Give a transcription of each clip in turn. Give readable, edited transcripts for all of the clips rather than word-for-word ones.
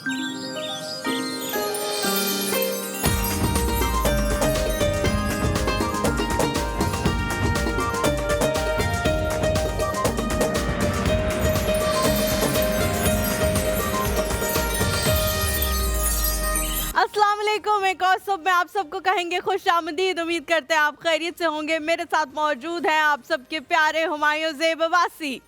अस्सलाम वालेकुम। एक और सुबह में आप सबको कहेंगे खुश आमदीद। उम्मीद करते हैं आप खैरियत से होंगे। मेरे साथ मौजूद हैं आप सबके प्यारे हुमायूं ज़ेब अब्बासी।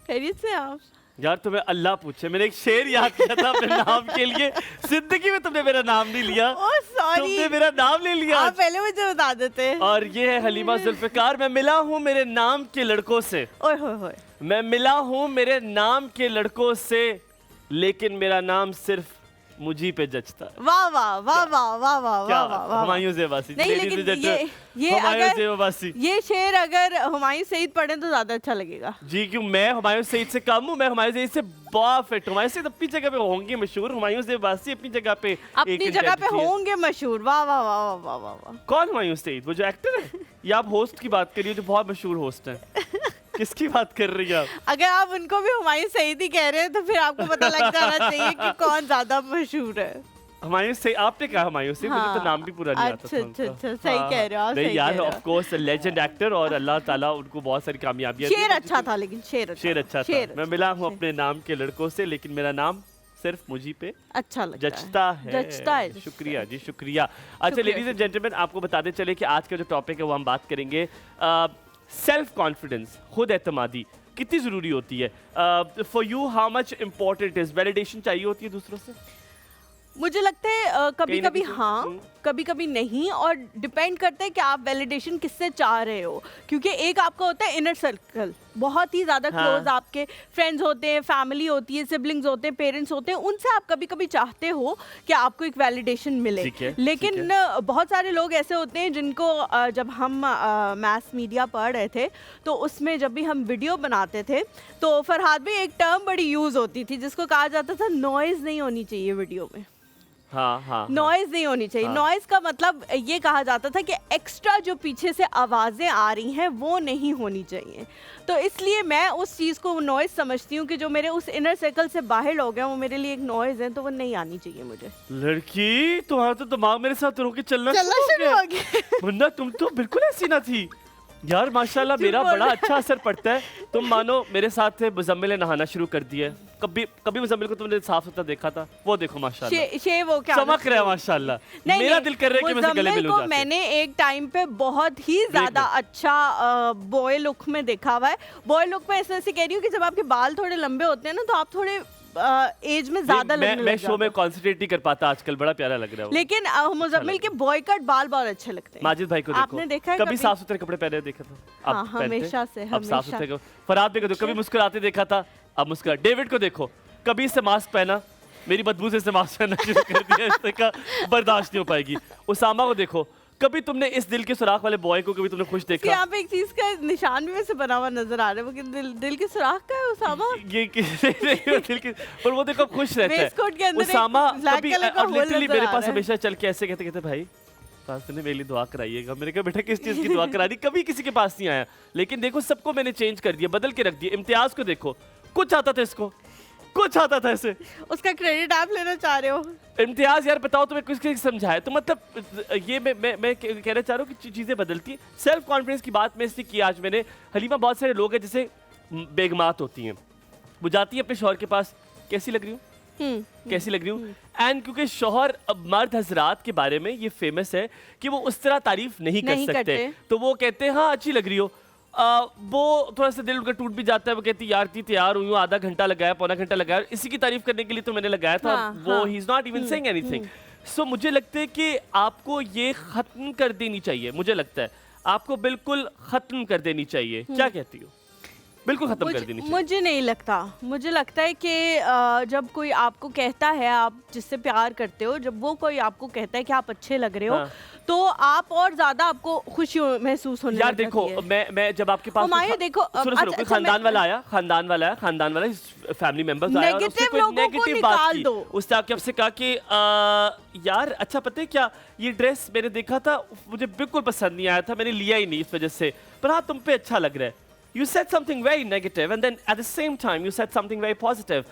खैरियत से आप? यार तुम्हें अल्लाह पूछे, मैंने एक शेर याद किया था अपने नाम के लिए, जिंदगी में तुमने मेरा नाम नहीं लिया। ओह सॉरी, तुमने मेरा नाम ले लिया। आप पहले मुझे बता देते। और ये है हलीमा जुल्फ़िकार। मैं मिला हूँ मेरे नाम के लड़कों से, ओए होए होए। मैं मिला हूँ मेरे नाम के लड़कों से, लेकिन मेरा नाम सिर्फ मुझी पे जचता है। वाह वाह वाह वाह वाह वाह क्या वाह वाह। हुमायूं ज़ेब अब्बासी। नहीं लेकिन ये हुमायूं अगर ज़ेब अब्बासी, ये शेर अगर हुमायूं सईद पढ़े तो ज्यादा अच्छा लगेगा जी। क्यों मैं हुमायूं सईद से कम हूँ? मैं हुमायूं सईद से बहुत फिट हूँ। हुमायूं सईद अपनी जगह पे होंगे मशहूर, हुमायूं ज़ेब अब्बासी अपनी जगह पे होंगे मशहूर। वाह वाह वाह वाह वाह वाह वाह। कौन हुमायूं सईद? वो जो एक्टर है या आप होस्ट की बात करिए जो बहुत मशहूर होस्ट है? किसकी बात कर रही है आप? अगर आप उनको भी हुमायूं सईद ही कह रहे हैं तो फिर आपको पता लग जाना चाहिए कि कौन ज्यादा मशहूर है। हुमायूं सईद आपने कहा? हुमायूं सईद मुझे तो नाम भी पूरा नहीं आता था उनका। अच्छा सही कह रहे हो आप। नहीं यार, ऑफ कोर्स लेजेंड एक्टर, और अल्लाह ताला उनको बहुत सारी कामयाबियां दी। शेर अच्छा था, लेकिन शेर अच्छा था। मैं मिला हूँ अपने नाम के लड़कों से, लेकिन मेरा नाम सिर्फ मुझी पे अच्छा लगता जचता है। शुक्रिया जी, शुक्रिया। अच्छा लेडीज एंड जेंटलमैन, आपको बताते चले कि आज का जो टॉपिक है वो हम बात करेंगे सेल्फ कॉन्फिडेंस, खुद एतमादी कितनी ज़रूरी होती है। For you how much important is validation चाहिए होती है दूसरों से? मुझे लगता है कभी कभी तो- हाँ, कभी कभी नहीं, और डिपेंड करता है कि आप वैलिडेशन किससे चाह रहे हो। क्योंकि एक आपका होता है इनर सर्कल, बहुत ही ज़्यादा क्लोज आपके फ्रेंड्स होते हैं, फैमिली होती है, सिबलिंग्स होते हैं, पेरेंट्स होते हैं, उनसे आप कभी कभी चाहते हो कि आपको एक वैलिडेशन मिले। लेकिन बहुत सारे लोग ऐसे होते हैं जिनको जब हम मैस मीडिया पढ़ रहे थे तो उसमें जब भी हम वीडियो बनाते थे तो फरहाद भी एक टर्म बड़ी यूज़ होती थी जिसको कहा जाता था नॉइज़ नहीं होनी चाहिए वीडियो में। नॉइज नहीं होनी चाहिए। नॉइज का मतलब ये कहा जाता था कि एक्स्ट्रा जो पीछे से आवाज़ें आ रही हैं वो नहीं होनी चाहिए। तो इसलिए मैं उस चीज़ को नॉइज समझती हूँ कि जो मेरे उस इनर सर्कल से बाहर लोग हैं वो मेरे लिए एक नॉइज है, तो वो नहीं आनी चाहिए मुझे। लड़की तुम्हारा तो दिमाग मेरे साथ रो के चलना शुरू हो गया। वरना तुम तो बिल्कुल ऐसी ना थी यार। माशाल्लाह मेरा बड़ा अच्छा असर पड़ता है। तुम मानो मेरे साथ मुजम्मिल ने नहाना शुरू कर दिया है। कभी मुजम्मिल को तुमने साफ सुथरा देखा था? वो देखो माशाल्लाह वो क्या चमक रहा है माशाल्लाह। मेरा दिल कर रहा है कि मैं गले मिलूं जाके। मैंने एक टाइम पे बहुत ही ज्यादा अच्छा बॉय लुक में देखा हुआ है। बॉय लुक में ऐसे कह रही हूँ कि जब आपके बाल थोड़े लंबे होते हैं ना तो आप थोड़े एज में ज्यादा मैं शो में कंसंट्रेट नहीं कर पाता आजकल, बड़ा प्यारा लग रहा है। लेकिन मुजम्मिल के बॉय कट बाल बहुत अच्छे लगते हैं। माजिद भाई को देखो, आपने देखा है कभी साफ सुथरे कपड़े पहने देखा था? हाँ, हमेशा से अब साफ सुथरे। फरहाद को देखो, कभी मुस्कुराते देखा था, अब मुस्कुरा। डेविड को देखो, कभी इससे मास्क पहना, मेरी बदबू से इससे मास्क पहनना शुरू कर दिया, इससे का बर्दाश्त नहीं हो पाएगी। उसामा को देखो, कभी तुमने इस दिल के सुराख वाले बॉय को कभी तुमने खुश देखा? यहाँ पे एक चीज का निशान भी वैसे बना हुआ नजर आ रहा है, वो दिल के सुराख का है उसामा। ये दिल के, पर वो देखो खुश रहता है उसामा। कभी लिटरली मेरे पास हमेशा चल के ऐसे कहते भाई पास ने मेरे लिए दुआ कराइएगा। मैंने कहा बेटा किस चीज़ की दुआ करा दी? कभी किसी के पास नहीं आया, लेकिन देखो सबको मैंने चेंज कर दिया, बदल के रख दिया। इम्तियाज को देखो, कुछ आता था इसको, कुछ आता था इसे, उसका क्रेडिट आप लेना चाह रहे हो? इम्तियाज यार बताओ तुम्हें किसके समझाया? तो मतलब ये मैं कहना चाह रहा हूँ कि चीज़ें बदलती हैं। सेल्फ कॉन्फिडेंस की बात मैं इसलिए की आज मैंने। हलीमा, बहुत सारे लोग हैं जैसे बेगमात होती हैं, वो जाती है अपने शौहर के पास, कैसी लग रही हूँ कैसी लग रही हूँ, एंड क्योंकि शौहर मर्द हजरात के बारे में ये फेमस है कि वो उस तरह तारीफ नहीं कर सकते, तो वो कहते हैं हाँ अच्छी लग रही हो। वो थोड़ा सा दिल उनका टूट भी जाता है, वो कहती यार इतनी तैयार हुई हूँ, आधा घंटा लगाया, पौना घंटा लगाया, इसी की तारीफ करने के लिए तो मैंने लगाया था। वो ही is not even saying anything. So मुझे लगता है कि आपको ये खत्म कर देनी चाहिए। मुझे लगता है आपको बिल्कुल खत्म कर देनी चाहिए। क्या कहती हो? बिल्कुल खत्म कर देनी चाहिए। मुझे नहीं लगता। मुझे लगता है कि जब कोई आपको कहता है, आप जिससे प्यार करते हो, जब वो कोई आपको कहता है कि आप अच्छे लग रहे हो, तो आप और ज्यादा आपको खुशी महसूस होने यार देखो मैं जब आपके पास देखो कोई खानदान वाला आया, फैमिली मेंबर्स आया और उससे कोई नेगेटिव बात की, उसने आपसे कहा कि यार अच्छा पता है क्या, ये ड्रेस मैंने देखा था, मुझे बिल्कुल पसंद नहीं आया था, मैंने लिया ही नहीं इस वजह से, पर हाँ तुम पे अच्छा लग रहा है। You said something very negative and then at the same time you said something very positive.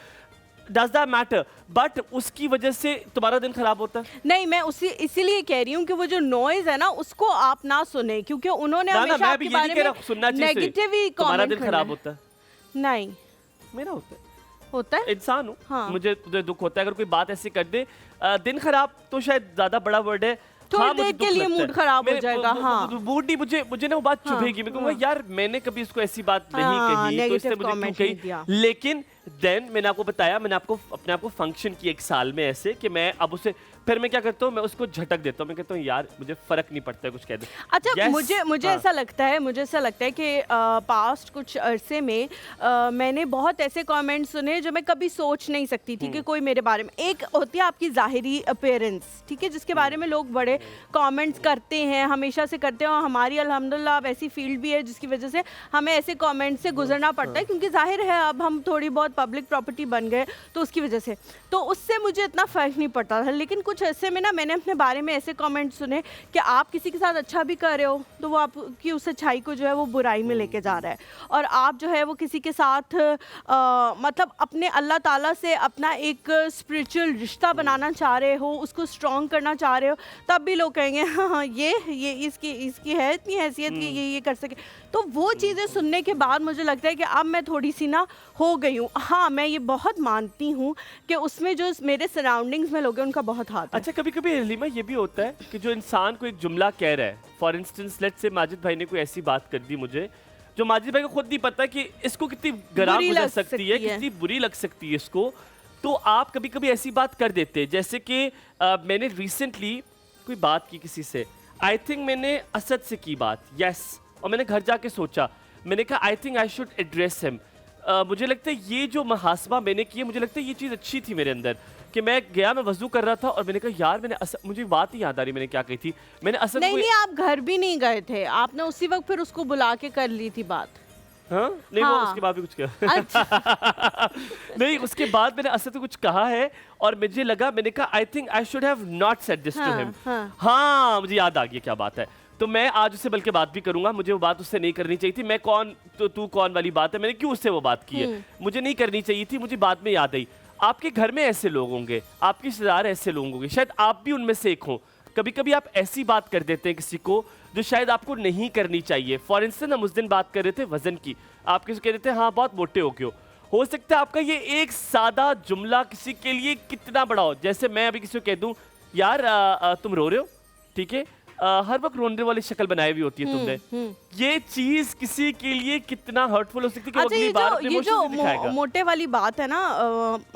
Does that matter? But उसकी वजह से तुम्हारा दिन खराब होता है? नहीं, मैं उसी इसीलिए कह रही हूँ कि वो जो नॉइज है ना उसको आप ना सुने, क्योंकि उन्होंने ना, हमेशा मैं आपके भी ये नहीं बारे कह में रहा सुनना चाहिए उसे। नेगेटिव ही तुम्हारा कमेंट दिन खराब होता है? नहीं मेरा होता है। होता है। इंसान हूँ, हाँ। मुझे दुख होता है अगर कोई बात ऐसी कर दे। दिन खराब तो शायद ज्यादा बड़ा वर्ड है। थोड़ी हाँ, मुझे देर के दुख लिए लगता है। मूड खराब हो मेरे- जाएगा, हाँ। मूड नहीं, मुझे ना वो बात हाँ, चुभेगी। मैं कहूँगा हाँ। यार मैंने कभी इसको ऐसी बात नहीं हाँ, कही, तो इसने negative मुझे क्यों comment नहीं कही? दिया। लेकिन देन मैंने आपको बताया, मैंने आपको अपने आप को फंक्शन की एक साल में ऐसे कि मैं अब उसे फिर मैं क्या करता हूँ, मैं उसको झटक देता हूँ। मैं कहता हूँ यार मुझे फर्क नहीं पड़ता है कुछ कह दे। अच्छा, Yes, मुझे हाँ। ऐसा लगता है कि पास्ट कुछ अरसे में मैंने बहुत ऐसे कमेंट्स सुने जो मैं कभी सोच नहीं सकती थी कि कोई मेरे बारे में। एक होती है आपकी ज़ाहिरी अपीयरेंस, ठीक है, जिसके बारे में लोग बड़े कमेंट्स करते हैं, हमेशा से करते हैं, और हमारी अल्हम्दुलिल्लाह अब ऐसी फील्ड भी है जिसकी वजह से हमें ऐसे कमेंट्स से गुजरना पड़ता है, क्योंकि जाहिर है अब हम थोड़ी बहुत पब्लिक प्रॉपर्टी बन गए, तो उसकी वजह से तो उससे मुझे इतना फ़र्क नहीं पड़ता था। लेकिन कुछ ऐसे में ना मैंने अपने बारे में ऐसे कमेंट्स सुने कि आप किसी के साथ अच्छा भी कर रहे हो तो वो आपकी उस अच्छाई को जो है वो बुराई में लेके जा रहा है, और आप जो है वो किसी के साथ मतलब अपने अल्लाह ताला से अपना एक स्पिरिचुअल रिश्ता बनाना चाह रहे हो, उसको स्ट्रॉन्ग करना चाह रहे हो, तब भी लोग कहेंगे हाँ हाँ ये इसकी है इतनी हैसियत कि ये कर सके। तो वो चीज़ें सुनने के बाद मुझे लगता है कि अब मैं थोड़ी सी ना हो गई हूँ। हाँ, मैं ये बहुत मानती हूँ कि उसमें जो मेरे सराउंडिंग्स में लोग हैं उनका बहुत हाथ है। अच्छा, कभी कभी हलीमा ये भी होता है कि जो इंसान को एक जुमला कह रहा है, for instance let's say Majid भाई ने कोई ऐसी बात कर दी मुझे जो माजिद भाई को खुद नहीं पता कि इसको कितनी गराम बुरी गुजर लग सकती है, सकती है। कितनी बुरी लग सकती है इसको, तो आप कभी कभी ऐसी बात कर देते हैं। जैसे कि मैंने रिसेंटली कोई बात की किसी से, आई थिंक मैंने असद से की बात, यस, और मैंने घर जाके सोचा, मैंने कहा I think I should address him. मुझे लगता है ये जो मुहासबा मैंने किया, मुझे लगता है ये चीज़ अच्छी थी मेरे अंदर कि मैं गया, मैं वजू कर रहा था और मैंने कहा यार मुझे बात नहीं याद आ रही मैंने क्या कही थी। मैंने असद नहीं, आप घर भी नहीं गए थे, आपने उसी वक्त फिर उसको बुला के कर ली थी बात। हाँ? नहीं, वो हाँ। उसके बाद भी कुछ कहा। अच्छा। नहीं, उसके बाद मैंने असद को कुछ कहा है और मुझे लगा, मैंने कहा I think I should have not said this to him. हाँ, मुझे याद आ गया क्या बात है। तो मैं आज उससे बल्कि बात भी करूंगा, मुझे वो बात उससे नहीं करनी चाहिए थी। मैं कौन तो तू कौन वाली बात है, मैंने क्यों उससे वो बात की है, मुझे नहीं करनी चाहिए थी, मुझे बाद में याद आई। आपके घर में ऐसे लोग होंगे, आपके रिश्तेदार ऐसे लोग होंगे, शायद आप भी उनमें से एक हो। कभी कभी आप ऐसी बात कर देते हैं किसी को जो शायद आपको नहीं करनी चाहिए। फॉर इंस्टेंस हम उस दिन बात कर रहे थे वजन की, आप किसी को कह रहे थे हाँ बहुत मोटे हो गए हो सकता है आपका ये एक सादा जुमला किसी के लिए कितना बड़ा हो। जैसे मैं अभी किसी को कह दूं यार तुम रो रहे हो, ठीक है, हर वक्त रोने वाली शक्ल बनाई हुई होती है तुमने, ये चीज किसी के लिए कितना हर्टफुल हो सकती है कि वो अच्छा, अगली बार अपने ये इमोशंस जो नहीं दिखाएगा। मोटे वाली बात है ना,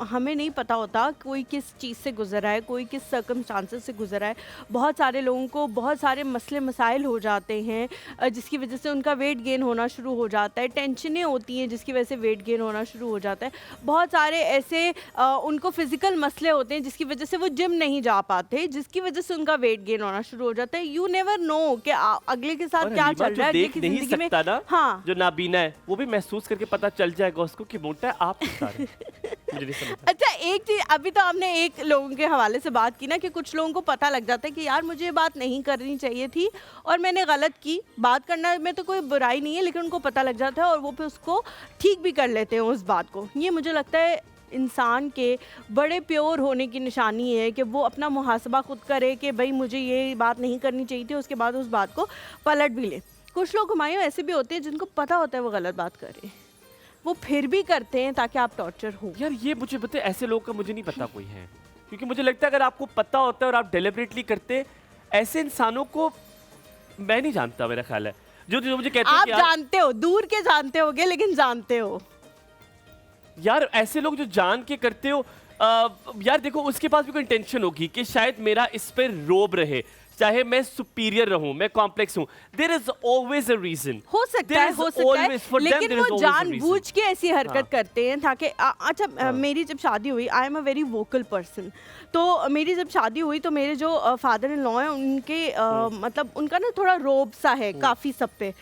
हमें नहीं पता होता कोई किस चीज़ से गुजरा है, कोई किस सर्कमस्टांसेस से गुजरा है। बहुत सारे लोगों को बहुत सारे मसले मसाइल हो जाते हैं जिसकी वजह से उनका वेट गेन होना शुरू हो जाता है, टेंशनें होती हैं जिसकी वजह से वेट गेन होना शुरू हो जाता है। बहुत सारे ऐसे उनको फिजिकल मसले होते हैं जिसकी वजह से वो जिम नहीं जा पाते, जिसकी वजह से उनका वेट गेन होना शुरू हो जाता है। यू नेवर नो कि अगले के साथ और क्या हलीमा चल जो रहा है, अगले देख की नहीं जिंदगी में। सकता ना, हाँ, जो नाबीना है वो भी महसूस करके पता चल जाएगा उसको कि मोटा है, आप बता रहे हैं। मुझे नहीं समझ आता। अच्छा, एक चीज अभी तो आपने एक लोगों के हवाले से बात की ना कि कुछ लोगों को पता लग जाता है कि यार मुझे ये बात नहीं करनी चाहिए थी और मैंने गलत की। बात करना में तो कोई बुराई नहीं है, लेकिन उनको पता लग जाता है और वो फिर उसको ठीक भी कर लेते हैं उस बात को। ये मुझे लगता है इंसान के बड़े प्योर होने की निशानी है कि वो अपना मुहासबा खुद करे कि भाई मुझे ये बात नहीं करनी चाहिए थी, उसके बाद उस बात को पलट भी ले। कुछ लोग हुमायूं ऐसे भी होते हैं जिनको पता होता है वो गलत बात कर रहे हैं, वो फिर भी करते हैं ताकि आप टॉर्चर हो। यार ये मुझे पता है, ऐसे लोग का मुझे नहीं पता कोई है, क्योंकि मुझे लगता है अगर आपको पता होता है और आप डेलिबरेटली करते, ऐसे इंसानों को मैं नहीं जानता, मेरा ख्याल है जो मुझे कहते हैं आप कि यार, जानते हो, दूर के जानते होगे लेकिन जानते हो। यार ऐसे लोग जो जान के करते हो, यार देखो उसके पास भी कोई इंटेंशन होगी कि शायद मेरा इस पर रोब रहे, चाहे मैं सुपीरियर रहूं, मैं कॉम्प्लेक्स हूं, there is always a reason. हो सकता है, लेकिन वो जानबूझ के ऐसी हरकत करते हैं ताकि अच्छा, मेरी जब शादी हुई, I am a very vocal person, तो मेरी जब शादी हुई तो मेरे जो फादर इन लॉ हैं उनके मतलब उनका ना थोड़ा रोब सा है काफ़ी सब पे।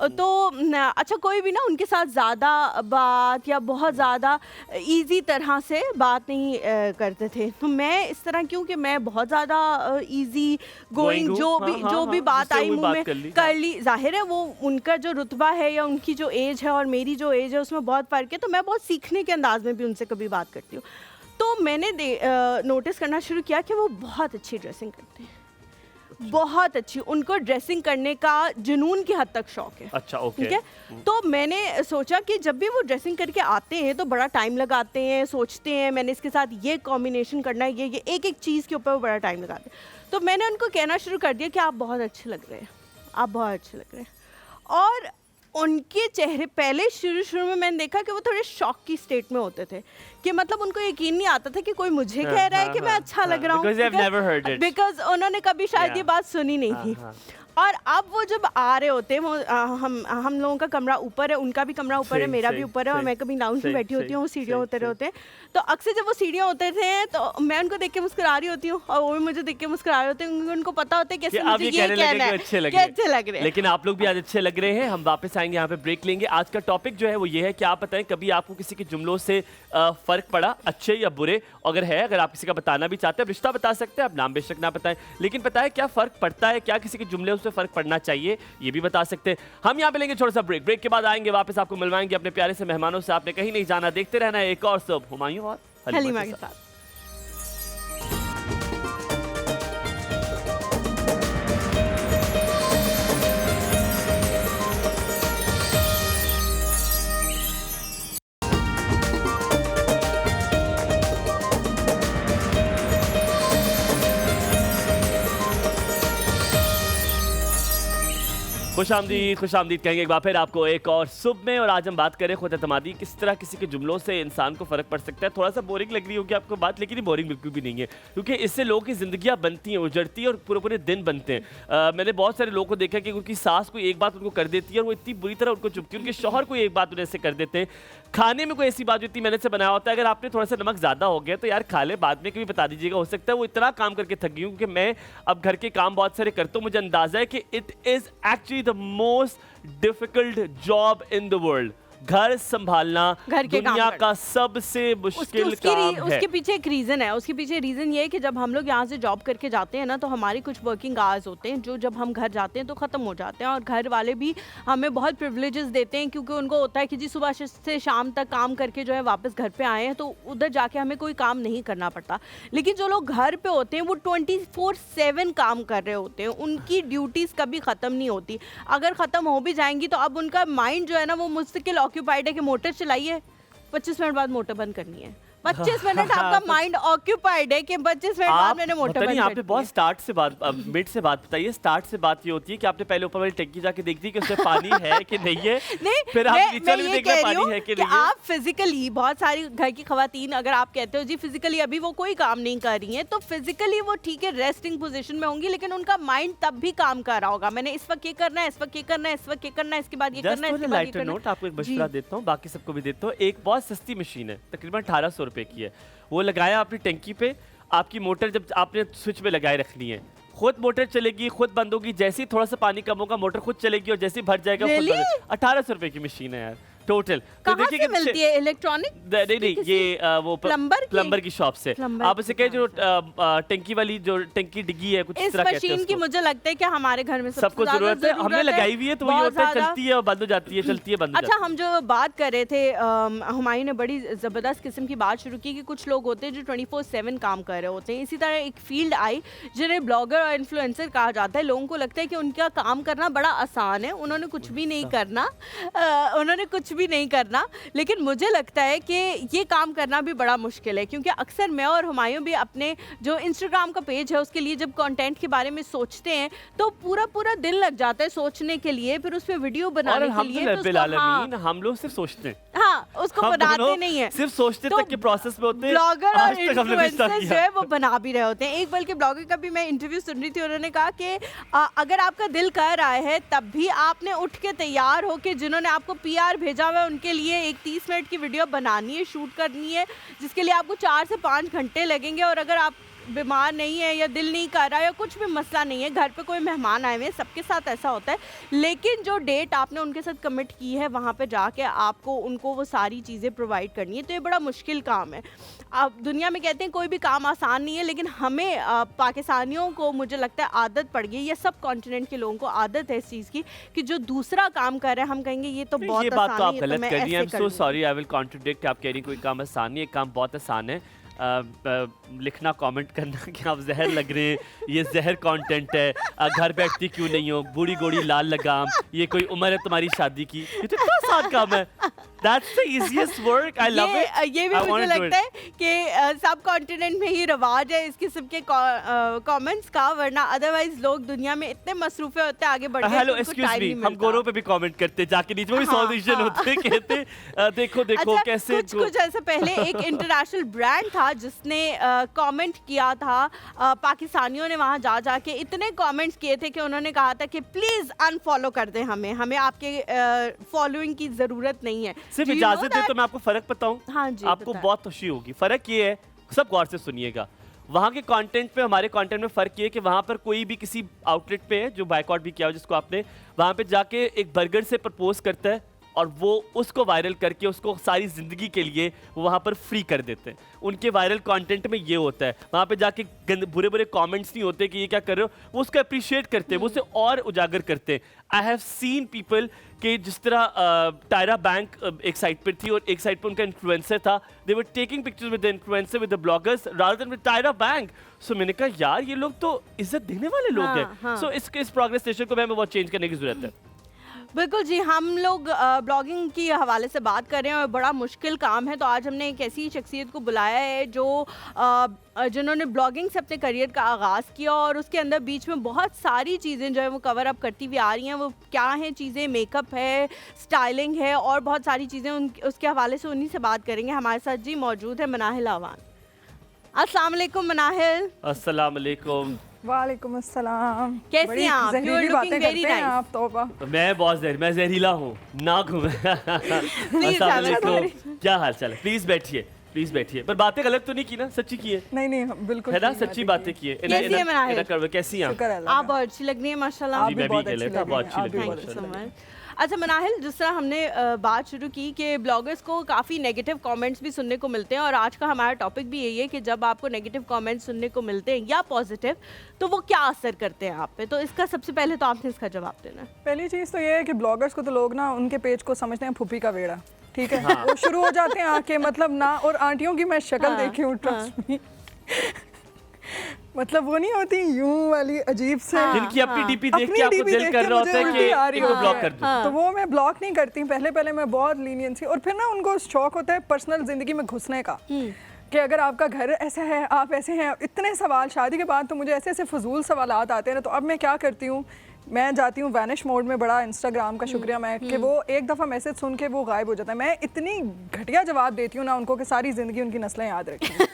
तो अच्छा, कोई भी ना उनके साथ ज़्यादा बात या बहुत ज़्यादा इजी तरह से बात नहीं करते थे। तो मैं इस तरह क्यों कि मैं बहुत ज़्यादा इजी गोइंग, जो भी बात आई मुंह में कर ली। जाहिर है वो उनका जो रुतबा है या उनकी जो एज है और मेरी जो एज है उसमें बहुत फ़र्क है, तो मैं बहुत सीखने के अंदाज में भी उनसे कभी बात करती हूँ। मैंने नोटिस करना शुरू किया कि वो बहुत अच्छी ड्रेसिंग करते हैं, बहुत अच्छी, उनको ड्रेसिंग करने का जुनून की हद तक शौक है। अच्छा, ओके। ठीक है, तो मैंने सोचा कि जब भी वो ड्रेसिंग करके आते हैं तो बड़ा टाइम लगाते हैं, सोचते हैं मैंने इसके साथ ये कॉम्बिनेशन करना है, ये एक एक चीज़ के ऊपर वो बड़ा टाइम लगाते हैं। तो मैंने उनको कहना शुरू कर दिया कि आप बहुत अच्छे लग रहे हैं, आप बहुत अच्छे लग रहे हैं। और उनके चेहरे पहले शुरू में मैंने देखा कि वो थोड़े शॉक की स्टेट में होते थे, कि मतलब उनको यकीन नहीं आता था कि कोई मुझे कह रहा है कि मैं अच्छा लग रहा हूँ, बिकॉज उन्होंने कभी शायद ये बात सुनी नहीं थी। और अब वो जब आ रहे होते हैं, वो हम लोगों का कमरा ऊपर है, उनका भी कमरा ऊपर है, मेरा भी ऊपर है, और मैं कभी लाउंज में बैठी होती हूँ, वो सीढ़ियाँ उतर रहे होते हैं। तो अक्सर जब वो सीढ़ियाँ उतरते हैं तो मैं उनको देख के मुस्कुरा रही होती हूँ और वो भी मुझे देख के मुस्कुरा रहे होते हैं, क्योंकि उनको पता होता है कि मुझे ये कहना है अच्छे लग रहे हैं। लेकिन आप लोग भी आज अच्छे लग रहे हैं। हम वापस आएंगे, यहाँ पे ब्रेक लेंगे। आज का टॉपिक जो है वो ये है कि आप बताएं कभी आपको किसी के जुमलों से फर्क पड़ा, अच्छे या बुरे? अगर है, अगर आप किसी का बताना भी चाहते हैं, रिश्ता बता सकते हैं, आप नाम बेशक ना बताएं, लेकिन बताएं क्या फर्क पड़ता है, क्या किसी के जुमले उससे फर्क पड़ना चाहिए, ये भी बता सकते हैं। हम यहाँ पे लेंगे छोटा सा ब्रेक के बाद आएंगे वापस, आपको मिलवाएंगे अपने प्यारे से मेहमानों से। आपने कहीं नहीं जाना, देखते रहना है एक और सब हुमायूं और हलीमा के साथ। खुश आमदीद कहेंगे एक बार फिर आपको एक और सुबह में। और आज हम बात करें खुद एतमादी, किस तरह किसी के जुमलों से इंसान को फर्क पड़ सकता है। थोड़ा सा बोरिंग लग रही होगी आपको बात, लेकिन ये बोरिंग बिल्कुल भी नहीं है, क्योंकि इससे लोगों की जिंदगियां बनती हैं, उजड़ती हैं और पूरे पूरे दिन बनते हैं। मैंने बहुत सारे लोगों को देखा कि उनकी सास कोई एक बात उनको कर देती है और वो इतनी बुरी तरह उनको चुपती है, उनके शौहर कोई एक बात उन्हें ऐसे कर देते हैं, खाने में कोई ऐसी बात जो इतनी मेहनत से बनाया होता है, अगर आपने थोड़ा सा नमक ज्यादा हो गया तो यार खा ले, बाद में कभी बता दीजिएगा। हो सकता है वो इतना काम करके थक गई हूँ, क्योंकि मैं अब घर के काम बहुत सारे करता हूँ, मुझे अंदाजा है कि it is actually the most difficult job in the world. घर संभालना घर के दुनिया का सबसे मुश्किल काम है। उसके पीछे एक रीजन है, उसके पीछे रीजन ये है कि जब हम लोग यहाँ से जॉब करके जाते हैं ना, तो हमारी कुछ वर्किंग आवर्स होते हैं जो जब हम घर जाते हैं तो ख़त्म हो जाते हैं, और घर वाले भी हमें बहुत प्रिविलेजेस देते हैं, क्योंकि उनको होता है कि जी सुबह से शाम तक काम करके जो है वापस घर पे आए हैं, तो उधर जाके हमें कोई काम नहीं करना पड़ता। लेकिन जो लोग घर पे होते हैं वो 24/7 काम कर रहे होते हैं, उनकी ड्यूटीज़ कभी ख़त्म नहीं होती। अगर ख़त्म हो भी जाएंगी तो अब उनका माइंड जो है ना वो मुस्तकिल ऑक्यूपाइड है कि मोटर चलाइए, 25 मिनट बाद मोटर बंद करनी है। 25 मिनट आपका माइंड ऑक्यूपाइड है कि 25 मिनट बाद मैंने मोटर बंद करनी है। आपने बहुत स्टार्ट से बात, मिड से बात बताइए। स्टार्ट से बात ये होती है कि आपने पहले ऊपर वाली टंकी जाके देख दी कि उसमें पानी है कि नहीं है, नहीं, फिर आप नीचे भी देखना पानी है कि नहीं है। आप फिजिकली, बहुत सारी घर की खवातीन अगर आप कहते हो जी फिजिकली अभी वो कोई काम नहीं कर रही हैं, तो फिजिकली वो ठीक है रेस्टिंग पोजीशन में होंगी, लेकिन उनका माइंड तब भी काम कर रहा होगा। मैंने इस वक्त ये करना है, इस वक्त ये करना है, इस वक्त ये करना है, इसके बाद ये करना है, इसके बाद ये करना है। आपको एक मशवरा देता हूँ, बाकी सबको भी देता हूँ। एक बहुत सस्ती मशीन है, तकरीबन 1800 रुपए की है, वो लगाया अपनी टंकी पे। आपकी मोटर जब आपने स्विच पे लगाए रखनी है, खुद मोटर चलेगी, खुद बंद होगी। जैसे ही थोड़ा सा पानी कम होगा मोटर खुद चलेगी, और जैसे ही भर जाएगा खुद बंद। 1800 रुपए की मशीन है यार टोटल। तो देखिए कि मिलती है इलेक्ट्रॉनिक, नहीं ये वो प्लम्बर की शॉप से। आप उसे कहे जो टंकी वाली जो टंकी डिग्गी है, कुछ इस तरह कहते हैं। इस मशीन की मुझे लगता है कि हमारे घर में सबको जरूरत है, हमने लगाई हुई है, तो ये होता है चलती है और बंद हो जाती है, चलती है बंद हो जाती है। अच्छा, हम जो बात कर रहे थे, हुमायूं ने बड़ी जबरदस्त किस्म की बात शुरू की कि कुछ लोग होते हैं जो 24/7 काम कर रहे होते हैं। इसी तरह एक फील्ड आई जिन्हें ब्लॉगर और इन्फ्लुएंसर कहा जाता है। लोगों को लगता है कि उनका काम करना बड़ा आसान है, उन्होंने कुछ भी नहीं करना, लेकिन मुझे लगता है कि ये काम करना भी बड़ा मुश्किल है, क्योंकि अक्सर मैं और हुमायूं भी अपने जो इंस्टाग्राम का पेज है उसके लिए जब कंटेंट के बारे में सोचते हैं तो पूरा दिन लग जाता है सोचने के लिए, फिर उस पे वीडियो बनाने के लिए। तो हम लोग सिर्फ सोचते हैं, हाँ, उसको बनाते नहीं है, सिर्फ सोचते तक के प्रोसेस में होते हैं। ब्लॉगर और इन्फ्लुएंसर जो है वो बना भी रहे होते हैं। एक बल्कि ब्लॉगर का भी मैं इंटरव्यू सुन रही थी, उन्होंने कहा कि अगर आपका दिल कर रहा है तब भी आपने उठ के तैयार हो के जिन्होंने आपको PR भेजा हुआ है उनके लिए एक 30 मिनट की वीडियो बनानी है, शूट करनी है, जिसके लिए आपको 4 से 5 घंटे लगेंगे। और अगर आप बीमार नहीं है या दिल नहीं कर रहा है या कुछ भी मसला नहीं है, घर पे कोई मेहमान आए हुए हैं, सबके साथ ऐसा होता है, लेकिन जो डेट आपने उनके साथ कमिट की है वहाँ पे जाके आपको उनको वो सारी चीज़ें प्रोवाइड करनी है, तो ये बड़ा मुश्किल काम है। अब दुनिया में कहते हैं कोई भी काम आसान नहीं है, लेकिन हमें पाकिस्तानियों को मुझे लगता है आदत पड़ गई, या सब कॉन्टिनेंट के लोगों को आदत है इस चीज़ की कि जो दूसरा काम कर रहे हैं हम कहेंगे ये तो बहुत आसान है, आप गलत कर रही हैं। I am so sorry, I will contradict. आप कह रही कोई काम आसान नहीं है, काम बहुत आसान है। लिखना, कमेंट करना कि आप जहर लग रहे हैं, ये जहर कंटेंट है, घर बैठती क्यों नहीं हो, बूढ़ी गोड़ी लाल लगाम, ये कोई उम्र है तुम्हारी शादी की, ये तो इतना आसान काम है। That's the easiest work. I love it. ये भी मुझे लगता है कि सब कॉन्टिनेंट में ही रिवाज है इस किस्म के कमेंट्स का, वरना अदरवाइज लोग दुनिया में इतने मसरूफे होते हैं आगे बढ़ के हेलो एक्सक्यूज मी, हम गोरों पे भी कमेंट करते, जाके नीचे वो भी सॉल्यूशन होते हैं, कहते देखो देखो अच्छा, कैसे कुछ ऐसे पहले एक इंटरनेशनल ब्रांड था जिसने कमेंट किया था, पाकिस्तानियों ने वहां जा जाके इतने कमेंट्स किए थे कि उन्होंने कहा था कि प्लीज अनफॉलो कर दें हमें आपके फॉलोइंग की जरूरत नहीं है। सिर्फ Do you इजाजत know दे that? तो मैं आपको फर्क बताऊं, हाँ जी, आपको बताएं। बहुत खुशी होगी। फर्क ये है, सब गौर से सुनिएगा, वहाँ के कंटेंट पे हमारे कंटेंट में फर्क ये है कि वहाँ पर कोई भी किसी आउटलेट पे है जो बायकॉट भी किया हो, जिसको आपने वहाँ पे जाके एक बर्गर से प्रपोज करता है और वो उसको वायरल करके उसको सारी ज़िंदगी के लिए वो वहाँ पर फ्री कर देते हैं। उनके वायरल कंटेंट में ये होता है, वहाँ पे जाके बुरे बुरे कमेंट्स नहीं होते कि ये क्या कर रहे हो, वो उसको अप्रिशिएट करते हैं, वो उसे और उजागर करते हैं। आई हैव सीन पीपल कि जिस तरह टायरा बैंक एक साइड पर थी और एक साइड पर उनका इन्फ्लुएंसर था, they were taking pictures with the influencer with the bloggers rather than with Tyra Bank. So मैंने कहा यार ये लोग तो इज्जत देने वाले लोग हैं। सो इस प्रोग्रेस स्टेशन को मैं बहुत चेंज करने की जरूरत है। बिल्कुल जी, हम लोग ब्लॉगिंग की हवाले से बात कर रहे हैं और बड़ा मुश्किल काम है, तो आज हमने एक ऐसी शख्सियत को बुलाया है जो जिन्होंने ब्लॉगिंग से अपने करियर का आगाज़ किया और उसके अंदर बीच में बहुत सारी चीज़ें जो है वो कवर अप करती हुई आ रही हैं। वो क्या हैं चीज़ें, मेकअप है, स्टाइलिंग है और बहुत सारी चीज़ें, उसके हवाले से उन्हीं से बात करेंगे। हमारे साथ जी मौजूद है मनाहिल आवान। अस्सलाम वालेकुम मनाहिल। अस्सलाम वालेकुम। वालेकुम अस्सलाम। कैसी हैं आप? You are looking very nice. आप तौबा। मैं बहुत मैं जहरीला हूँ, ना घूमे। अस्सलाम वालेकुम, क्या हाल चाल है? प्लीज बैठिए, प्लीज बैठिए। पर बातें गलत तो नहीं की ना, सच्ची की है? नहीं बिल्कुल है ना, सच्ची बातें की है। कैसी है मनाहिल? कैसी हैं आप? आप बहुत अच्छी लग रही हैं माशाल्लाह। जी मैं भी कह लेता, बहुत अच्छी लग रही थैंक यू सो है। मच। अच्छा मनाहिल, जिस तरह हमने बात शुरू की कि ब्लॉगर्स को काफ़ी नेगेटिव कमेंट्स भी सुनने को मिलते हैं और आज का हमारा टॉपिक भी यही है कि जब आपको नेगेटिव कमेंट्स सुनने को मिलते हैं या पॉजिटिव, तो वो क्या असर करते हैं आप पे? तो इसका सबसे पहले तो आपने इसका जवाब देना है। पहली चीज़ तो ये है कि ब्लॉगर्स को तो लोग ना उनके पेज को समझते हैं फूफी का वेड़ा, ठीक है। वो शुरू हो जाते हैं आके मतलब ना, और आंटियों की मैं शक्ल देखी हूँ, ट्रस्ट मी, मतलब वो नहीं होती यूं वाली अजीब से, जिनकी अपनी डीपी देख के आपको दिल कर रहा होता है कि इनको ब्लॉक कर दूं। तो वो मैं ब्लॉक नहीं करती। पहले मैं बहुत लीनियंट थी, और फिर ना उनको शौक होता है पर्सनल जिंदगी में घुसने का कि अगर आपका घर ऐसा है, आप ऐसे हैं, इतने सवाल। शादी के बाद तो मुझे ऐसे ऐसे फजूल सवालात आते हैं ना, तो अब मैं क्या करती हूँ, मैं जाती हूँ वैनिश मोड में। बड़ा इंस्टाग्राम का शुक्रिया मैं कि वो एक दफ़ा मैसेज सुन के वो गायब हो जाता है। मैं इतनी घटिया जवाब देती हूँ ना उनको कि सारी ज़िंदगी उनकी नस्लें याद रखें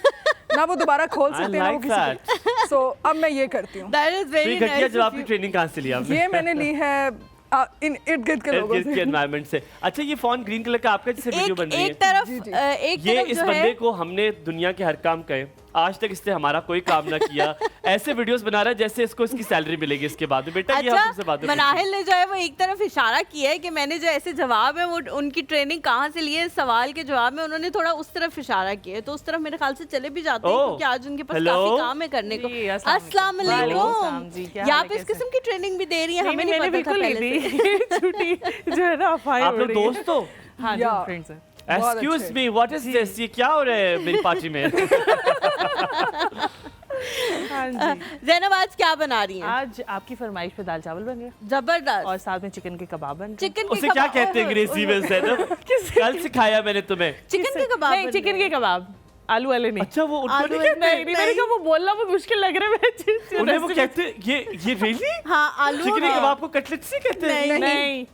ना, वो दोबारा खोल सकते हैं वो किसी। सो अब मैं ये करती हूँ। That is very घटिया nice जवाब of की you. ट्रेनिंग कहाँ से लिया आपने? ये मैंने ली है इन इर्द गिर्द के लोगों से, एनवायरनमेंट से। अच्छा ये फोन ग्रीन कलर का आपका जिससे वीडियो बन रही है? एक तरफ जी, जी। एक ये तरफ इस जो बंदे है को हमने दुनिया के हर काम कहे, आज तक इसने हमारा कोई काम ना किया। ऐसे वीडियोस बना रहा है जैसे इसको इसकी सैलरी मिलेगी इसके बाद। बेटा ये हम तुमसे बात अच्छा मनाहिल ने जो है वो एक तरफ इशारा किया है कि मैंने जो ऐसे जवाब है वो उनकी ट्रेनिंग कहाँ से लिए, सवाल के जवाब में उन्होंने थोड़ा उस तरफ इशारा किया है, तो उस तरफ मेरे ख्याल से चले भी जाते हैं क्योंकि आज उनके पास काफी काम है करने को। अस्सलाम वालेकुम। या आप इस किस्म की ट्रेनिंग भी दे रही है? हमें नहीं पता था पहले से। छुट्टी जो है ना, आप लोग दोस्त हो? हाँ जी, फ्रेंड्स हैं। Excuse me, what is this? ये क्या हो रहा है मेरी पार्टी में? हाँ जी। ज़ैनब आज क्या बना रही हैं? आज आपकी फरमाइश पे दाल चावल बन गए जबरदस्त। और साथ में चिकन के कबाब बन गए। चिकन के उसे क्या कहते हैं अंग्रेजी में ज़ैनब? कल सिखाया मैंने तुम्हें। चिकन के कबाब? नहीं, चिकन के कबाब, आलू वाले नहीं। अच्छा वो उनको आलू नहीं वाले कहते? नहीं, मैंने कहा वो बोलना बहुत मुश्किल लग रहा है। उन्हें वो कहते हैं ये रियली? हाँ आलू चिकन के और- कबाब को कटलेट्स ही कहते हैं? नहीं,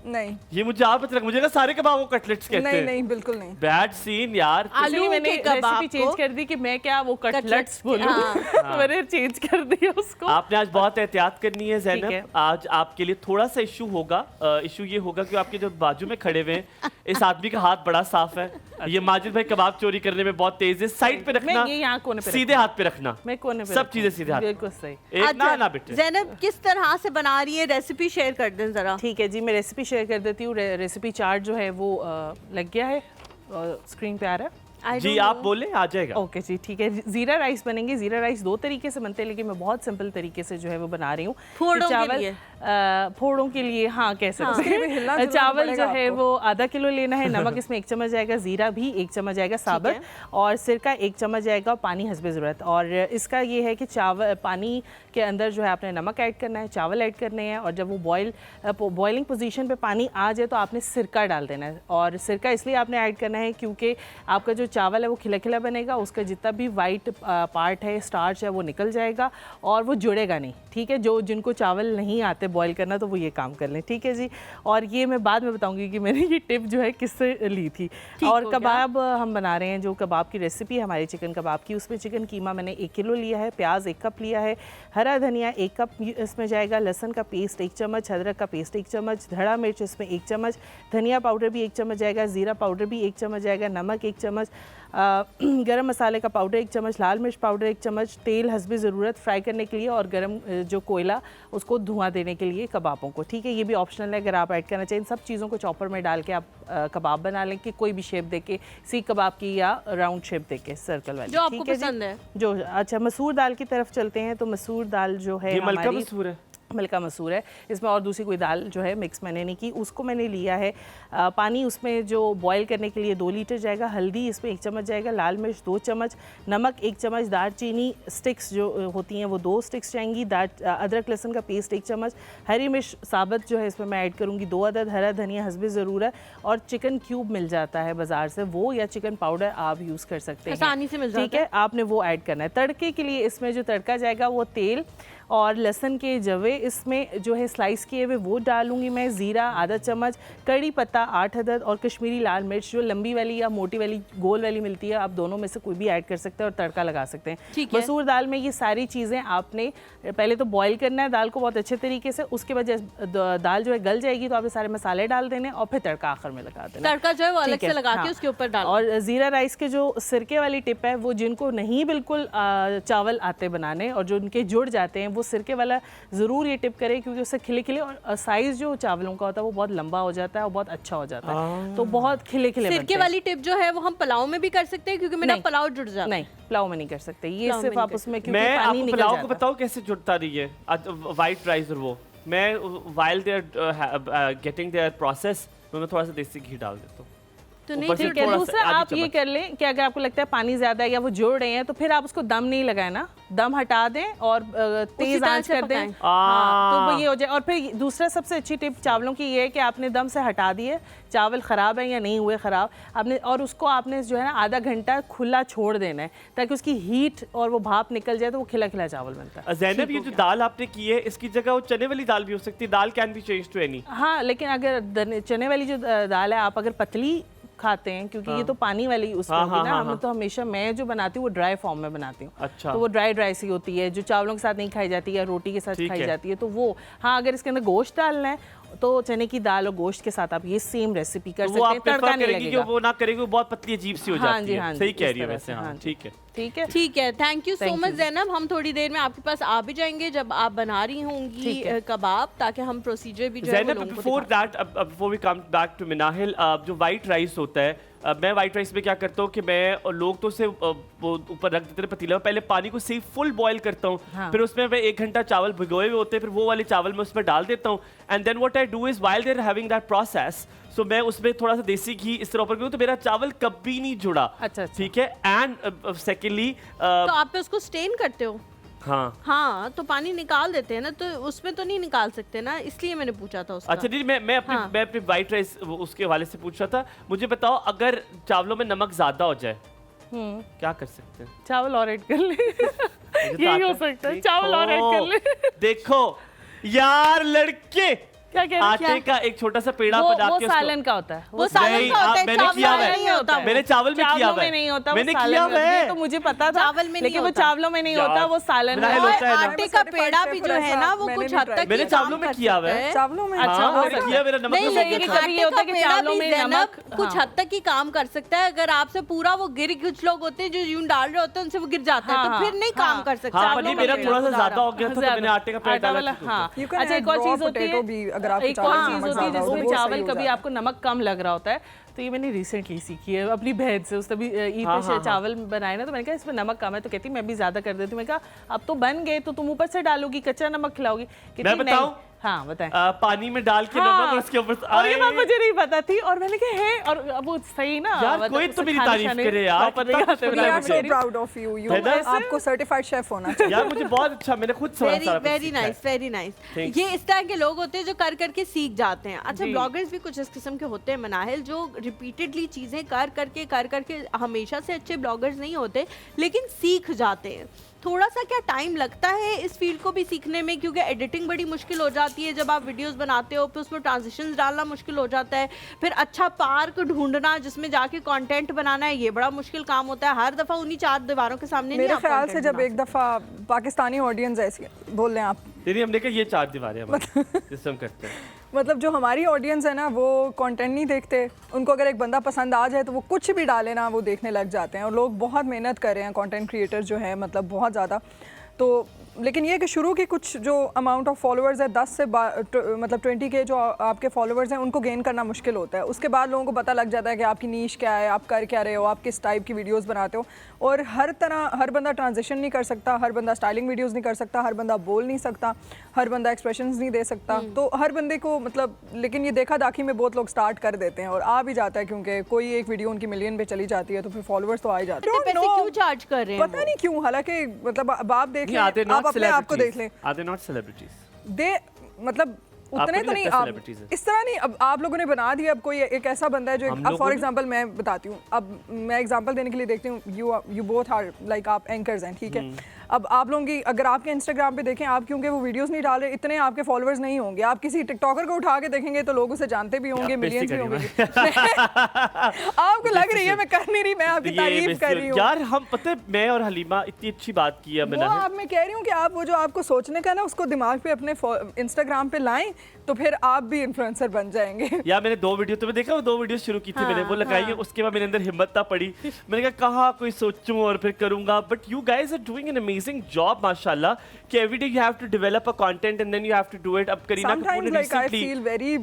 नहीं ये मुझे आप पता लगा, मुझे लगा सारे कबाब को कटलेट्स कहते नहीं हैं। नहीं बिल्कुल नहीं। बैड सीन यार। आलू इसलिए मैंने के कबाब रेसिपी चेंज को कर दी कि मैं क्या वो कटलेट्स कटलेट्स बोलूं। हाँ। मैंने चेंज कर दिया उसको। आपने आज बहुत एहतियात करनी है ठीक है। ज़ैनब। आज आपके लिए थोड़ा सा इशू होगा। इशू ये होगा कि आपके जो बाजू में खड़े हुए हैं इस आदमी का हाथ बड़ा साफ है। ये माजिद भाई कबाब चोरी करने में बहुत तेज है। साइड पे रखना, मैं ये यहाँ कोने पे सीधे हाथ पे रखना। मैं कोने पे सब रखूं। चीजें सीधे हाथ पे। बिल्कुल सही। एक ना बेटे। ज़ैनब किस तरह से बना रही है, रेसिपी शेयर कर दें जरा। ठीक है जी, मैं रेसिपी शेयर कर देती हूँ। रेसिपी चार्ट जो है वो लग गया है, स्क्रीन पे आ रहा है। I जी don't आप know. बोले आ जाएगा। ओके जी ठीक है। जीरा राइस बनेंगे। जीरा राइस दो तरीके से बनते हैं, लेकिन मैं बहुत सिंपल तरीके से जो है वो बना रही हूँ। फोड़ों के चावल लिए? फोड़ों के लिए हाँ कह सकते उसके लिए भी हिलना हैं। जुलना चावल जो पड़ेगा है आपको। वो आधा किलो लेना है। नमक इसमें 1 चम्मच जाएगा, जीरा भी 1 चम्मच जाएगा साबुत, और सिरका 1 चम्मच जाएगा, पानी हस्बे ज़रूरत। और इसका ये है कि चावल पानी के अंदर जो है आपने नमक ऐड करना है, चावल ऐड करने हैं, और जब वो बॉइलिंग पोजीशन पे पानी आ जाए तो आपने सिरका डाल देना है। और सिरका इसलिए आपने ऐड करना है क्योंकि आपका जो चावल है वो खिला खिला बनेगा, उसका जितना भी वाइट पार्ट है, स्टार्च है, वो निकल जाएगा और वो जुड़ेगा नहीं। ठीक है, जो जिनको चावल नहीं आते बॉईल करना तो वो ये काम कर लें। ठीक है जी। और ये मैं बाद में बताऊंगी कि मैंने ये टिप जो है किससे ली थी। और कबाब हम बना रहे हैं, जो कबाब की रेसिपी है हमारी चिकन कबाब की, उसमें चिकन कीमा मैंने 1 किलो लिया है, प्याज 1 कप लिया है, हरा धनिया 1 कप इसमें जाएगा, लहसुन का पेस्ट 1 चम्मच, अदरक का पेस्ट 1 चम्मच, धड़ा मिर्च इसमें 1 चम्मच, धनिया पाउडर भी 1 चम्मच जाएगा, ज़ीरा पाउडर भी 1 चम्मच जाएगा, नमक 1 चम्मच, गरम मसाले का पाउडर 1 चम्मच, लाल मिर्च पाउडर 1 चम्मच, तेल हस्बे ज़रूरत फ्राई करने के लिए, और गरम जो कोयला उसको धुआं देने के लिए कबाबों को। ठीक है, ये भी ऑप्शनल है, अगर आप ऐड करना चाहिए। इन सब चीज़ों को चॉपर में डाल के आप कबाब बना लें, कि कोई भी शेप देके, सीख कबाब की या राउंड शेप देके, सर्कल वाली, जो आपको ठीक है जी? पसंद है। जो अच्छा मसूर दाल की तरफ चलते हैं, तो मसूर दाल जो है ये मलका हमारी मसूर है। मलका मसूर है, इसमें और दूसरी कोई दाल जो है मिक्स मैंने नहीं की। उसको मैंने लिया है, पानी उसमें जो बॉईल करने के लिए 2 लीटर जाएगा, हल्दी इसमें 1 चम्मच जाएगा, लाल मिर्च 2 चम्मच, नमक 1 चम्मच, दालचीनी स्टिक्स जो होती हैं वो 2 स्टिक्स जाएंगी, अदरक लहसुन का पेस्ट 1 चम्मच, हरी मिर्च साबुत जो है इसमें मैं ऐड करूँगी 2 अदद, हरा धनिया हस्बे ज़रूरत, और चिकन क्यूब मिल जाता है बाज़ार से, वो या चिकन पाउडर आप यूज़ कर सकते हैं, आसानी से मिल जाता ठीक है। आपने वो ऐड करना है। तड़के के लिए इसमें जो तड़का जाएगा वो तेल और लहसुन के जवे इसमें जो है स्लाइस किए हुए वो डालूंगी मैं, ज़ीरा आधा चम्मच, कड़ी पत्ता 8 अदद, और कश्मीरी लाल मिर्च जो लंबी वाली या मोटी वाली गोल वाली मिलती है, आप दोनों में से कोई भी ऐड कर सकते हैं और तड़का लगा सकते हैं। ठीक है। मसूर दाल में ये सारी चीज़ें आपने पहले तो बॉईल करना है दाल को बहुत अच्छे तरीके से, उसके बाद दाल जो है गल जाएगी तो आपने सारे मसाले डाल देने और फिर तड़का आखिर में लगा देना। तड़का जो है वो अलग ठीक है, से लगा के हाँ। उसके ऊपर डालो। और ज़ीरा राइस के जो सिरके वाली टिप है, वो जिनको नहीं बिल्कुल चावल आते बनाने और जो उनके जुड़ जाते हैं, वो सिरके वाला ज़रूर ये टिप करें, क्योंकि उससे खिले खिले, और साइज़ जो चावलों का होता है वो बहुत लंबा हो जाता है और बहुत अच्छा हो जाता है, तो बहुत खिले खिले बनते सिरके हैं। वाली टिप जो है वो हम पुलाव में भी कर सकते हैं, क्योंकि मेरा नहीं। पुलाव जुड़ जाता है। नहीं, पुलाव में नहीं कर सकते ये, पुलाव में सिर्फ नहीं आप कर उसमें क्योंकि मैं पानी आपको निकल पुलाव को जाता बताऊं कैसे जुड़ता रही है वाइट राइस, और वो मैं while they're getting their process मैं थोड़ा सा देसी घी डाल देता हूँ। तो नहीं ऊपर से ठीक है। थोड़ा सा दूसरा आधी आप ये चम्मच। कर लें कि अगर आपको लगता है पानी ज़्यादा है या वो जोड़ रहे हैं, तो फिर आप उसको दम नहीं लगाए ना, दम हटा दें और तेज़ तरह आंच से कर दें। पकाएं। हाँ, तो वो ये हो जाए। और फिर दूसरा सबसे अच्छी टिप चावलों की ये है कि आपने दम से हटा दिए, चावल ख़राब है या नहीं हुए ख़राब आपने, और उसको आपने जो है ना आधा घंटा खुला छोड़ देना है, ताकि उसकी हीट और वो भाप निकल जाए, तो वो खिला खिला चावल बनता है। ज़ैनब, ये जो दाल आपने की है, इसकी जगह वो चने वाली दाल भी हो सकती है। Dal can be change to any. हाँ, लेकिन अगर चने वाली जो दाल है, आप अगर पतली खाते हैं, क्योंकि ये तो पानी वाली उसमें हाँ, होगी हाँ, ना, हाँ, हम तो हमेशा मैं जो बनाती हूँ वो ड्राई फॉर्म में बनाती हूँ। अच्छा। तो वो ड्राई सी होती है, जो चावलों के साथ नहीं खाई जाती या रोटी के साथ ठीक खाई है। जाती है, तो वो हाँ, अगर इसके अंदर गोश्त डालना है तो चने की दाल और गोश्त के साथ आप ये सेम रेसिपी कर तो वो सकते आप हैं, तड़का प्रेफर नहीं करेंगी कि लगेगा। वो ना करेगी, वो बहुत पतली अजीब सी हो हाँ जाती जी, है। हाँ सही जी, कह इस रही है तरह वैसे। से, हाँ हाँ जी। ठीक है। ठीक है। ठीक है, thank you so Thank much you. Zainab. हम थोड़ी देर में आपके पास आ भी जाएंगे जब आप बना रही होंगी ठीक है। कबाब, ताकि हम प्रोसीजर भी जो है वो ज़ैनब, लोगों को बिफोर दिखा that, before we come back to Minahil, जो वाइट राइस होता है, मैं वाइट राइस में क्या करता हूँ कि मैं, और लोग तो उसे वो ऊपर रख देते हैं पतीले में, पहले पानी को सही फुल बॉईल करता हूँ, हाँ। फिर उसमें मैं 1 घंटा चावल भिगोए हुए होते हैं, फिर वो वाले चावल मैं उसमें डाल देता हूँ, and then what I do is while they are having that process, so मैं उसमें थोड़ा सा देसी घी इस तरह ऊपर करूँ, तो मेरा चावल कभी नहीं जुड़ा। अच्छा। ठीक है। एंड सेकेंडली, तो आप उसको स्टेन करते हो? हाँ हाँ, तो पानी निकाल देते हैं ना, तो उसमें तो नहीं निकाल सकते ना, इसलिए मैंने पूछा था उसका। अच्छा नहीं, मैं अपनी वाइट राइस उसके हवाले से पूछ रहा था। मुझे बताओ, अगर चावलों में नमक ज्यादा हो जाए क्या कर सकते हैं? चावल और ऐड कर ले। मुझे तो यही हो आता है। सकता है, चावल और ऐड कर ले। देखो यार लड़के, क्या कह रहे हैं? आटे का एक छोटा सा पेड़ा वो बना के उसको- सालन का होता है। वो सालन नहीं, का होता है, मैंने चावल किया हुआ में है। नहीं होता वो। मैंने चावल में किया चावलों हुआ में नहीं होता, वो मैंने सालन किया में हुआ होता है। है। तो मुझे पता था, चावल में नहीं लेकिन वो होता। चावलों में नहीं यार, होता, वो सालन में बनाया होता है। होता है ना। आटे का पेड़ा भी जो है ना, वो मैंने कुछ नहीं हद try तक मैंने ये चावलों काम में कर किया हुआ है। सकता है। चावलों में अच्छा, हाँ, हो मैंने सकता किया, है। मेरा नमक नहीं, नमक लेकिन हो गया था। कभी ये होता है कि आटे का चावलों पेड़ा में भी ज़ैनब नमक, कुछ हाँ। हद तक ही काम कर सकता है। अगर आपसे पूरा वो गिर, कुछ लोग होते हैं जो यूं डाल रहे होते हैं, उनसे वो गिर जाता है, हाँ, तो फिर नहीं हाँ, काम कर सकता। हाँ, चावलों पनीर का मेरा पेड़ा थोड़ा सा बता ज्यादा रहा हो गया था, तो मैंने आटे का पेड़ा आटा डाला वाला, था। हाँ। You can अच्छा, add एक और raw चीज होती है, potato भी, अगर आपके एक चावल और में चीज नमक होती है ज्यादा हो, जिसमें वो चावल सही हो कभी जाता है। आपको नमक कम लग रहा होता है, तो ये मैंने रिसेंटली सीखी है अपनी बहन से। उसने भी ईद हाँ, पे हाँ, चावल बनाए ना, तो मैंने कहा इसमें नमक कम है, तो कहती मैं भी ज्यादा कर देती हूँ। मैंने कहा अब तो बन गए तो तुम ऊपर से डालोगी, कच्चा नमक खिलाओगी? कहती मैं बताऊं? नहीं। हाँ बताएं। पानी में डाल के हाँ, नमक और उसके ऊपर और ये बात मुझे नहीं पता थी, और मैंने कहा है, और अब वो सही ना यार, मतलब कोई तो उसे मेरी खाने तारीफ शाने करे यार, proper नहीं कितना आते We शुक्रिया are बनाने। so मेरी। proud of you. You है ना? आपको सर्टिफाइड शेफ होना चाहिए। यार मुझे बहुत अच्छा, मैंने खुद सारा वेरी कुछ वेरी सीखा है। Nice, very nice. Thanks. ये इस तरह के लोग होते हैं जो कर करके सीख जाते हैं। अच्छा, जी। ब्लॉगर्स भी कुछ इस किस्म के होते हैं मनाहिल, जो रिपीटेडली चीजें कर करके हमेशा से अच्छे ब्लॉगर्स नहीं होते, लेकिन सीख जाते हैं। थोड़ा सा क्या टाइम लगता है इस फील्ड को भी सीखने में, क्योंकि एडिटिंग बड़ी मुश्किल हो जाती है जब आप वीडियोस बनाते हो, फिर उसमें ट्रांजिशंस डालना मुश्किल हो जाता है, फिर अच्छा पार्क ढूंढना जिसमें जाके कंटेंट बनाना है, ये बड़ा मुश्किल काम होता है। हर दफा उन्हीं 4 दीवारों के सामने नहीं मेरे आप ख्याल content से जब बना एक दफ़ा पाकिस्तानी ऑडियंस ऐसी बोल रहे हैं आप, तेरी हमने कहा ये 4 दीवारें हमारी जिससे हम करते हैं। मतलब जो हमारी ऑडियंस है ना, वो कंटेंट नहीं देखते। उनको अगर एक बंदा पसंद आ जाए तो वो कुछ भी डाले ना, वो देखने लग जाते हैं। और लोग बहुत मेहनत कर रहे हैं, कंटेंट क्रिएटर जो है, मतलब बहुत ज़्यादा। तो लेकिन ये कि शुरू की कुछ जो अमाउंट ऑफ फॉलोअर्स है 10 से मतलब 20 के जो आपके फॉलोअर्स हैं, उनको गेन करना मुश्किल होता है। उसके बाद लोगों को पता लग जाता है कि आपकी नीश क्या है, आप कर क्या रहे हो, आप किस टाइप की वीडियोस बनाते हो। और हर बंदा ट्रांजिशन नहीं कर सकता, हर बंदा स्टाइलिंग वीडियोस नहीं कर सकता, हर बंदा बोल नहीं सकता, हर बंदा एक्सप्रेशंस नहीं दे सकता। तो हर बंदे को मतलब, लेकिन ये देखा दाखी में बहुत लोग स्टार्ट कर देते हैं और आ भी जाता है, क्योंकि कोई एक वीडियो उनकी मिलियन पे चली जाती है तो फिर फॉलोअर्स तो आ ही जाते हैं। पैसे क्यों चार्ज कर रहे हैं पता नहीं क्यों, हालांकि मतलब अब आप देख लें, आते आप अपने आप को देख लें, आते नॉट सेलिब्रिटीज। दे मतलब उतने नहीं तो नहीं, लगता आप celebrities है? इस तरह नहीं। अब आप लोगों ने बना दिया, अब कोई एक ऐसा बंदा है जो, हम अब लोगों फॉर ने- एग्जांपल मैं बताती हूँ, अब मैं एग्जांपल देने के लिए देखती हूँ, यू बोथ आर लाइक, आप एंकर्स हैं, ठीक है। अब आप लोगों की अगर आपके इंस्टाग्राम पे देखें, आप क्योंकि वो वीडियोस नहीं डाल रहे, इतने आपके फॉलोअर्स नहीं होंगे। आप किसी टिकटॉकर को उठा के देखेंगे तो लोग उसे जानते भी होंगे, मिलियंस भी होंगे। आपको लग रही है मैं कर नहीं रही, मैं आपकी तारीफ कर रही हूँ यार। हम पता है, मैं और हलीमा इतनी अच्छी बात की है वो मैंने। आप, मैं कह रही हूँ कि आप वो जो आपको सोचने का ना, उसको दिमाग पे अपने इंस्टाग्राम पे लाएं, तो फिर आप भी इन्फ्लुएंसर बन जाएंगे। यार मैंने 2 वीडियो, तुम्हें देखा, वो 2 वीडियो शुरू की थी मैंने, वो लगाई है, उसके बाद मेरे अंदर हिम्मत ना पड़ी। मैंने कहा कोई सोचूं और फिर करूंगा। But you guys are doing an amazing job माशाल्लाह, कि every day you have to develop a content and then you have to do it. अब करीना कपूर ने like I recently feel very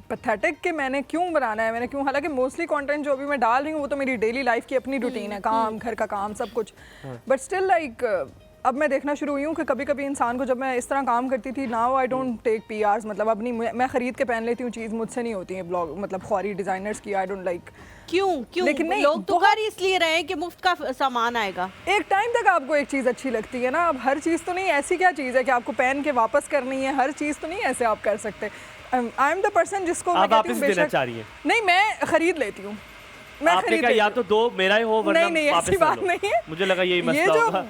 pathetic कि मैंने क्यों बनाना है, मैंने क्यों, हालांकि मोस्टली कंटेंट जो अभी मैं डाल रही हूँ वो तो मेरी डेली लाइफ की अपनी रूटीन है, काम, घर का काम, सब कुछ। बट स्टिल लाइक अब मैं देखना शुरू हुई हूँ कि कभी कभी इंसान को, जब मैं इस तरह काम करती थी, now I don't take PRs, मतलब अब नहीं, मैं खरीद के पहन लेती हूँ चीज़, मुझसे नहीं होती है ब्लॉग, मतलब खौरी डिज़ाइनर्स की, आई डोंट लाइक। क्यों लेकिन नहीं, लोग तो कर इसलिए रहे हैं कि मुफ्त का सामान आएगा। एक टाइम तक आपको एक चीज़ अच्छी लगती है ना, अब हर चीज़ तो नहीं, ऐसी क्या चीज़ है कि आपको पहन के वापस करनी है, हर चीज़ तो नहीं ऐसे आप कर सकते। आई एम द पर्सन जिसको मैं आप कहती वापस हूँ देना बेशक चाह रही हैं? नहीं, मैं खरीद लेती हूँ, मैं आपने खरीद कहा लेती या हूँ। तो 2 मेरा ही हो, वरना नहीं वापस ऐसी कर बात लो। नहीं है। मुझे लगा यही ये मसला जो होगा।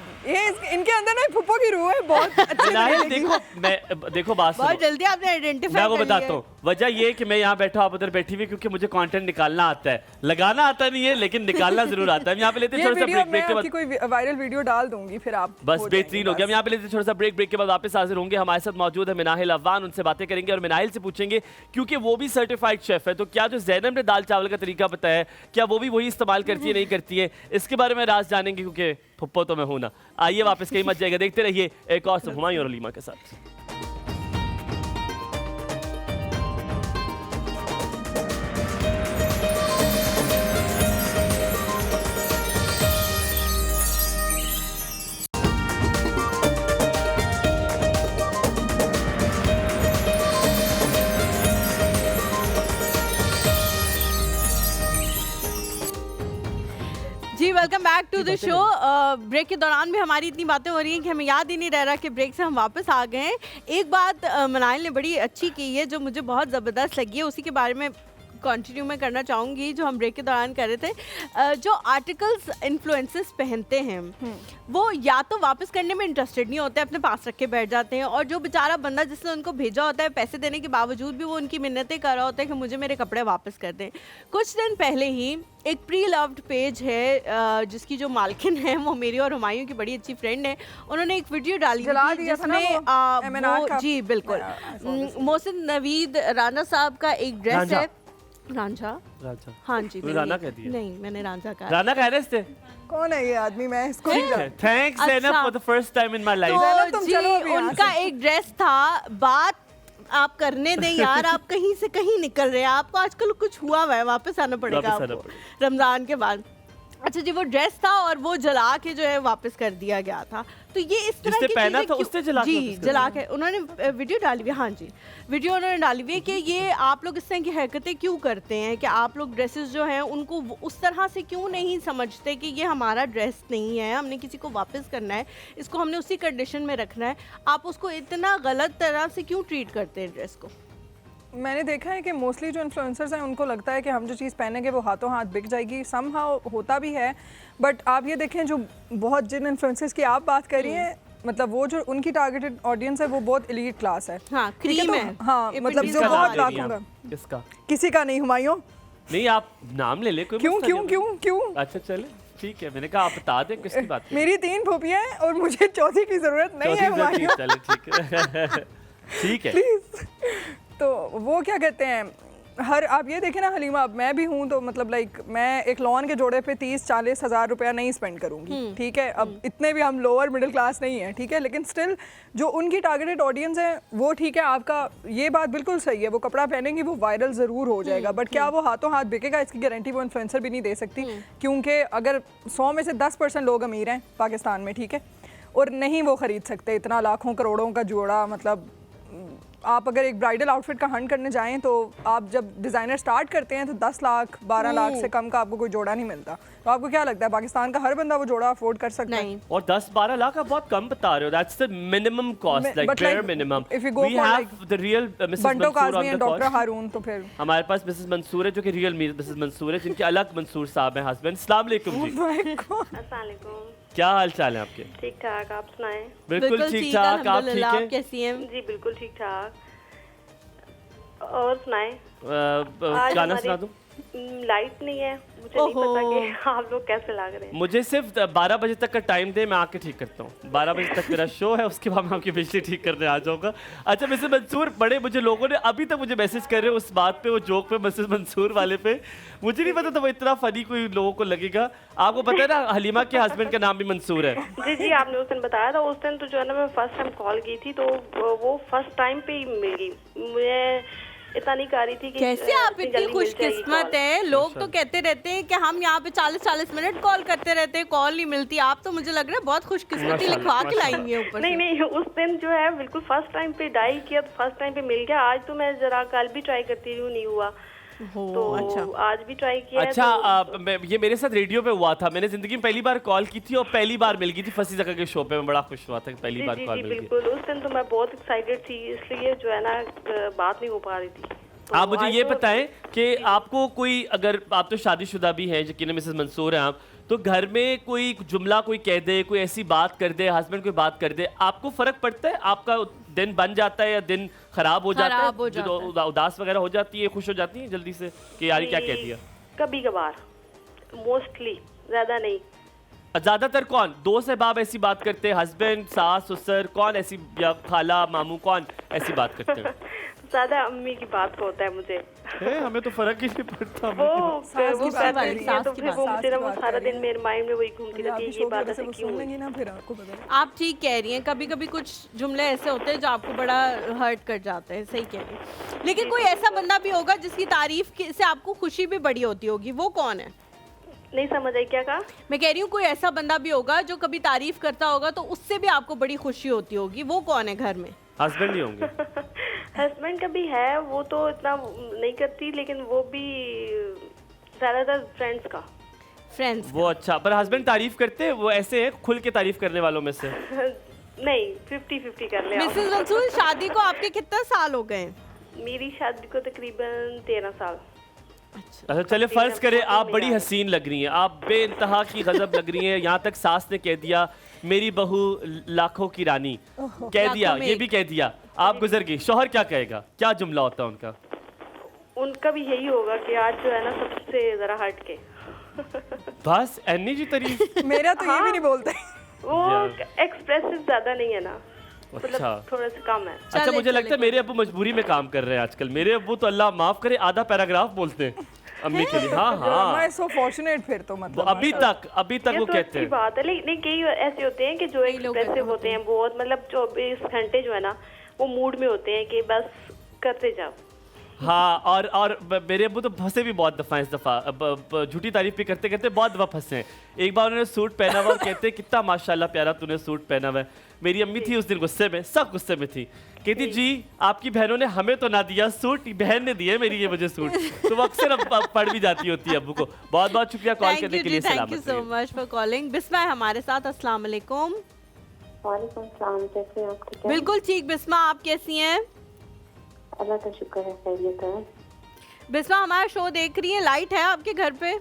इनके अंदर ना फुप्पो की रूह है, बहुत अच्छी नाहिल, लगेगी। देखो बात सुनो। बहुत जल्दी आपने आइडेंटिफाई मैं कर वो लिया बताता हूँ, वजह ये है कि मैं यहाँ बैठा, आप उधर बैठी हुई, क्योंकि मुझे कंटेंट निकालना आता है, लगाना आता नहीं है, लेकिन निकालना जरूर आता है। हम यहाँ पे लेते हैं ये थोड़ा सा वीडियो ब्रेक मैं के आपकी बाद, कोई वायरल वीडियो डाल दूंगी, फिर आप बस हो बेहतरीन हो जाएंगे गया। हम यहाँ पे लेते हैं थोड़ा सा ब्रेक के बाद वापस हाजिर होंगे। हमारे साथ मौजूद है मिनाहिल अफवान, उनसे बातें करेंगे और मिनाहिल से पूछेंगे, क्योंकि वो भी सर्टिफाइड शेफ है, तो क्या जो ज़ैनब ने दाल चावल का तरीका बताया है, क्या वो भी वही इस्तेमाल करती है, नहीं करती है, इसके बारे में राज जानेंगे, क्योंकि फुप्पो तो मैं हूं ना। आइए वापस कहीं मत जाएगा, देखते रहिए एक और सब हुमायूं और हलीमा के साथ। जी welcome back to the show. Break के दौरान भी हमारी इतनी बातें हो रही हैं कि हमें याद ही नहीं रह रहा कि ब्रेक से हम वापस आ गए हैं। एक बात मनाइल ने बड़ी अच्छी की है जो मुझे बहुत ज़बरदस्त लगी है, उसी के बारे में कंटिन्यू मैं करना चाहूँगी जो हम ब्रेक के दौरान कर रहे थे। जो आर्टिकल्स इन्फ्लुएंसर्स पहनते हैं वो या तो वापस करने में इंटरेस्टेड नहीं होते, अपने पास रख के बैठ जाते हैं, और जो बेचारा बंदा जिसने उनको भेजा होता है, पैसे देने के बावजूद भी वो उनकी मिन्नतें कर रहा होता है कि मुझे मेरे कपड़े वापस कर दें। कुछ दिन पहले ही एक प्री लव्ड पेज है जिसकी जो मालकिन है वो मेरी और हुमायूं की बड़ी अच्छी फ्रेंड है, उन्होंने एक वीडियो डाली जला थी दिया था ना जिसमें वो MNR जी बिल्कुल मोहसिन नवीद राना साहब का एक ड्रेस है। रांझा राजा, हाँ जी, तूने राना कह दिया? नहीं मैंने रांझा कहा। राना कह रहे थे? कौन है ये आदमी, मैं इसको नहीं जानती। थैंक्स ज़ैनब अच्छा। For the first time in my life. Zainab, तो तुम जी चलो अभी यहाँ उनका एक ड्रेस था, बात आप करने दें यार, आप कहीं से कहीं निकल रहे हैं, आपको आजकल कुछ हुआ हुआ है, वापस आना पड़ेगा वापस आना आपको रमजान के बाद। अच्छा जी, वो ड्रेस था और वो जला के जो है वापस कर दिया गया था, तो ये इस तरह जिसने की पहना चीजें था क्यों- उसने जला के जी वापस कर जला के उन्होंने वीडियो डाली हुई है। हाँ जी, वीडियो उन्होंने डाली हुई है कि ये आप लोग इस तरह की हरकतें क्यों करते हैं, कि आप लोग ड्रेसेस जो हैं उनको उस तरह से क्यों नहीं समझते कि ये हमारा ड्रेस नहीं है, हमने किसी को वापस करना है, इसको हमने उसी कंडीशन में रखना है, आप उसको इतना गलत तरह से क्यों ट्रीट करते हैं ड्रेस को। मैंने देखा है कि मोस्टली जो इन्फ्लुएंसर्स हैं उनको लगता है कि हम जो चीज़ पहनेंगे वो हाथों हाथ बिक जाएगी, समहाउ होता भी है, बट आप ये देखें जो बहुत जिन इन्फ्लुएंसर्स की आप बात कर रही हैं, मतलब वो जो उनकी टारगेटेड ऑडियंस है वो बहुत एलीट क्लास है। हाँ, ठीक है, क्रीम तो है। हाँ, ये मतलब पिटी जो से बहुत बात ले रही हैं लाखों आप? का, किसका? किसी का नहीं, हुमायूं। नहीं, आप नाम ले ले, कोई क्यों मसला क्यों नहीं। क्यों क्यों अच्छा चले, ठीक है, मैंने कहा आप बता दें किसकी बात कर रहे हैं। मेरी 3 फूफियाँ हैं और मुझे चौथी की जरूरत नहीं है चौथी हुमायूं, चले, ठीक है ठीक है। प्लीज। तो वो क्या कहते हैं, हर आप ये देखें ना हलीमा, अब मैं भी हूँ तो मतलब लाइक मैं एक लॉन के जोड़े पे 30-40 हज़ार रुपया नहीं स्पेंड करूँगी, ठीक है। अब इतने भी हम लोअर मिडिल क्लास नहीं है, ठीक है, लेकिन स्टिल जो उनकी टारगेटेड ऑडियंस है वो ठीक है, आपका ये बात बिल्कुल सही है, वो कपड़ा पहनेंगी वो वायरल ज़रूर हो जाएगा, बट क्या वो हाथों हाथ बिकेगा, इसकी गारंटी वो इन्फ्लुएंसर भी नहीं दे सकती, क्योंकि अगर 100 में से 10% लोग अमीर हैं पाकिस्तान में, ठीक है, और नहीं वो ख़रीद सकते इतना लाखों करोड़ों का जोड़ा। मतलब आप अगर एक ब्राइडल आउटफिट का हंट करने जाएं तो आप जब डिज़ाइनर स्टार्ट करते हैं तो 10 लाख 12 लाख से कम का आपको कोई जोड़ा नहीं मिलता। तो आपको क्या लगता है पाकिस्तान का हर बंदा वो जोड़ा अफोर्ड कर सकता है? नहीं, और 10-12 लाख आप बहुत कम बता रहे हो, that's the minimum cost, like but bare like, minimum. if you go We for have like the real Mrs. Bunty Mansoor Kazmi on and the doctor call. हारून, तो फिर हमारे पास मिसेस मंसूर है जो कि रियल मिसेस मंसूर है, जिनके अलग मंसूर साहब हैं हस्बैंड। अस्सलाम वालेकुम जी, अस्सलामुअलैकुम। क्या हाल चाल है आपके? ठीक ठाक, आप सुनाएं? बिल्कुल ठीक ठाक, आप ठीक अल्हम्दुलिल्लाह, आप है? कैसी हैं? जी बिल्कुल ठीक ठाक। और सुनाएं? गाना सुना हमारी दूं? लाइट नहीं है, मुझे नहीं पता कि आप लोग कैसे लग रहे हैं। मुझे सिर्फ 12 बजे तक का टाइम दे, मैं आके ठीक करता हूँ। 12 बजे तक मेरा शो है, उसके बाद मैं आपकी बिजली ठीक करने आ जाऊँगा। अच्छा मिसेस मंसूर, बड़े मुझे लोगों ने अभी तक मुझे मैसेज कर रहे हैं उस बात पे, वो जोक पे, मिसेस मंसूर वाले पे। मुझे नहीं पता था वो इतना फनी कोई लोगों को लगेगा। आपको पता है ना हलीमा के हस्बैंड का नाम भी मंसूर है। जी जी, आपने उस दिन बताया था, उस दिन तो जो है ना मैं फर्स्ट टाइम कॉल की थी तो वो फर्स्ट टाइम पे ही मिल गई। मैं इतना नहीं कर रही थी कि कैसे आप इतनी खुशकिस्मत हैं। लोग तो कहते रहते हैं कि हम यहाँ पे 40-40 मिनट कॉल करते रहते हैं, कॉल नहीं मिलती। आप तो मुझे लग रहा है बहुत खुशकिस्मती लिखवा के लाई हैं ऊपर नहीं से। नहीं, उस दिन जो है बिल्कुल फर्स्ट टाइम पे डायल किया तो फर्स्ट टाइम पे मिल गया। आज तो मैं जरा कल भी ट्राई करती रही हूँ, नहीं हुआ, तो अच्छा। आज भी ट्राई किया है, अच्छा तो ये मेरे साथ रेडियो पे हुआ था, मैंने जिंदगी में पहली बार कॉल की थी और पहली बार मिल गई थी फसी जगह के शो पे। मैं बड़ा खुश हुआ था कि पहली जी बार जी कॉल जी मिल गई। बिल्कुल। उस दिन तो मैं बहुत एक्साइटेड थी, इसलिए जो है ना बात नहीं हो पा रही थी। तो आप मुझे आज ये तो- बताएं कि आपको कोई, अगर आप तो शादीशुदा भी हैं, यकीन मिसेस मंसूर हैं आप, तो घर में कोई जुमला कोई कह दे, कोई ऐसी बात कर दे, हस्बैंड कोई बात कर दे, आपको फर्क पड़ता है? आपका दिन बन जाता है या दिन खराब हो जाता खराब हो है? जाता जो उदास वगैरह हो जाती है, खुश हो जाती है जल्दी से कि यार ये क्या कह दिया? कभी कभार, मोस्टली, ज्यादा नहीं। ज्यादातर कौन दोस्त अहबाब ऐसी बात करते हैं? हस्बैंड, सास, ससुर, कौन ऐसी, या खाला, मामू, कौन ऐसी बात करते हैं? ज्यादा अम्मी की बात को होता है मुझे। हमें तो फर्क ही नहीं पड़ता। वो सास की बात कहती कर रही है है, तो फिर वो सास मुझे ना की वो बात सारा कर रही दिन है। मेरे माइंड में वही घूमती रहती है, ये बात ऐसे क्यों सुन हुई? लेंगी ना फिर आपको पता है। आप ठीक कह रही हैं, कभी कभी कुछ जुमले ऐसे होते हैं जो आपको बड़ा हर्ट कर जाते हैं, सही कह रही हैं। लेकिन कोई ऐसा बंदा भी होगा जिसकी तारीफ से आपको खुशी भी बड़ी होती होगी, वो कौन है? नहीं समझ आई, क्या कहा? मैं कह रही हूँ कोई ऐसा बंदा भी होगा जो कभी तारीफ करता होगा तो उससे भी आपको बड़ी खुशी होती होगी, वो कौन है घर में? हस्बैंड ही होंगे। हस्बैंड का भी है, वो तो इतना नहीं करती, लेकिन वो भी ज्यादातर फ्रेंड्स का। फ्रेंड्स। वो अच्छा, पर हस्बैंड तारीफ करते हैं? वो ऐसे हैं खुल के तारीफ करने वालों में से? नहीं, 50-50 कर ले आप। मिसेस मंसूर, शादी को आपके कितने साल हो गए? मेरी शादी को तकरीबन 13 साल। अच्छा चले, फर्ज करें आप बड़ी हसीन लग रही हैं, आप बेइंतहा की गजब लग रही हैं, यहाँ तक सास ने कह दिया मेरी बहू लाखों की रानी, कह दिया, लाखों में ये भी कह दिया, आप गुजर गई, शौहर क्या कहेगा? क्या जुमला होता है उनका? उनका भी यही होगा कि आज जो है ना सबसे जरा हट के। बस एनी जी तारीफ। मेरा तो ये भी नहीं बोलते। वो एक्सप्रेसिव ज्यादा नहीं है ना, अच्छा मतलब थोड़ा सा कम है। अच्छा, चले, मुझे चले, लगता है मेरे अब्बू मजबूरी में काम कर रहे हैं आजकल। मेरे अब्बू तो अल्लाह माफ करे आधा पैराग्राफ बोलते हैं अम्मी के लिए। हाँ हाँ, मैं सो फॉर्चुनेट फिर तो वो मतलब अभी तक ये वो तो कहते अच्छी हैं। बात है, लेकिन कई ऐसे होते हैं कि जो कई लोग ऐसे एक्सप्रेसिव होते हैं बहुत, मतलब 24 घंटे जो है ना वो मूड में होते हैं कि बस करते जाओ। हाँ, और मेरे अब्बू तो फंसे भी बहुत दफा इस दफा, झूठी तारीफ भी करते करते बहुत दफा फंसे हैं। एक बार उन्होंने सूट पहना हुआ और कहते कितना माशाल्लाह प्यारा तूने सूट पहना हुआ है। मेरी अम्मी थी उस दिन गुस्से में, सब गुस्से में थी, कहती जी आपकी बहनों ने हमें तो ना दिया सूट, बहन ने दिया मेरी ये मुझे सूट। तो वो अक्सर अब पढ़ भी जाती होती है अब्बू को। बहुत बहुत शुक्रिया कॉल करने के लिए। Thank you so much for calling. Bisma है हमारे साथ। अस्सलाम वालेकुम। वालेकुम सलाम, कैसे हैं आप? ठीक है? बिल्कुल ठीक बिस्मा, आप कैसी हैं? अल्लाह का शुक्र है, खैरियत है। बिस्मा हमारा शो देख रही है? लाइट है आपके घर पे?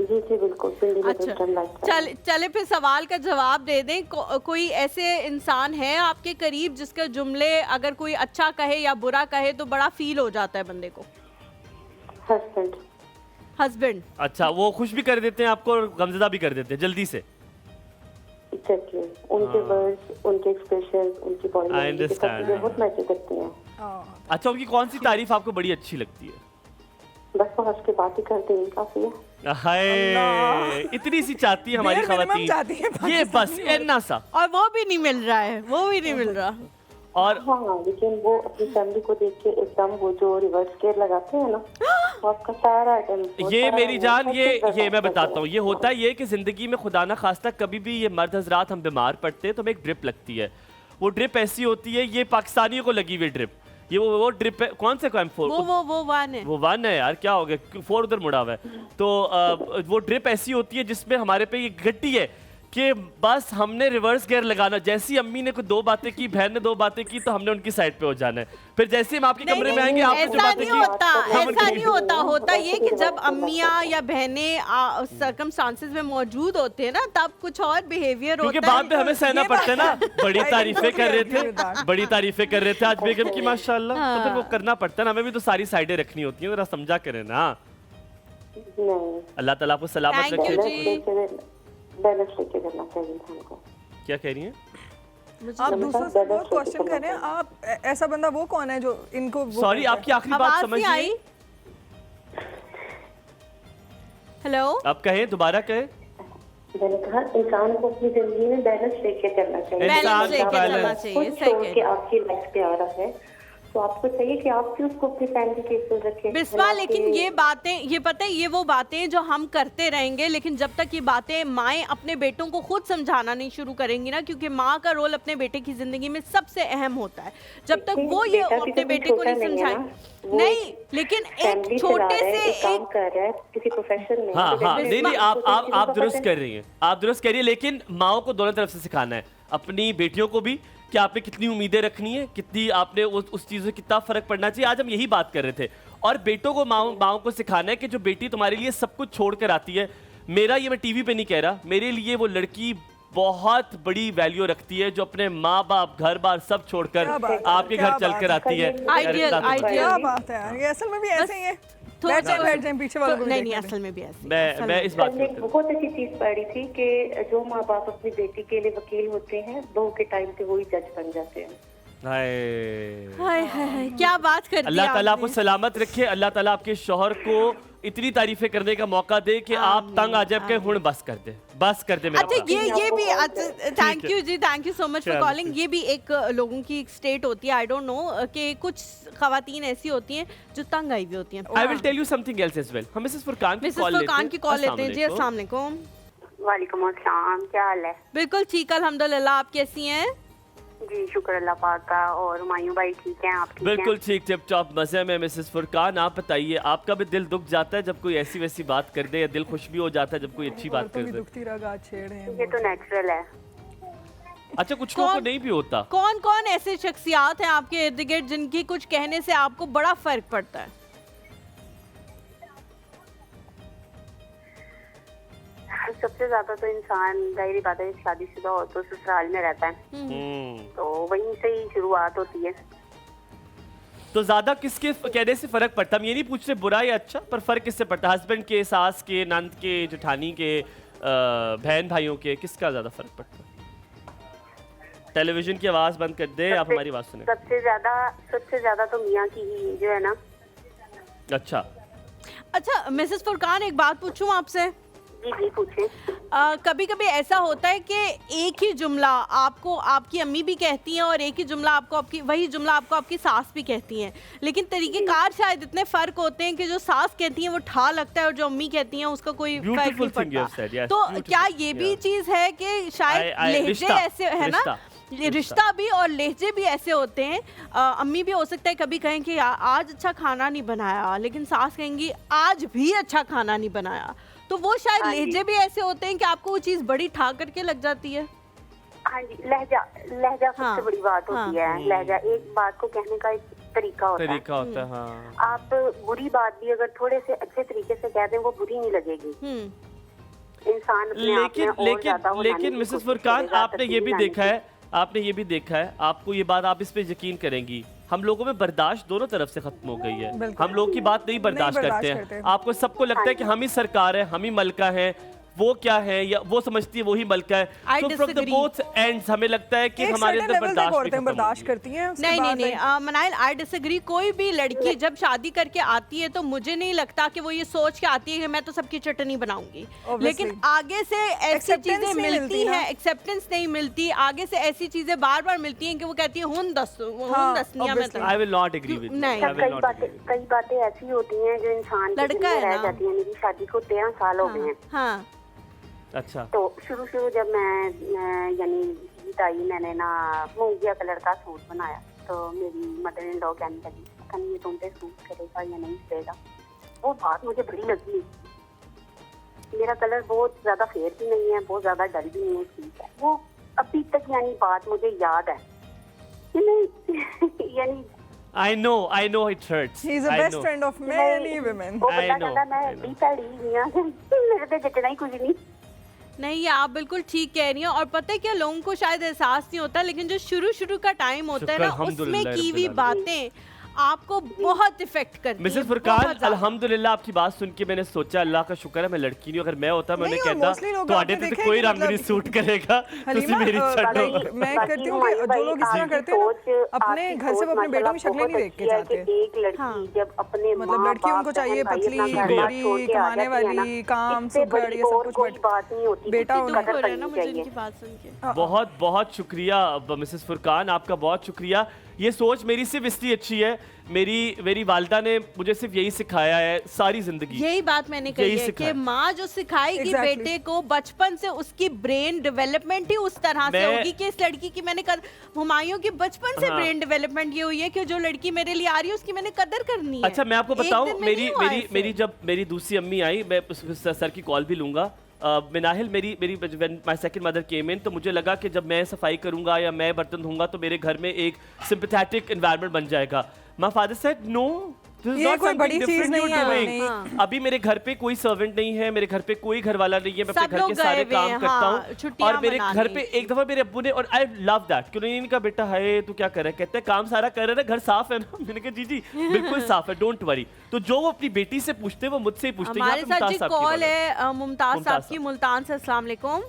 जी जी बिल्कुल। अच्छा चले फिर सवाल का जवाब दे दें। कोई ऐसे इंसान है आपके करीब जिसके जुमले अगर कोई अच्छा कहे या बुरा कहे तो बड़ा फील हो जाता है बंदे को? हस्बैंड। हस्बैंड। अच्छा, वो खुश भी कर देते हैं आपको और गमज़दा भी कर देते हैं जल्दी से? एग्जैक्टली, उनके वर्ड्स, उनके एक्सप्रेशन, उनकी बॉडी लैंग्वेज बहुत मैच करती हैं। अच्छा, उनकी कौन सी तारीफ आपको बड़ी अच्छी लगती है? बस वो हंस के बात ही करते हैं, काफी है। हाय, इतनी सी चाहती है हमारी खवातीन, ये बस इतना सा, और वो भी नहीं मिल रहा है, वो भी नहीं मिल रहा। और हाँ, लेकिन वो अपनी फैमिली को देख के एकदम वो जो रिवर्स केयर लगाते हैं ना, वो आपका सारा ये मेरी जान, ये मैं बताता हूँ, ये होता है ये कि जिंदगी में खुदा ना खास्ता कभी भी ये मर्द हजरात हम बीमार पड़ते हैं तो हमें एक ड्रिप लगती है। वो ड्रिप ऐसी होती है, ये पाकिस्तानियों को लगी हुई ड्रिप, ये वो ड्रिप है। कौन से M4? वो वन है। वो वन है यार, क्या हो गया, 4 उधर मुड़ा हुआ है। तो वो ड्रिप ऐसी होती है जिसमें हमारे पे ये गट्टी है कि बस हमने रिवर्स गियर लगाना। जैसी अम्मी ने कोई 2 बातें की, बहन ने 2 बातें की, तो हमने उनकी साइड पे हो जाना है। फिर जैसे हम आपके कमरे में आएंगे, आपने जो बातें की, ऐसा नहीं होता। होता ये कि जब अम्मियाँ या बहनें सर्कमस्टांसेस में मौजूद होते हैं ना, तब कुछ और बिहेवियर होता है। क्योंकि बाद में हमें सहना पड़ता है ना। बड़ी तारीफें कर रहे थे, बड़ी तारीफें कर रहे थे आज बेगम की माशाल्लाह, तो फिर वो करना पड़ता है ना, हमें भी तो सारी साइडें रखनी होती है, जरा समझा करें ना। अल्लाह ताला आपको सलामत रखे। बैलेंस लेके करना चाहिए इंसान को। क्या कह रही हैं आप? दूसरों से बहुत क्वेश्चन कर रहे हैं आप। ऐसा बंदा वो कौन है जो इनको? सॉरी, आपकी आखिरी बात समझ नहीं आई। हेलो, आप कहें, दोबारा कहें। मैंने कहा इंसान को अपनी जिंदगी में बैलेंस लेके चलना चाहिए। बैलेंस लेके चलना चाहिए, सही है। आपकी लाइफ पे आ रहा है तो आपको चाहिए कि आप भी उसको अपनी फैमिली के साथ रखें। बिस्वा, लेकिन ये बातें, ये पता है, ये वो बातें जो हम करते रहेंगे, लेकिन जब तक ये बातें माएँ अपने बेटों को खुद समझाना नहीं शुरू करेंगे ना, क्योंकि माँ का रोल अपने बेटे की जिंदगी में सबसे अहम होता है, जब तक वो ये अपने बेटे को नहीं समझाए नहीं। लेकिन एक छोटे से काम कर रहा है किसी प्रोफेशन में। हाँ, नहीं, आप दुरुस्त कर रही हैं, आप दुरुस्त करिए, लेकिन माओ को दोनों तरफ से सिखाना है, अपनी बेटियों को भी कि आपने कितनी उम्मीदें रखनी है, कितनी आपने उस चीज़ से कितना फर्क पड़ना चाहिए। आज हम यही बात कर रहे थे। और बेटों को माओ को सिखाना है कि जो बेटी तुम्हारे लिए सब कुछ छोड़ कर आती है, मेरा ये मैं टीवी पे नहीं कह रहा, मेरे लिए वो लड़की बहुत बड़ी वैल्यू रखती है जो अपने माँ बाप घर बार सब छोड़कर आपके घर चलकर आती है। क्या बात है यार, ये असल में भी ऐसे ही है। बैठ जाएं पीछे वालों को। नहीं, असल में भी ऐसे। मैं इस बात में बहुत अच्छी चीज पढ़ी थी कि जो माँ बाप अपनी बेटी के लिए वकील होते हैं, बहू के टाइम पे वही जज बन जाते हैं। हाय क्या बात कर दी अल्लाह ताला आपको सलामत रखे। अल्लाह ताला आपके शौहर को इतनी तारीफें करने का मौका दे कि आप तंग आ जाए के हुण बस कर दे मेरा। अच्छा, ये भी थैंक यू जी, thank you so much for calling. ये भी एक लोगों की एक स्टेट होती है, आई डोंट नो, कि कुछ खवातीन ऐसी होती हैं जो तंग आई हुई होती हैं। I will tell you something else as well. हम मिसेस फुरकान की कॉल लेते हैं। जी अस्सलाम वालेकुम। वालेकुम अस्सलाम, क्या हाल है? बिल्कुल ठीक, अल्हम्दुलिल्लाह, आप कैसी हैं? जी शुक्र अल्लाह पाक का। और हुमायूं भाई ठीक हैं? आप ठीक हैं? बिल्कुल ठीक, टिप टॉप मजे में। मिसेस फुरकान, आप बताइए, आपका भी दिल दुख जाता है जब कोई ऐसी वैसी बात कर दे, या दिल खुश भी हो जाता है जब कोई अच्छी बात कर दे? ये तो नेचुरल है। अच्छा, कुछ लोगों को नहीं भी होता। कौन कौन ऐसे शख्सियात हैं आपके इर्द गिर्द जिनकी कुछ कहने से आपको बड़ा फर्क पड़ता है? सबसे ज्यादा तो इंसान, जाहिर बात है, शादीशुदा हो तो ससुराल में रहता है, तो वहीं से ही शुरुआत होती है। तो ज्यादा किसके कहने से फर्क पड़ता है? हम ये नहीं पूछ रहे बुरा या अच्छा, पर फर्क किससे पड़ता है? हस्बैंड के, सास के, नंद के, जेठानी के, बहन भाइयों के, किसका ज्यादा फर्क पड़ता है? टेलीविजन की आवाज बंद कर दे, आप हमारी बात सुने। सबसे ज्यादा तो मियाँ की ही जो है ना। अच्छा, मिसेस फुरकान, एक बात पूछूं आपसे? जी पूछें। कभी कभी ऐसा होता है कि एक ही जुमला आपको आपकी अम्मी भी कहती हैं और एक ही जुमला आपको वही जुमला आपको आपकी सास भी कहती हैं, लेकिन तरीक़ेकार शायद इतने फ़र्क होते हैं कि जो सास कहती हैं वो ठा लगता है और जो अम्मी कहती हैं उसका कोई फ़र्क नहीं Beautiful thing you have पड़ता। said, yes, तो beautiful, क्या ये भी yeah. चीज़ है कि शायद लहजे रिश्ता, ऐसे है ना, रिश्ता भी और लहजे भी ऐसे होते हैं। अम्मी भी हो सकता है कभी कहें कि आज अच्छा खाना नहीं बनाया, लेकिन सास कहेंगी आज भी अच्छा खाना नहीं बनाया। तो वो शायद हाँ जी। लहजे भी ऐसे होते हैं कि आपको वो चीज़ बड़ी ठा करके लग जाती है। हाँ जी, लहजा हाँ, सबसे बड़ी बात होती है। लहजा एक बात को कहने का एक तरीका होता है। हाँ। आप बुरी बात भी अगर थोड़े से अच्छे तरीके से कह दें वो बुरी नहीं लगेगी। इंसान अपने आप में और ज्यादा वो लेकिन जानने की मिसेस कोशिश फुरकान, करेगा, आपने ये भी तस्वीर देखा है, आपने ये भी देखा है, आपको ये बात आप इस पे यकीन करेंगी, हम लोगों में बर्दाश्त दोनों तरफ से खत्म हो गई है। बिल्कुल। हम लोग की बात नहीं बर्दाश्त करते करते। हैं। आपको सबको लगता है कि हम ही सरकार है, हम ही मलका है, वो क्या है या वो समझती है वही मलका है। I तो from the disagree. Both ends हमें लगता है कि एक हमारे certain अंदर level तक बर्दाश्त भी औरतें खत्म बर्दाश्त होगी। करती हैं, उसके नहीं बाद नहीं, मनाइल आई डिसएग्री। कोई भी लड़की जब शादी करके आती है तो मुझे नहीं लगता कि वो ये सोच के आती है कि मैं तो सबकी चटनी बनाऊंगी, लेकिन आगे से ऐसी Acceptance चीजें नहीं मिलती मिलती ना। हैं, एक्सेप्टेंस नहीं मिलती, आगे से ऐसी चीजें बार बार मिलती हैं कि वो कहती है हुन दसनिया में obviously. I will not agree with you. नहीं। I will not agree with you. कई बातें ऐसी होती हैं जो इंसान के दिल लड़का में है रह ना। जाती हैं। मेरी शादी को 13 साल हो गए हैं। हाँ अच्छा। तो शुरू जब मैं यानी ईद आई, मैंने ना मूंगिया कलर का सूट बनाया, तो मेरी मदर इन लॉ कहने लगी पता नहीं ये तुम पे सूट करेगा या नहीं करेगा। वो बात मुझे बड़ी लगी। मेरा कलर बहुत ज्यादा फेयर भी नहीं है, बहुत ज्यादा डल भी नहीं है, ठीक है। वो अभी तक यानी बात मुझे याद है कि नहीं यानी I know it hurts. he is a I best know. friend of many women. वो I बंदा know, कहता मैं I know. डी पैड़ी हुई हूं, मेरे पे जचना ही कुछ नहीं। नहीं, ये आप बिल्कुल ठीक कह रही हैं। और पता है क्या, लोगों को शायद एहसास नहीं होता, लेकिन जो शुरू का टाइम होता है शुक्र, ना, उसमें अल्हम्दुलिल्लाह की हुई रब्बिल आलमीन। बातें आपको बहुत इफेक्ट करती हैं। मिसेस फुरकान, बहुत ज़्यादा। अल्हम्दुलिल्लाह आपकी बात सुन के मैंने सोचा अल्लाह का शुक्र है मैं लड़की नहीं हूं। अगर मैं होता मैं नहीं, उन्हें और mostly कहता लोग तो आपने आडे पे देखा है कोई कि रंग नहीं मतलब- सूट करेगा तुसी हलीमा, मेरी छड्डो। मैं करती हूँ कि जो लोग इस तरह करते हैं ना, अपने घर से वो अपने बेटों की शक्लें नहीं देख के जाते। एक लड़की जब अपने मतलब लड़की उनको चाहिए पतली, गोरी, कमाने वाली, काम सुघड़, ये सब कुछ, कोई बात नहीं होती। बेटा दुख उनका हो रहा है ना मुझे इनकी बात सुन के। बहुत बहुत शुक्रिया मिसेस फुरकान, आपका बहुत शुक्रिया। ये सोच मेरी सिर्फ इसलिए अच्छी है, मेरी वालिदा ने मुझे सिर्फ यही सिखाया है सारी जिंदगी। यही बात मैंने कही यही है सिखाया। कि माँ जो सिखाएगी Exactly. बेटे को बचपन से, उसकी ब्रेन डेवलपमेंट ही उस तरह से मैं- होगी कि इस लड़की की मैंने हुमायूं की बचपन से हाँ। ब्रेन डेवलपमेंट ये हुई है कि जो लड़की मेरे लिए आ रही है उसकी मैंने कदर करनी है। अच्छा मैं आपको एक बताऊं, दिन में नहीं हुआ ऐसे। जब मेरी दूसरी अम्मी आई, मैं सर की कॉल भी लूंगा। मिनाहिल, मेरी माय सेकंड मदर केम इन, तो मुझे लगा कि जब मैं सफाई करूंगा या मैं बर्तन धोऊंगा तो मेरे घर में एक सिंपैथेटिक एनवायरनमेंट बन जाएगा। माय फादर सेड नो, ये कोई बड़ी चीज नहीं है, नहीं। हाँ। अभी मेरे घर पे कोई सर्वेंट नहीं है, मेरे घर पे कोई घर वाला नहीं है, मैं सब अपने घर लोग के सारे गए हुए काम हैं, करता हाँ, हूँ। छुट्टियां और मेरे मना घर ली। पे एक दफा मेरे अब्बू ने, और आई लव दैट कि उन्होंने कहा बेटा हाय तू क्या कर रहा है, कहते हैं काम सारा कर रहा है, घर साफ है ना। मैंने कहा जी जी बिल्कुल साफ है, डोंट वरी। तो जो वो अपनी बेटी से पूछते हैं वो मुझसे ही पूछते हैं। हमारे यहाँ पे साथ जी मुमताज साहब की कॉल बात है मुमताज मुमताज साहब की, मुल्तान से। अस्सलाम वालेकुम।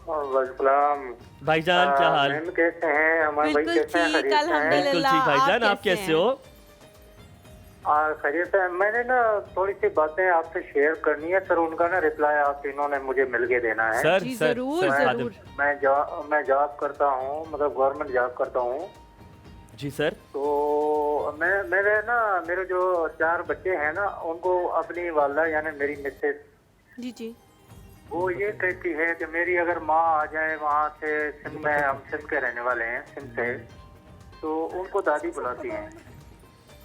वालेकुम। भाईजान क्या हाल? मैम कैसे हैं? हमारे भाई बिल्कुल कैसे हैं? ठीक, खैरियत से हैं? बिल्कुल ठीक अल्हम्दुलिल्लाह। भाईजान, आप कैसे हो? खैरियत है। मैंने ना थोड़ी सी बातें आपसे शेयर करनी है सर, उनका ना रिप्लाई आप तीनों ने मुझे मिल के देना है। सर जी, सर जरूर, सर, जरूर। खादिम। मैं जॉब करता हूँ, मतलब गवर्नमेंट जॉब करता हूँ। जी सर। तो मेरे जो 4 बच्चे हैं ना, उनको अपनी वालदा यानी मेरी मिसेस, जी जी। वो ये कहती है कि मेरी अगर माँ आ जाए वहाँ से, सिंध में, हम सिंध के रहने वाले हैं, सिंध से, तो उनको दादी बुलाती हैं।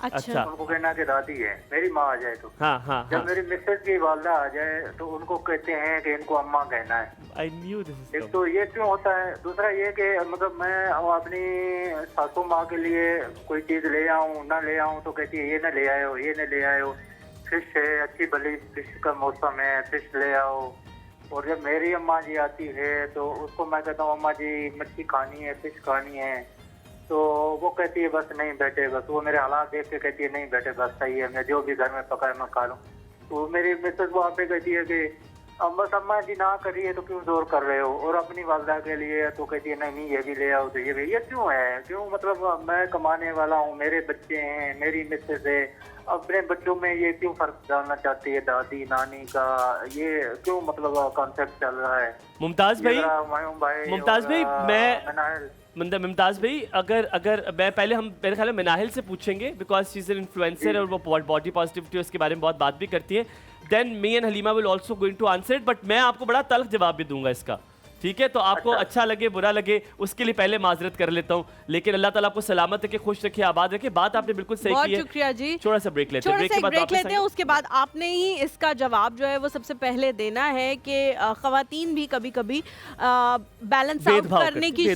अच्छा। उनको कहना कि दादी है, मेरी माँ आ जाए तो। हाँ हाँ जब हाँ। मेरी मिसेज की वालदा आ जाए तो उनको कहते हैं कि इनको अम्मा कहना है। I knew this is एक coming. तो ये क्यों होता है, दूसरा ये कि मतलब मैं अपनी सासू माँ के लिए कोई चीज ले आऊँ ना ले आऊँ तो कहती है ये ना ले आए हो, ये ना ले आए हो। फिश है, अच्छी भली फिश का मौसम है, फिश ले आओ। और जब मेरी अम्मा जी आती है तो उसको मैं कहता हूँ अम्मा जी मच्छी खानी है, फिश खानी है, तो वो कहती है बस नहीं बेटे, बस वो मेरे हालात देख के कहती है नहीं बेटे बस सही है, मैं जो भी घर में पका है मैं खा लूँ। तो मेरी मिसेज वहाँ पे कहती है कि अब बस अम्मा जी ना करिए तो क्यों जोर कर रहे हो, और अपनी वालदा के लिए तो कहती है नहीं ये भी ले आओ तो ये भी, ये क्यों है, क्यों मतलब मैं कमाने वाला हूँ, मेरे बच्चे हैं, मेरी मिसेज है, अपने बच्चों में ये क्यों फर्क डालना चाहती है दादी नानी का, ये क्यों मतलब कॉन्सेप्ट चल रहा है। मुमताज भाई, मुमताज भाई मुमताज भाई अगर मैं पहले हम मेरे ख्याल में मिनाहिल से पूछेंगे because she is an influencer और वो बॉडी पॉजिटिविटी उसके बारे में बहुत बात भी करती है, then me and Halima will also going to answer it, but मैं आपको बड़ा तल्ख जवाब भी दूंगा इसका, ठीक है? तो आपको अच्छा लगे बुरा लगे उसके लिए पहले माजरत कर लेता हूँ, लेकिन अल्लाह ताला आपको सलामत रखे, खुश रखे, आबाद रखे। बात आपने बिल्कुल सही की है। बहुत शुक्रिया जी। छोटा सा ब्रेक लेते हैं, ब्रेक लेते हैं, उसके बाद आपने ही इसका जवाब जो है वो सबसे पहले देना है कि खवातीन भी कभी कभी बैलेंस आउट करने की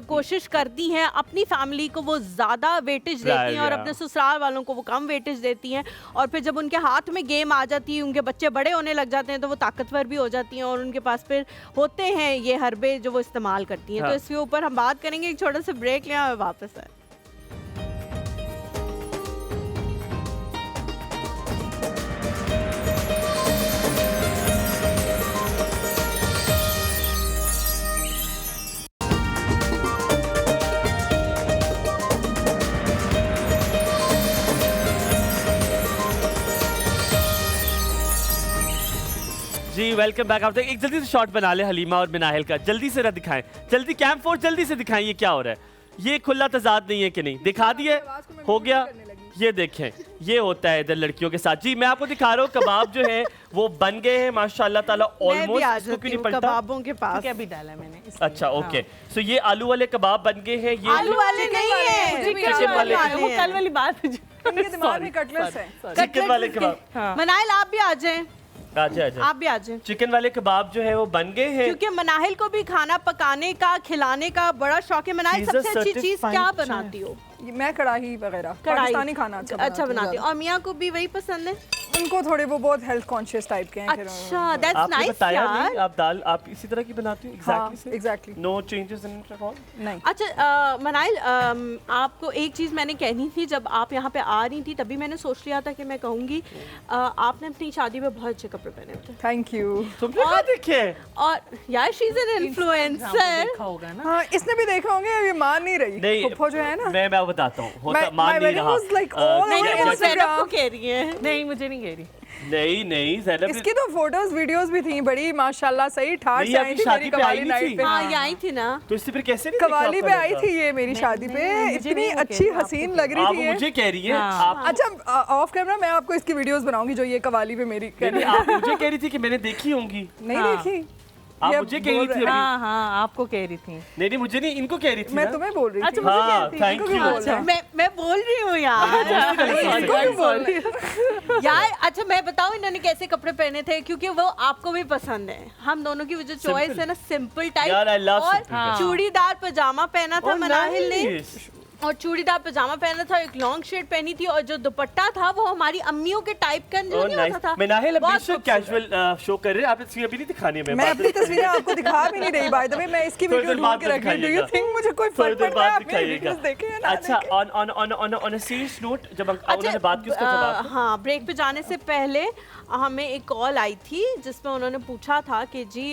कोशिश करती हैं, अपनी फैमिली को वो ज्यादा वेटेज देती हैं और अपने ससुराल वालों को वो कम वेटेज देती हैं, और फिर जब उनके हाथ में गेम आ जाती है, उनके बच्चे बड़े होने लग जाते हैं तो वो ताकतवर भी हो जाती हैं और उनके पास फिर होते हैं ये हरबे जो वो इस्तेमाल करती हैं। हाँ। तो इसके ऊपर हम बात करेंगे, एक छोटा सा ब्रेक लें और वापस आए। जी वेलकम बैक। आप एक जल्दी से शॉट बना ले हलीमा और मिनाहिल का, जल्दी से दिखाएं, जल्दी कैंप फोर्स जल्दी से दिखाएं ये क्या हो रहा है, ये खुला तजाद नहीं है कि नहीं, दिखा दिए हो गया। ये देखें ये होता है इधर लड़कियों के साथ। जी मैं आपको दिखा रहा हूँ कबाब जो है वो बन गए हैं माशाल्लाह ताला, ऑलमोस्ट क्यों नहीं पलटा कबाबों के पास क्या भी डाला मैंने इसलिए। अच्छा ओके, सो ये आलू वाले कबाब बन गए हैं, ये आलू वाले नहीं है, चिकन वाले वो कल वाली बात है। उनके दिमाग में कटलेट्स है। चिकन वाले कबाब। मनाइल आप भी आ जाएं, आजा आप भी आ जाएं। चिकन वाले कबाब जो है वो बन गए हैं, क्योंकि मनाहिल को भी खाना पकाने का खिलाने का बड़ा शौक है। मनाहिल She's a सबसे अच्छी चीज क्या certified बनाती हो? मैं कढ़ाई वगैरह पाकिस्तानी खाना अच्छा बनाती हूँ। और मियाँ को भी वही पसंद है? उनको थोड़े वो बहुत हेल्थ कॉन्शियस टाइप के हैं। अच्छा दैट्स आपने नाइस बताया यार। नहीं, आप दाल आप इसी तरह की बनाती हो exactly no changes in it at all? नहीं। अच्छा मनाइल आपको एक चीज़ मैंने कहनी थी, जब आप यहाँ पे आ रही थी तभी मैंने सोच लिया था कि मैं कहूँगी आपने अपनी शादी में बहुत अच्छे कपड़े पहने थे। Thank you. तुमने कहाँ देखे? और यार शी इज एन इन्फ्लुएंसर। देखा होगा ना। हाँ इसने भी देखा होंगे, ये मान नहीं रही। नहीं फुफ्फो जो है ना, मैं बताता हूँ, होता मान नहीं रहा। नहीं वो ज़ैनब को कह रही है। नहीं मुझे नहीं कह रही। नहीं ज़ैनब इसकी तो फोटोज वीडियोस भी थी बड़ी माशाल्लाह, सही ठाठ नहीं, से आई आपकी थी शादी मेरी पे आई कवाली नहीं नाइट थी? पे। हाँ ये आई थी ना। तो इससे फिर कैसे नहीं कवाली देखा पे आपका आई लड़का? थी ये मेरी शादी पे, मुझे इतनी नहीं वो अच्छी कह रही, हसीन आपको लग रही आप थी ये। मुझे कह रही है आप अच्छा ऑफ कैमरा मैं आपको इसकी वीडियोस बनाऊंगी जो ये कवाली पे मेरी नहीं, आप मुझे कह रही थी कि मैंने देखी होंगी, नहीं हाँ। देखी। आप ये मुझे कह रही बोल थी रहे अभी। हाँ हाँ आपको कह रही थी। नहीं इनको नहीं रही थी मैं ना? तुम्हें बोल रही अच्छा थी। मुझे हाँ कह रही थी। Thank you. अच्छा। मैं बोल रही हूँ यार। इनको भी बोल रही हूँ। यार अच्छा मैं बताऊँ इन्होंने कैसे कपड़े पहने थे, क्योंकि वो आपको भी पसंद है। हम दोनों की वो जो चॉइस है ना सिंपल यार, I टाइप, love और simple type. चूड़ीदार पजामा पहना था Oh, मनाहिल ने, nice. और चूड़ीदार पजामा पहना था, एक लॉन्ग शर्ट पहनी थी, और जो दुपट्टा था वो हमारी अम्मियों के टाइप का जो Oh, नहीं nice. होता था। मिनाहिल बहुत बेशक कैजुअल शो कर रहे हैं, आपने तस्वीर अभी नहीं दिखानी है। मैं अपनी तस्वीरें आपको दिखा भी नहीं रही बाय द वे, मैं इसकी थोड़ी वीडियो देर ढूंढ बाद के रख रही हूं। Do you दिखाइएगा। थिंक मुझे कोई थोड़ी फर्क देर पड़ता है बाद आपने वीडियोस देखे हैं ना? अच्छा ऑन अ सीरियस नोट जब उन्होंने बात की उसका जवाब हाँ ब्रेक पे जाने से पहले हमें एक कॉल आई थी जिसमें उन्होंने पूछा था कि जी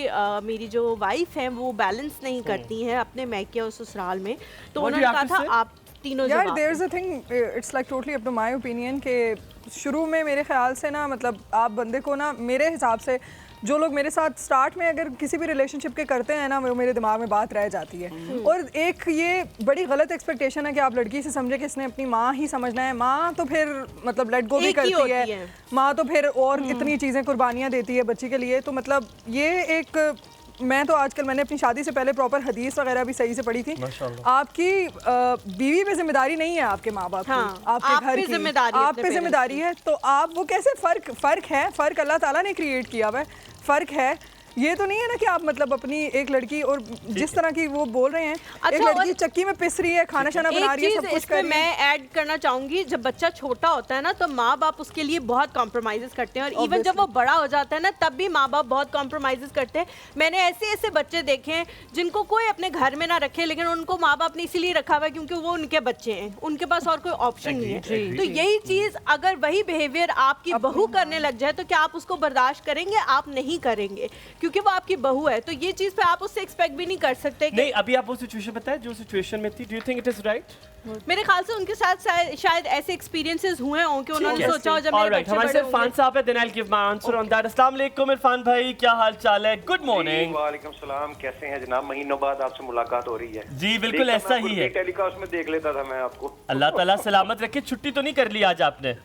मेरी जो वाइफ है वो बैलेंस नहीं करती हैं अपने मैके और ससुराल में, तो What do उन्होंने you कहा have to था say? आप तीनों यार जवाब there is a thing, it's like totally up to my opinion के शुरू में मेरे ख्याल से ना, मतलब आप बंदे को ना, मेरे हिसाब से जो लोग मेरे साथ स्टार्ट में अगर किसी भी रिलेशनशिप के करते हैं ना, वो मेरे दिमाग में बात रह जाती है। और एक ये बड़ी गलत एक्सपेक्टेशन है कि आप लड़की से समझे कि इसने अपनी माँ ही समझना है। माँ तो फिर मतलब लेट गो भी एक ही करती होती है, है। माँ तो फिर और इतनी चीज़ें कुर्बानियाँ देती है बच्ची के लिए। तो मतलब ये एक, मैं तो आजकल मैंने अपनी शादी से पहले प्रॉपर हदीस वगैरह भी सही से पढ़ी थी। आपकी बीवी पे जिम्मेदारी नहीं है आपके माँ बाप की, हाँ, आपके आप घर पे की, जिम्मेदारी है आप अपने पे parents जिम्मेदारी है। तो आप वो कैसे फ़र्क है, फ़र्क अल्लाह ताला ने क्रिएट किया हुआ है, फ़र्क है ये तो नहीं है ना कि आप मतलब अपनी एक लड़की और जिस तरह की वो बोल रहे हैं एक अच्छा, लड़की चक्की में पिस रही है, खाना शाना बना रही है, सब कुछ कर रही है। मैं ऐड करना चाहूंगी, जब बच्चा छोटा होता है ना तो माँ बाप उसके लिए बहुत कॉम्प्रोमाइजेस करते हैं, और इवन जब वो बड़ा हो जाता है ना तब भी माँ बाप बहुत कॉम्प्रोमाइजेस करते हैं। मैंने ऐसे ऐसे बच्चे देखे हैं जिनको कोई अपने घर में ना रखे, लेकिन उनको माँ बाप ने इसीलिए रखा हुआ है क्योंकि वो उनके बच्चे हैं, उनके पास और कोई ऑप्शन नहीं है। तो यही चीज अगर वही बिहेवियर आपकी बहू करने लग जाए तो क्या आप उसको बर्दाश्त करेंगे? आप नहीं करेंगे, क्योंकि वो आपकी बहू है। तो ये चीज पे आप उससे एक्सपेक्ट भी नहीं कर सकते कि नहीं, अभी आप वो सिचुएशन बताएं जो सिचुएशन में थी। Do you think it is right? मेरे ख्याल से उनके साथ शायद ऐसे एक्सपीरियंसेस हुए हों कि उन्होंने सोचा हो जब मेरे ऑलराइट, बच्चे हमारे बड़े साथ इरफान होंगे। साहब है, then I will give my answer on that. अस्सलाम वालेकुम इरफान भाई, क्या हाल चाल है? Good morning. वालेकुम सलाम, कैसे हैं जनाब? महीनों बाद आपसे मुलाकात हो रही है। जी बिल्कुल ऐसा ही है। टेलीकास्ट में देख लेता था मैं आपको। अल्लाह ताला सलामत रखे। छुट्टी तो नहीं कर ली आज आपने?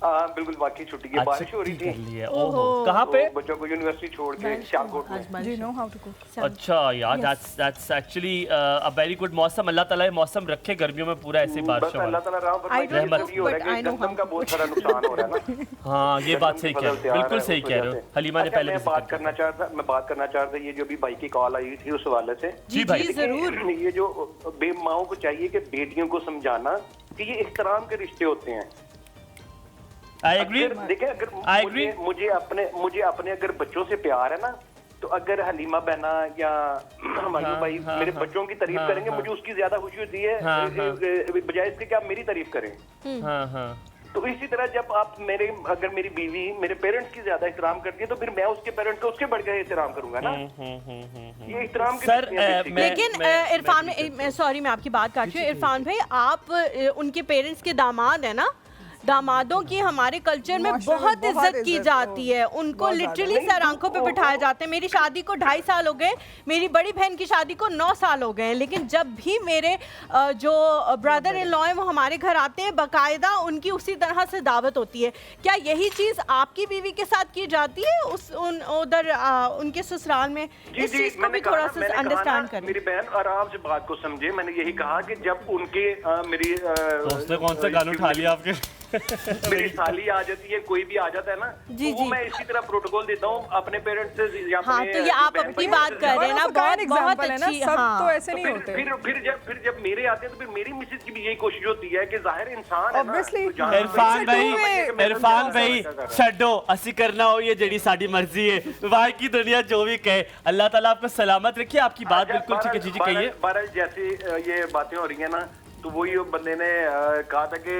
हाँ बिल्कुल, बाकी छुट्टी की बारिश हो रही थी। ओहो, कहाँ पे? तो बच्चों को यूनिवर्सिटी छोड़ के शाहकोट में। जी नो हाउ टू कुक। अच्छा यार, that's actually a very good मौसम। अल्लाह ताला ये मौसम रखे गर्मियों में पूरा ऐसे बस बारिशों अल्लाह वाला। ताला राह I don't पर cook, हो रहा but I है know कि गंदम how का बहुत सारा नुकसान हो रहा है ना। हाँ ये बात सही कह रहे हो, बिल्कुल सही कह रहे हो। हलीमा ने अच्छा, पहले मैं भी बात जिक्र करना चाहता था ये जो भी भाई की कॉल आई थी उस हवाले से। जी भाई। जी जरूर। ये जो माओं को चाहिए कि बेटियों को समझाना कि ये इख्तराम के रिश्ते होते हैं। I agree. देखिए, अगर मुझे अपने अगर बच्चों से प्यार है ना, तो अगर हलीमा बहना या हमारे भाई मेरे बच्चों की तारीफ करेंगे, मुझे उसकी ज्यादा खुशी होती है बजाय इसके कि आप मेरी तारीफ करें। हाँ हाँ। तो इसी तरह जब आप अगर मेरी बीवी मेरे पेरेंट्स की ज्यादा एहतराम करती है तो फिर मैं उसके पेरेंट्स का उसके बढ़ के एहतराम करूंगा ना। ये एहतराम के सर, रिश्ते हैं basically। लेकिन इरफान, सॉरी मैं आपकी बात काट रही हूँ। इरफान भाई, आप उनके पेरेंट्स के दामाद है ना? दामादों की हमारे कल्चर में माशरे में बहुत बहुत इज्जत की इज्जत, जाती है, उनको बहुत ज्यादा। लिटरली सर आंखों पे बिठाए जाते हैं। मेरी शादी को 2.5 साल हो गए, मेरी बड़ी बहन की शादी को 9 साल हो गए, लेकिन जब भी मेरे जो ब्रदर इन लॉ हैं वो हमारे घर आते हैं, बाकायदा उनकी उसी तरह से दावत होती है। क्या यही चीज़ आपकी बीवी के साथ की जाती है उधर उनके ससुराल में? इस चीज़ को भी थोड़ा सा अंडरस्टैंड करें। मेरी बहन आराम से बात को समझे। मैंने यही कहा कि जब उनके मेरी दोस्तों कौन सा गाना उठा लिया आपके? मेरी साली आ जाती है, कोई भी आ जाता है ना, जी, तो वो जी। मैं इसी तरह प्रोटोकॉल देता हूँ अपने पेरेंट्स से या हाँ, अपने तो ये आप बहन अपनी भाई बात से। कर रहे हैं ना, बहुत एग्जाम्पल है ना, अच्छी। सब हाँ। तो ऐसे तो नहीं होते। फिर जब मेरे आते हैं तो फिर मेरी मिसेज की भी यही कोशिश होती है कि जाहिर इंसान है ना, Obviously। तो जहाँ- इरफान भाई छड्डो, असी करना हो ये जड़ी साडी मर्जी है, वाह की दुनिया जो भी कहे। अल्लाह ताला आपको सलामत रखे। आपकी बात बिल्कुल ठीक है। जी जी कहिए। बहरहाल जैसी ये बातें हो रही है ना, तो वही बंदे ने कहा था कि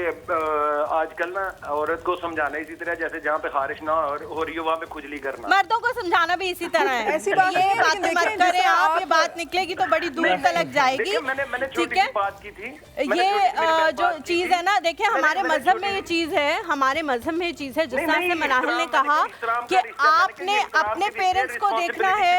आजकल ना औरत को समझाना इसी तरह जैसे जहाँ पे खारिश ना हो रही हो वहाँ पे खुजली करना। मर्दों को समझाना भी इसी तरह है। ऐसी बात ये नहीं है, बात लेकिन मत देखिए, करें जैसे आप, आप- ये बात निकलेगी तो बड़ी दूर तक जाएगी। देखिए, मैंने ठीक छोटी है, सी बात की थी। ये जो चीज है ना, देखिए हमारे मजहब में ये चीज है, हमारे मजहब में ये चीज है, जिस तरह से मनाहिल ने कहा कि आपने अपने पेरेंट्स को देखना है।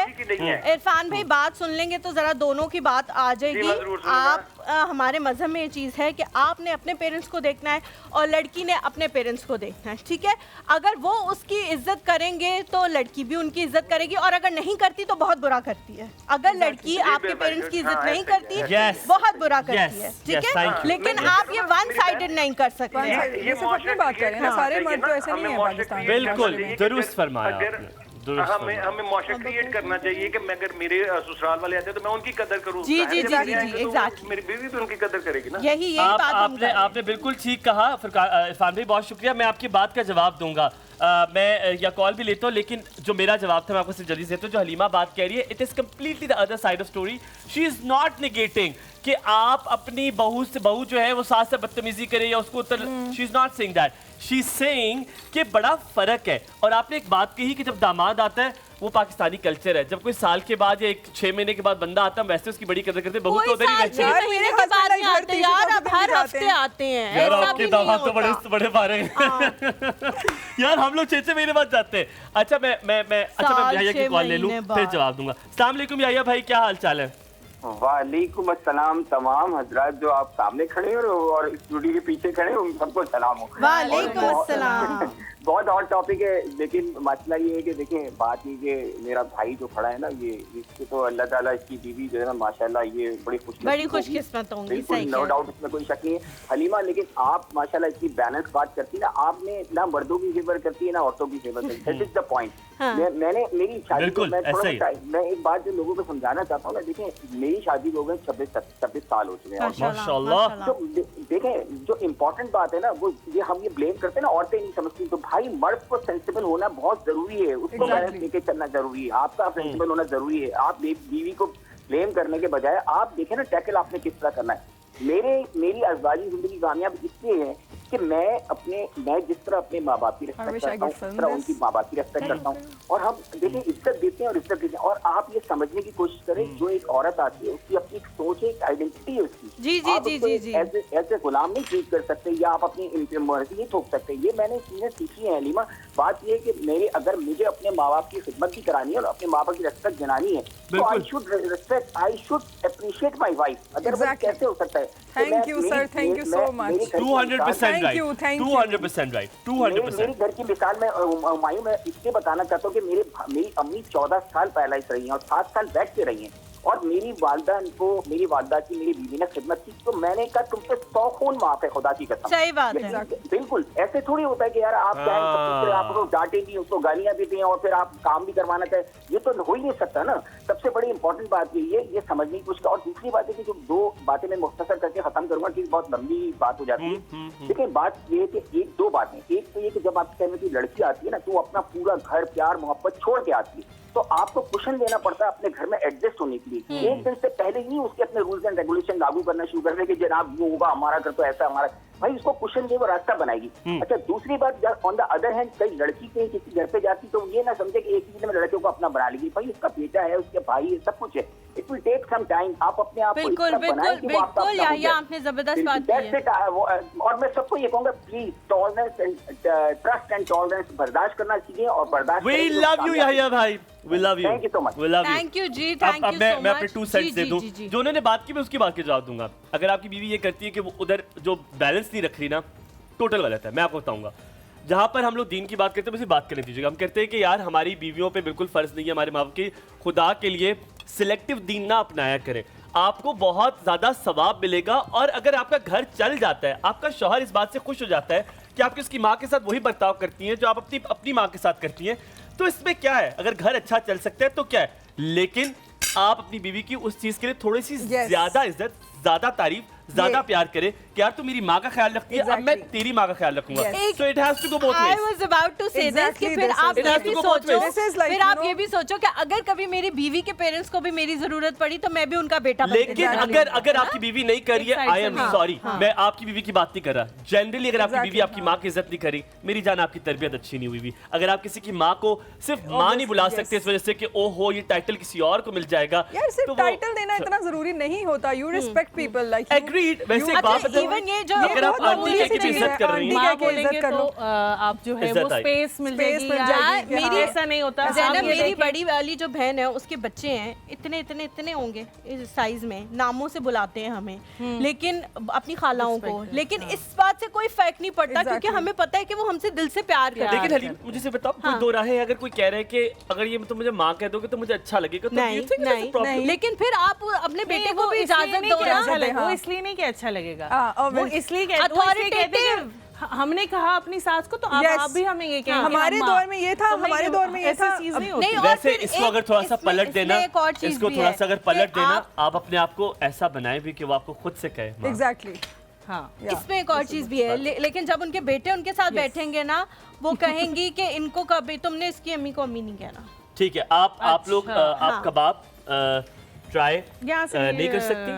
इरफान भाई बात सुन लेंगे तो जरा दोनों की बात आ जाएगी। आप हमारे मजहब में ये चीज है कि आपने अपने पेरेंट्स को देखना है और लड़की ने अपने पेरेंट्स को देखना है। ठीक है, अगर वो उसकी इज्जत करेंगे तो लड़की भी उनकी इज्जत करेगी, और अगर नहीं करती तो बहुत बुरा करती है। अगर लड़की आपके पेरेंट्स की इज्जत नहीं करती, Yes. बहुत बुरा करती है। Yes, ठीक yes, है, thank you. लेकिन आप ये वन साइडेड नहीं कर सकते। ये सिर्फ अपनी बात कर रहे हैं ना, सारे मर्द तो ऐसे नहीं है पाकिस्तान में। बिल्कुल दुरुस्त फरमाया आपने, दुरुस्त फरमाया। हमें मौका क्रिएट करना चाहिए कि मैं अगर मेरे ससुराल वाले आते हैं तो मैं उनकी कदर करूं। जी, जी, जी, जाहिर जी, है जी, कि तो exactly। मेरी बीवी भी उनकी कदर करेगी ना। यही बात हम आपने कर रहे हैं। आपने बिल्कुल ठीक कहा इरफान भाई, बहुत शुक्रिया। मैं आपकी बात का जवाब दूंगा। मैं या कॉल भी लेता हूँ, लेकिन जो मेरा जवाब था मैं आपको सिर्फ जल्दी से देता हूँ। जो हलीमा बात कह रही है, it is completely the other side of story. She is not negating कि आप अपनी बहू जो है वो सास से बदतमीजी करे या उसको she is not saying that. She is saying कि बड़ा फर्क है। और आपने एक बात कही कि जब दामाद आता है, वो पाकिस्तानी कल्चर है, जब कोई साल के बाद या 6 महीने के बाद बंदा आता है, वैसे उसकी बड़ी कदर करते हैं। बहू तो उधर ही रहती है। यार, महीने मेरे के बाद husband नहीं घर आते तीन यार, सौ अब दिन हर जाते हफ्ते हैं। आते हैं। यार ऐसा आपके भी नहीं दामाद तो होता। बड़े पारे हैं। यार हम लोग 6 महीने बाद जाते हैं। अच्छा मैं साल, याहिया की 6 कॉल ले लूं, महीने फिर बाद। जवाब दूंगा। अस्सलाम वालेकुम याहिया भाई, क्या हाल चाल है? वालेकुम अस्सलाम। तमाम हजरात जो आप सामने खड़े हो और स्टूडियो के पीछे खड़े हो, उन सबको सलाम हो। वालेकुम और अस्सलाम। बहुत हॉट टॉपिक है, लेकिन मसला ये है कि देखें, बात ये कि मेरा भाई जो खड़ा है ना, ये इसको तो अल्लाह ताला इसकी बीवी जो है ना माशाल्लाह ये बड़ी खुशकिस्मत होंगी। बिल्कुल, सही नो है। डाउट, इसमें कोई शक नहीं है। हलीमा, लेकिन आप माशाल्लाह इतनी बैलेंस बात करती है ना, आपने ना मर्दों की फेवर करती है ना औरतों की फेवर करती है। That is the point. मैंने मेरी शादी को बिल्कुल, मैं ऐसा ही है। मैं एक बात जो लोगों को समझाना चाहता हूँ ना, देखें मेरी शादी को हो गए 26 साल हो चुके हैं। माशाल्लाह। तो देखें जो इम्पोर्टेंट बात है ना, वो हम ये ब्लेम करते हैं ना, औरतें नहीं समझती, तो भाई मर्द को सेंसिबल होना बहुत जरूरी है, उसको बैलेंस लेके चलना जरूरी है, आपका सेंसिबल होना जरूरी है। आप बीवी को ब्लेम करने के बजाय आप देखें ना टैकल आपने किस तरह करना है। मेरी अज़वाजी जिंदगी कामयाब इसलिए है कि मैं जिस तरह अपने माँ बाप की रिस्पेक्ट करता हूँ, उस तरह उनकी माँ बाप की रिस्पेक्ट करता हूँ, और हम देखिए इज्जत देते हैं और इज्जत देते हैं। और आप ये समझने की कोशिश करें, जो एक औरत आती है उसकी अपनी एक सोच है, एक आइडेंटिटी है उसकी। जी जी जी जी जी। ऐसे गुलाम नहीं ट्रीट कर सकते या आप अपनी मर्जी नहीं थोप सकते। ये मैंने चीजें सीखी है हलीमा। बात ये है कि अगर मुझे अपने माँ बाप की खिदमत भी करानी है और अपने माँ बाप की रिस्पेक्ट जनानी है, तो I should respect, I should appreciate my wife. अगर कैसे हो सकता है? Thank you sir, thank you so much. 200% Thank you, right, thank you. 200% right, 200%। मेरी घर की मिसाल में हुमायूं, मैं इसलिए बताना चाहता हूँ कि मेरी अम्मी 14 साल पहले से रही हैं और 7 साल बैठ के रही हैं, और मेरी वालदा की मेरी बीवी ने खिदमत की, तो मैंने कहा तुम पे 100 खून माफ है, खुदा की कसम। सही बात है। बिल्कुल ऐसे थोड़ी होता है कि यार आप क्या है, आप उसको डांटे भी, उसको गालियां भी दें और फिर आप काम भी करवाना चाहे, ये तो हो ही नहीं सकता ना। सबसे बड़ी इंपॉर्टेंट बात यही है, ये समझने की कोशिश। और दूसरी बात है कि जो 2 बातें मैं मुख्तसर करके खत्म करूंगा, कि बहुत लंबी बात हो जाती है। लेकिन बात ये है कि 1-2 बातें, एक तो ये कि जब आपके घर में कोई लड़की आती है ना, तो वो अपना पूरा घर प्यार मोहब्बत छोड़ के आती है, तो आपको कुशन देना पड़ता है अपने घर में एडजस्ट होने के लिए। एक दिन से पहले ही उसके अपने रूल्स एंड रेगुलेशन लागू करना शुरू कर दे कि जनाब वो होगा, हमारा घर तो ऐसा, हमारा भाई उसको कुशन दे, वो रास्ता बनाएगी। अच्छा, दूसरी बात, ऑन द अदर हैंड कई लड़की कहीं किसी घर पे जाती तो ये ना समझे कि एक ही दिन में लड़कियों को अपना बना लेगी। भाई उसका बेटा है, उसके भाई है, सब कुछ है। It will take some time. आप अपने आप को बिल्कुल बिल्कुल बिल्कुल, या आपने जबरदस्त बात की है। और मैं सबको ये कहूंगा, please tolerance and trust and tolerance बर्दाश्त करना सीखिए और बर्दाश्त। We love you याहिया भाई, we love you। Thank you so much। We love you। Thank you जी, थैंक यू सो मच। मैं अपने 2 साइड्स दे दूं। जो उन्होंने बात की मैं उसकी बात के जवाब दूंगा। अगर आपकी बीवी ये करती है कि वो उधर जो बैलेंस नहीं रख रही ना, टोटल गलत है। मैं आपको बताऊंगा, जहां पर हम लोग दीन की बात करते हैं, उसी बात करने दीजिएगा। हम कहते हैं कि यार हमारी बीवियों पे बिल्कुल फर्ज नहीं है, हमारे माँ बाप की, खुदा के लिए सिलेक्टिव दीन ना अपनाया करें, आपको बहुत ज्यादा सवाब मिलेगा। और अगर आपका घर चल जाता है, आपका शौहर इस बात से खुश हो जाता है कि आपकी उसकी माँ के साथ वही बर्ताव करती हैं जो आप अपनी माँ के साथ करती हैं, तो इसमें क्या है? अगर घर अच्छा चल सकता है तो क्या है, लेकिन आप अपनी बीवी की उस चीज के लिए थोड़ी सी ज्यादा इज्जत, ज्यादा तारीफ, ज्यादा प्यार करे कि यार तू मेरी माँ का ख्याल रखती है, अब मैं तेरी माँ का ख्याल रखूंगा। So it has to go both ways। I was about to say this कि फिर आप ये भी सोचो, फिर आप ये भी सोचो कि अगर कभी मेरी बीवी के पेरेंट्स को भी मेरी जरूरत पड़ी तो मैं भी उनका बेटा। लेकिन अगर आपकी बीवी नहीं कर रही है, आई एम सॉरी, मैं आपकी बीवी की बात नहीं कर रहा। जनरली अगर आपकी बीवी आपकी माँ की इज्जत नहीं करी, मेरी जान आपकी तरबियत अच्छी नहीं हुई। अगर आप किसी की माँ को सिर्फ माँ नहीं बुला सकते इस वजह से कि ओहो ये टाइटल किसी और को मिल जाएगा, यार सिर्फ टाइटल देना इतना जरूरी नहीं होता। You respect people like agreed. वैसे एक बात बताऊं, इवन ये जो अगर आप आंटी की इज्जत कर रही हैं, माँ बोलेंगे तो आप जो है वो स्पेस मिल जाएगी। मेरी ऐसा नहीं होता। मेरी बड़ी वाली जो बहन है उसके बच्चे हैं इतने इतने इतने होंगे इस साइज में, नामों से बुलाते हैं हमें, लेकिन अपनी खालाओं को, लेकिन इस बात से कोई फर्क नहीं पड़ता क्योंकि हमें पता है कि वो हमसे दिल से प्यार करते हैं। लेकिन हलीम मुझे से बताओ, कोई दो राहें, अगर कोई कह रहा है कि अगर ये तुम मुझे माँ कह दोगे तो मुझे अच्छा लगेगा, तो नहीं, लेकिन फिर आप अपने बेटे को भी इजाजत दो ना। वो इसलिए नहीं कि अच्छा लगेगा, वो इसलिए अथॉरिटेटिव। हमने कहा अपनी सास को तो आप भी हमें ये कहेंगे। हमारे दौर में ये था, हमारे दौर में ये था। नहीं, वैसे इसको अगर थोड़ा सा पलट देना, इसको थोड़ा सा अगर पलट देना, आप अपने आप को ऐसा बनाए भी कि वो आपको खुद से कहे। एग्जैक्टली। हाँ, इसमें एक और चीज भी है, लेकिन जब उनके बेटे उनके साथ बैठेंगे ना, वो कहेंगी कि इनको कभी तुमने इसकी अम्मी को अम्मी नहीं कहना। ठीक है, आप लोग आप कबाब ट्राई नहीं कर सकती,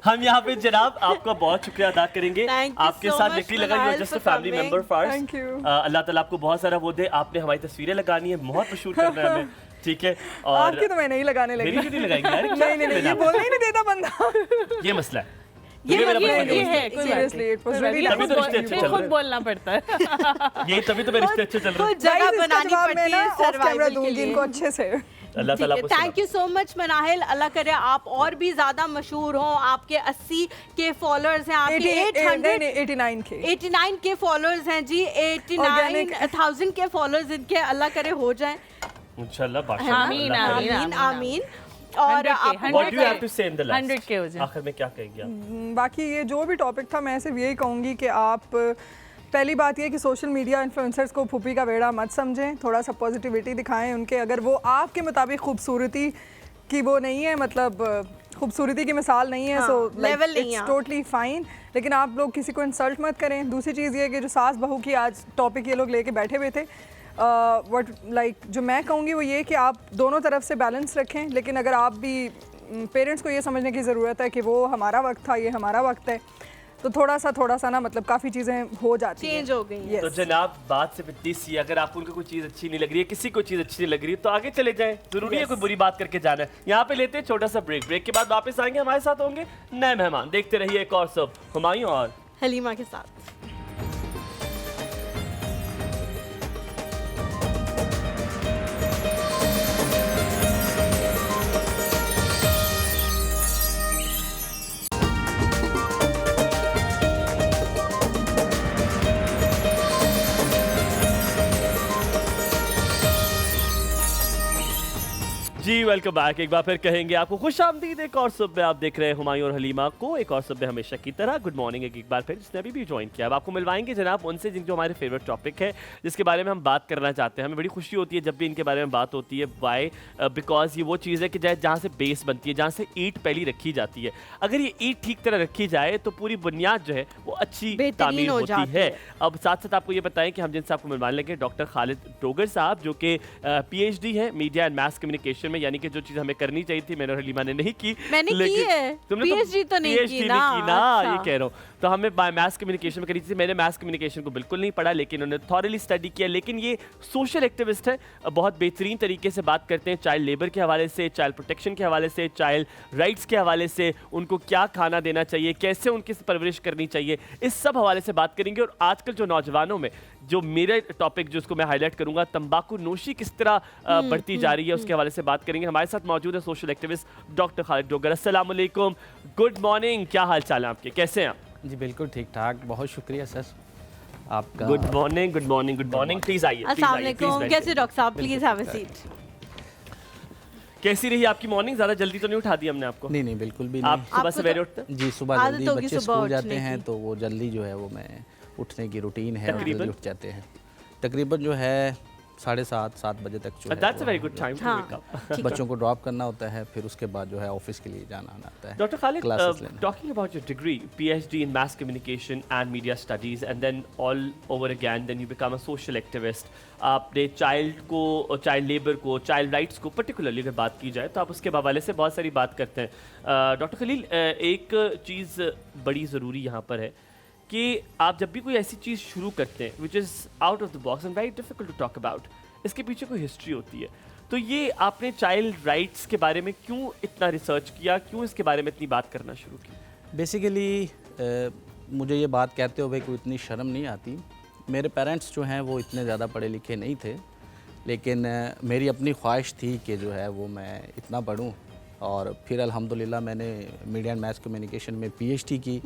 हम यहाँ पे जनाब आपका बहुत शुक्रिया अदा करेंगे। आपके साथ लिटरली लगा you are just a family member first. अल्लाह ताला आपको बहुत सारा वो दे। आपने हमारी तस्वीरें लगानी है, बहुत मशहूर करना है हमें, ठीक है? और आपकी तो मैं नहीं लगाने लगी। मेरी क्यों नहीं लगाएंगे यार? नहीं, ये बोलने ही नहीं देता बंदा। ये मसला है। ये है, कोई सीरियसली इट वाज रियली तभी तो रिश्ते अच्छे चल रहे हैं। खुद बोलना पड़ता है। ये तभी तो मेरे रिश्ते अच्छे चल रहे हैं। जगह बनानी पड़ती है सर्वाइवल के लिए। इनको अच्छे से। अल्लाह ताला आपको thank you so much Manahil, अल्लाह करे आप और भी ज्यादा मशहूर हो। आपके 80 के फॉलोअर्स हैं, आपके 89 के फॉलोअर्स हैं जी, 89,000 के फॉलोअर्स इनके अल्लाह करे हो जाए इंशाल्लाह। आमीन आमीन आमीन। और what do you have to say in the last? 100 के हो जाए। आखिर में क्या कहेंगे आप? बाकी ये जो भी टॉपिक था, मैं सिर्फ यही कहूँगी कि आप पहली बात ये कि सोशल मीडिया इन्फ्लुएंसर्स को फूफी का बेड़ा मत समझें, थोड़ा सा पॉजिटिविटी दिखाएं उनके, अगर वो आपके मुताबिक खूबसूरती की वो नहीं है, मतलब खूबसूरती की मिसाल नहीं है, सो लेवल नहीं है, टोटली फाइन, लेकिन आप लोग किसी को इंसल्ट मत करें। दूसरी चीज़ ये कि जो सास बहू की आज टॉपिक ये लोग लेके बैठे हुए थे, जो मैं कहूँगी वो ये कि आप दोनों तरफ से बैलेंस रखें, लेकिन अगर आप भी पेरेंट्स को ये समझने की ज़रूरत है कि वो हमारा वक्त था, ये हमारा वक्त है, तो थोड़ा सा ना मतलब काफ़ी चीज़ें हो जाती हैं, चेंज हो गई हैं। तो जनाब बात से फिटती सी, अगर आपको उनको कोई चीज़ अच्छी नहीं लग रही है, किसी को चीज़ अच्छी नहीं लग रही है, तो आगे चले जाएं, जरूरी है कोई बुरी बात करके जाना है। यहाँ पे लेते हैं छोटा सा ब्रेक, ब्रेक के बाद वापस आएंगे, हमारे साथ होंगे नए मेहमान। देखते रहिए एक और सब हुमायूं और हलीमा के साथ। जी वेलकम बैक। एक बार फिर कहेंगे आपको खुशामदीद एक और सुबह। आप देख रहे हैं हुमायूं और हलीमा को, एक और सुबह हमेशा की तरह। गुड मॉर्निंग एक बार फिर जिसने अभी भी ज्वाइन किया। अब आपको मिलवाएंगे जनाब उनसे जो हमारे फेवरेट टॉपिक है, जिसके बारे में हम बात करना चाहते हैं। हमें बड़ी खुशी होती है जब भी इनके बारे में बात होती है। वाई? बिकॉज ये वो चीज़ है कि जहाँ से बेस बनती है, जहाँ से ईंट पहली रखी जाती है, अगर ये ईंट ठीक तरह रखी जाए तो पूरी बुनियाद जो है वो अच्छी तामीर होती है। अब साथ साथ आपको ये बताएं कि हम जिनसे आपको मिलवाने लगे डॉक्टर खालिद डोगर साहब, जो कि PhD है मीडिया एंड मास कम्युनिकेशन में, यानी कि जो चीज़ हमें करनी चाहिए थी मैंने और हलीमा ने नहीं की। मैंने की है, तुमने PhD तो नहीं की ना। ये कह रहा हूँ। तो हमें मास कम्युनिकेशन में करी थी। मैंने मास कम्युनिकेशन को बिल्कुल नहीं पढ़ा, लेकिन उन्होंने थॉरली स्टडी किया। लेकिन ये सोशल एक्टिविस्ट है, बहुत बेहतरीन तरीके से बात करते हैं चाइल्ड लेबर के हवाले से, चाइल्ड प्रोटेक्शन के हवाले से, चाइल्ड राइट्स के हवाले से, उनको क्या खाना देना चाहिए, कैसे उनकी परवरिश करनी चाहिए, इस सब हवाले से बात करेंगे। और आजकल जो नौजवानों में जो मेरा टॉपिक जिसको मैं हाईलाइट करूंगा, तंबाकू नोशी किस तरह बढ़ती जा रही है, उसके हवाले से बात करेंगे। हमारे साथ मौजूद है social activist doctor Khalid Dogar. अस्सलाम वालेकुम, गुड मॉर्निंग, क्या हाल चाल है आपके, कैसे हैं आप? जी बिल्कुल ठीक ठाक, बहुत शुक्रिया सर आपका। Good morning, good morning, good morning. Please आइए। अस्सलाम वालेकुम, कैसे डॉक्टर साहब? Please have a seat. कैसी रही आपकी मॉर्निंग? ज्यादा जल्दी तो नहीं उठा दी हमने आपको? नहीं बिल्कुल भी आप नहीं। सुबह सवेरे उठते? जी सुबह आदत जल्दी, होगी बच्चे सुबह स्कूल जाते उठने हैं की। तो वो जल्दी जो है वो मैं उठने की रूटीन है, और तकरीबन? जल्दी उठ जाते हैं। तकरीबन जो है 7:30-7 बजे तक जो है That's a वो very good time to हाँ, wake up. बच्चों को ड्रॉप करना होता है, फिर उसके बाद जो है ऑफिस के लिए जाना आता है। Dr. Khalid, क्लासेस लेने। talking about your degree, PhD in Mass Communication and Media Studies, and then all over again, then you become a social activist. आपने चाइल्ड लेबर को, चाइल्ड राइट्स को पर्टिकुलरली अगर बात की जाए तो आप उसके हवाले से बहुत सारी बात करते हैं। डॉक्टर खलील, एक चीज़ बड़ी ज़रूरी यहाँ पर है कि आप जब भी कोई ऐसी चीज़ शुरू करते हैं which is out of the box and very difficult to talk about, इसके पीछे कोई हिस्ट्री होती है। तो ये आपने चाइल्ड राइट्स के बारे में क्यों इतना रिसर्च किया, क्यों इसके बारे में इतनी बात करना शुरू की? बेसिकली मुझे ये बात कहते हुए कोई इतनी शर्म नहीं आती। मेरे पेरेंट्स जो हैं वो इतने ज़्यादा पढ़े लिखे नहीं थे, लेकिन मेरी अपनी ख्वाहिश थी कि जो है वो मैं इतना पढ़ूं, और फिर अल्हम्दुलिल्लाह मैंने मीडिया एंड मास कम्युनिकेशन में PhD की।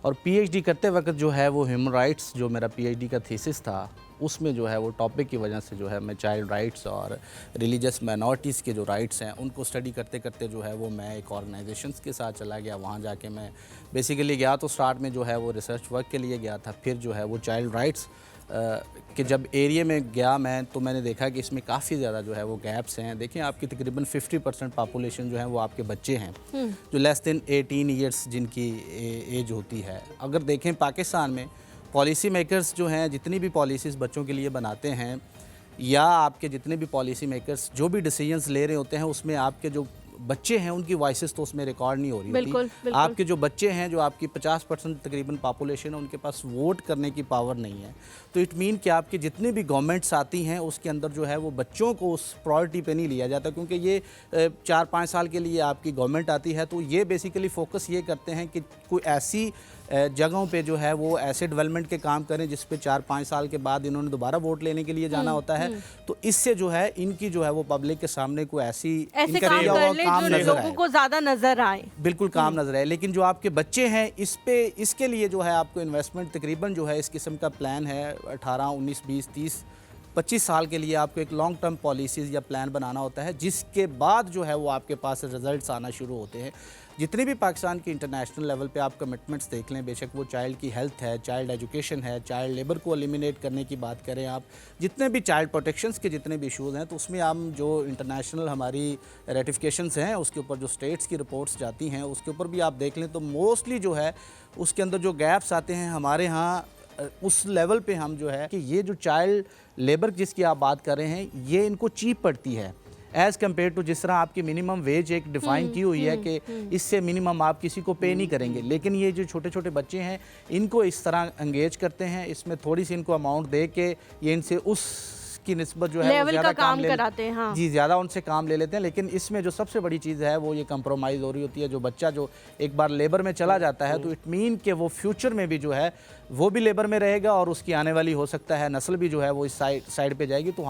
और PhD करते वक्त जो है वो ह्यूमन राइट्स, जो मेरा PhD का थीसिस था, उसमें जो है वो टॉपिक की वजह से जो है मैं चाइल्ड राइट्स और रिलीजियस माइनॉरिटीज़ के जो राइट्स हैं उनको स्टडी करते करते जो है वो मैं एक ऑर्गेनाइजेशंस के साथ चला गया। वहाँ जाके मैं बेसिकली गया तो स्टार्ट में जो है वो रिसर्च वर्क के लिए गया था। फिर जो है वो चाइल्ड राइट्स कि जब एरिया में गया मैं, तो मैंने देखा कि इसमें काफ़ी ज़्यादा जो है वो गैप्स हैं। देखिए आपकी तकरीबन 50% पॉपुलेशन जो है वो आपके बच्चे हैं जो लेस देन 18 ईयर्स जिनकी एज होती है। अगर देखें पाकिस्तान में पॉलिसी मेकर्स जो हैं, जितनी भी पॉलिसीज़ बच्चों के लिए बनाते हैं, या आपके जितने भी पॉलिसी मेकर्स जो भी डिसीजंस ले रहे होते हैं, उसमें आपके जो बच्चे हैं उनकी वॉइसेस तो उसमें रिकॉर्ड नहीं हो रही होती। आपके जो बच्चे हैं, जो आपकी 50% तकरीबन पॉपुलेशन है, उनके पास वोट करने की पावर नहीं है। तो इट मीन कि आपकी जितनी भी गवर्नमेंट्स आती हैं उसके अंदर जो है वो बच्चों को उस प्रायोरिटी पे नहीं लिया जाता, क्योंकि ये 4-5 साल के लिए आपकी गवर्नमेंट आती है। तो ये बेसिकली फोकस ये करते हैं कि कोई ऐसी जगहों पे जो है वो ऐसे डेवलपमेंट के काम करें जिस पे 4-5 साल के बाद इन्होंने दोबारा वोट लेने के लिए जाना होता है। तो इससे जो है इनकी जो है वो पब्लिक के सामने कोई ऐसे काम नजर लोगों को ज्यादा नजर आए, बिल्कुल काम नजर आए। लेकिन जो आपके बच्चे हैं इसके लिए जो है आपको इन्वेस्टमेंट तकरीबन जो है इस किस्म का प्लान है 18, 19, 20, 30 25 साल के लिए आपको एक लॉन्ग टर्म पॉलिसीज़ या प्लान बनाना होता है, जिसके बाद जो है वो आपके पास रिजल्ट्स आना शुरू होते हैं। जितने भी पाकिस्तान की इंटरनेशनल लेवल पे आप कमिटमेंट्स देख लें, बेशक वो चाइल्ड की हेल्थ है, चाइल्ड एजुकेशन है, चाइल्ड लेबर को एलिमिनेट करने की बात करें आप, जितने भी चाइल्ड प्रोटेक्शंस के जितने भी इशूज़ हैं, तो उसमें हम जो इंटरनेशनल हमारी रेटिफिकेशंस हैं उसके ऊपर जो स्टेट्स की रिपोर्ट्स जाती हैं उसके ऊपर भी आप देख लें तो मोस्टली जो है उसके अंदर जो गैप्स आते हैं हमारे यहाँ उस लेवल पे हम जो है कि ये जो चाइल्ड लेबर जिसकी आप बात कर रहे हैं ये इनको चीप पड़ती है एज़ कम्पेयर टू जिस तरह आपकी मिनिमम वेज एक डिफ़ाइन की हुई है कि इससे मिनिमम आप किसी को पे नहीं करेंगे, लेकिन ये जो छोटे छोटे बच्चे हैं इनको इस तरह एंगेज करते हैं, इसमें थोड़ी सी इनको अमाउंट दे के ये इनसे उस की निस्बत जो है लेवल का काम कराते हैं। हाँ। जी, ज़्यादा उनसे काम ले लेते हैं, लेकिन इसमें जो सबसे बड़ी चीज़ है वो ये कंप्रोमाइज़ हो रही होती है। जो बच्चा जो एक बार लेबर में चला जाता है तो इट मीन कि वो फ्यूचर में भी जो है वो भी लेबर में रहेगा और उसकी आने वाली हो सकता है नस्ल भी जो है वो इस साइड पे जाएगी। तो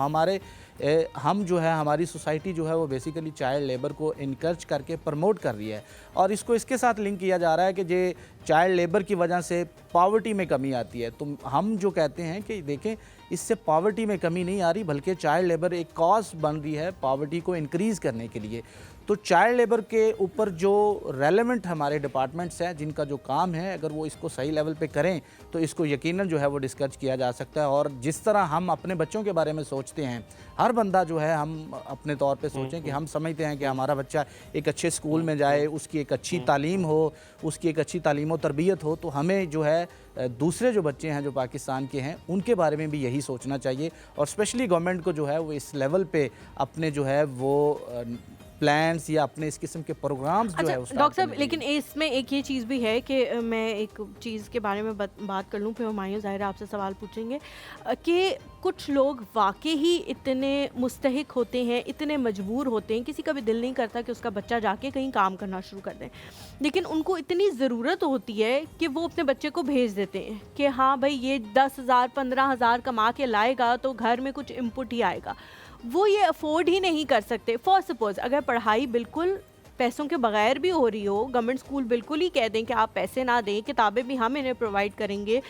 हम जो है हमारी सोसाइटी जो है वो बेसिकली चाइल्ड लेबर को इनकरेज करके प्रमोट कर रही है और इसको इसके साथ लिंक किया जा रहा है कि जे चाइल्ड लेबर की वजह से पॉवर्टी में कमी आती है। तो हम जो कहते हैं कि देखें इससे पॉवर्टी में कमी नहीं आ रही बल्कि चाइल्ड लेबर एक कॉज बन रही है पॉवर्टी को इंक्रीज़ करने के लिए। तो चाइल्ड लेबर के ऊपर जो रेलेवेंट हमारे डिपार्टमेंट्स हैं जिनका जो काम है अगर वो इसको सही लेवल पे करें तो इसको यकीनन जो है वो डिस्कस किया जा सकता है। और जिस तरह हम अपने बच्चों के बारे में सोचते हैं, हर बंदा जो है हम अपने तौर पे सोचें कि हम समझते हैं कि हमारा बच्चा एक अच्छे स्कूल में जाए, उसकी एक अच्छी तालीम हो, उसकी एक अच्छी तालीम व तरबियत हो, तो हमें जो है दूसरे जो बच्चे हैं जो पाकिस्तान के हैं उनके बारे में भी यही सोचना चाहिए और स्पेशली गवर्नमेंट को जो है वो इस लेवल पे अपने जो है वो प्लान्स या अपने इस किस्म के प्रोग्राम्स जो है डॉक्टर साहब, लेकिन इसमें एक ये चीज़ भी है कि मैं एक चीज़ के बारे में बात कर लूँ, फिर हुमायूं ज़ाहिर आपसे सवाल पूछेंगे कि कुछ लोग वाकई ही इतने मुस्तहिक होते हैं, इतने मजबूर होते हैं, किसी का भी दिल नहीं करता कि उसका बच्चा जाके कहीं काम करना शुरू कर दें, लेकिन उनको इतनी ज़रूरत होती है कि वो अपने बच्चे को भेज देते हैं कि हाँ भाई ये 10,000 15,000 कमा के लाएगा तो घर में कुछ इनपुट ही आएगा। वो ये अफोर्ड ही नहीं कर सकते। फॉर सपोज अगर पढ़ाई बिल्कुल पैसों के बगैर भी हो रही हो, गवर्नमेंट स्कूल बिल्कुल ही कह दें कि आप पैसे ना दें, किताबें भी हम इन्हें प्रोवाइड करेंगे,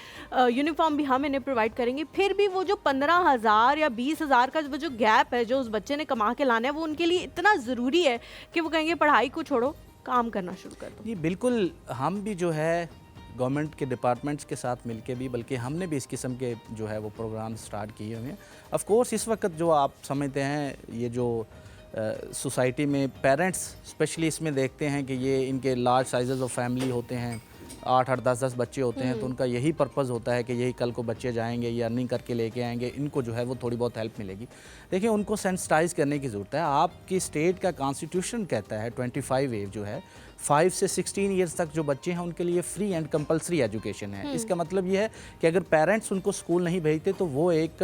यूनिफॉर्म भी हम इन्हें प्रोवाइड करेंगे, फिर भी वो जो 15,000 या 20,000 का वो जो गैप है जो उस बच्चे ने कमा के लाना है वो उनके लिए इतना ज़रूरी है कि वो कहेंगे पढ़ाई को छोड़ो काम करना शुरू कर दो। जी बिल्कुल, हम भी जो है गवर्नमेंट के डिपार्टमेंट्स के साथ मिलके भी, बल्कि हमने भी इस किस्म के जो है वो प्रोग्राम स्टार्ट किए हुए हैं। ऑफ कोर्स इस वक्त जो आप समझते हैं ये जो सोसाइटी में पेरेंट्स स्पेशली इसमें देखते हैं कि ये इनके लार्ज साइजेस ऑफ फैमिली होते हैं, 8-8 10-10 बच्चे होते हैं, तो उनका यही पर्पज़ होता है कि यही कल को बच्चे जाएंगे या अर्निंग करके लेके आएंगे, इनको जो है वो थोड़ी बहुत हेल्प मिलेगी। देखिए उनको सेंसिटाइज करने की ज़रूरत है। आपकी स्टेट का कॉन्स्टिट्यूशन कहता है 25 एज जो है 5 से 16 ईयर्स तक जो बच्चे हैं उनके लिए फ्री एंड कंपलसरी एजुकेशन है। इसका मतलब ये है कि अगर पेरेंट्स उनको स्कूल नहीं भेजते तो वो एक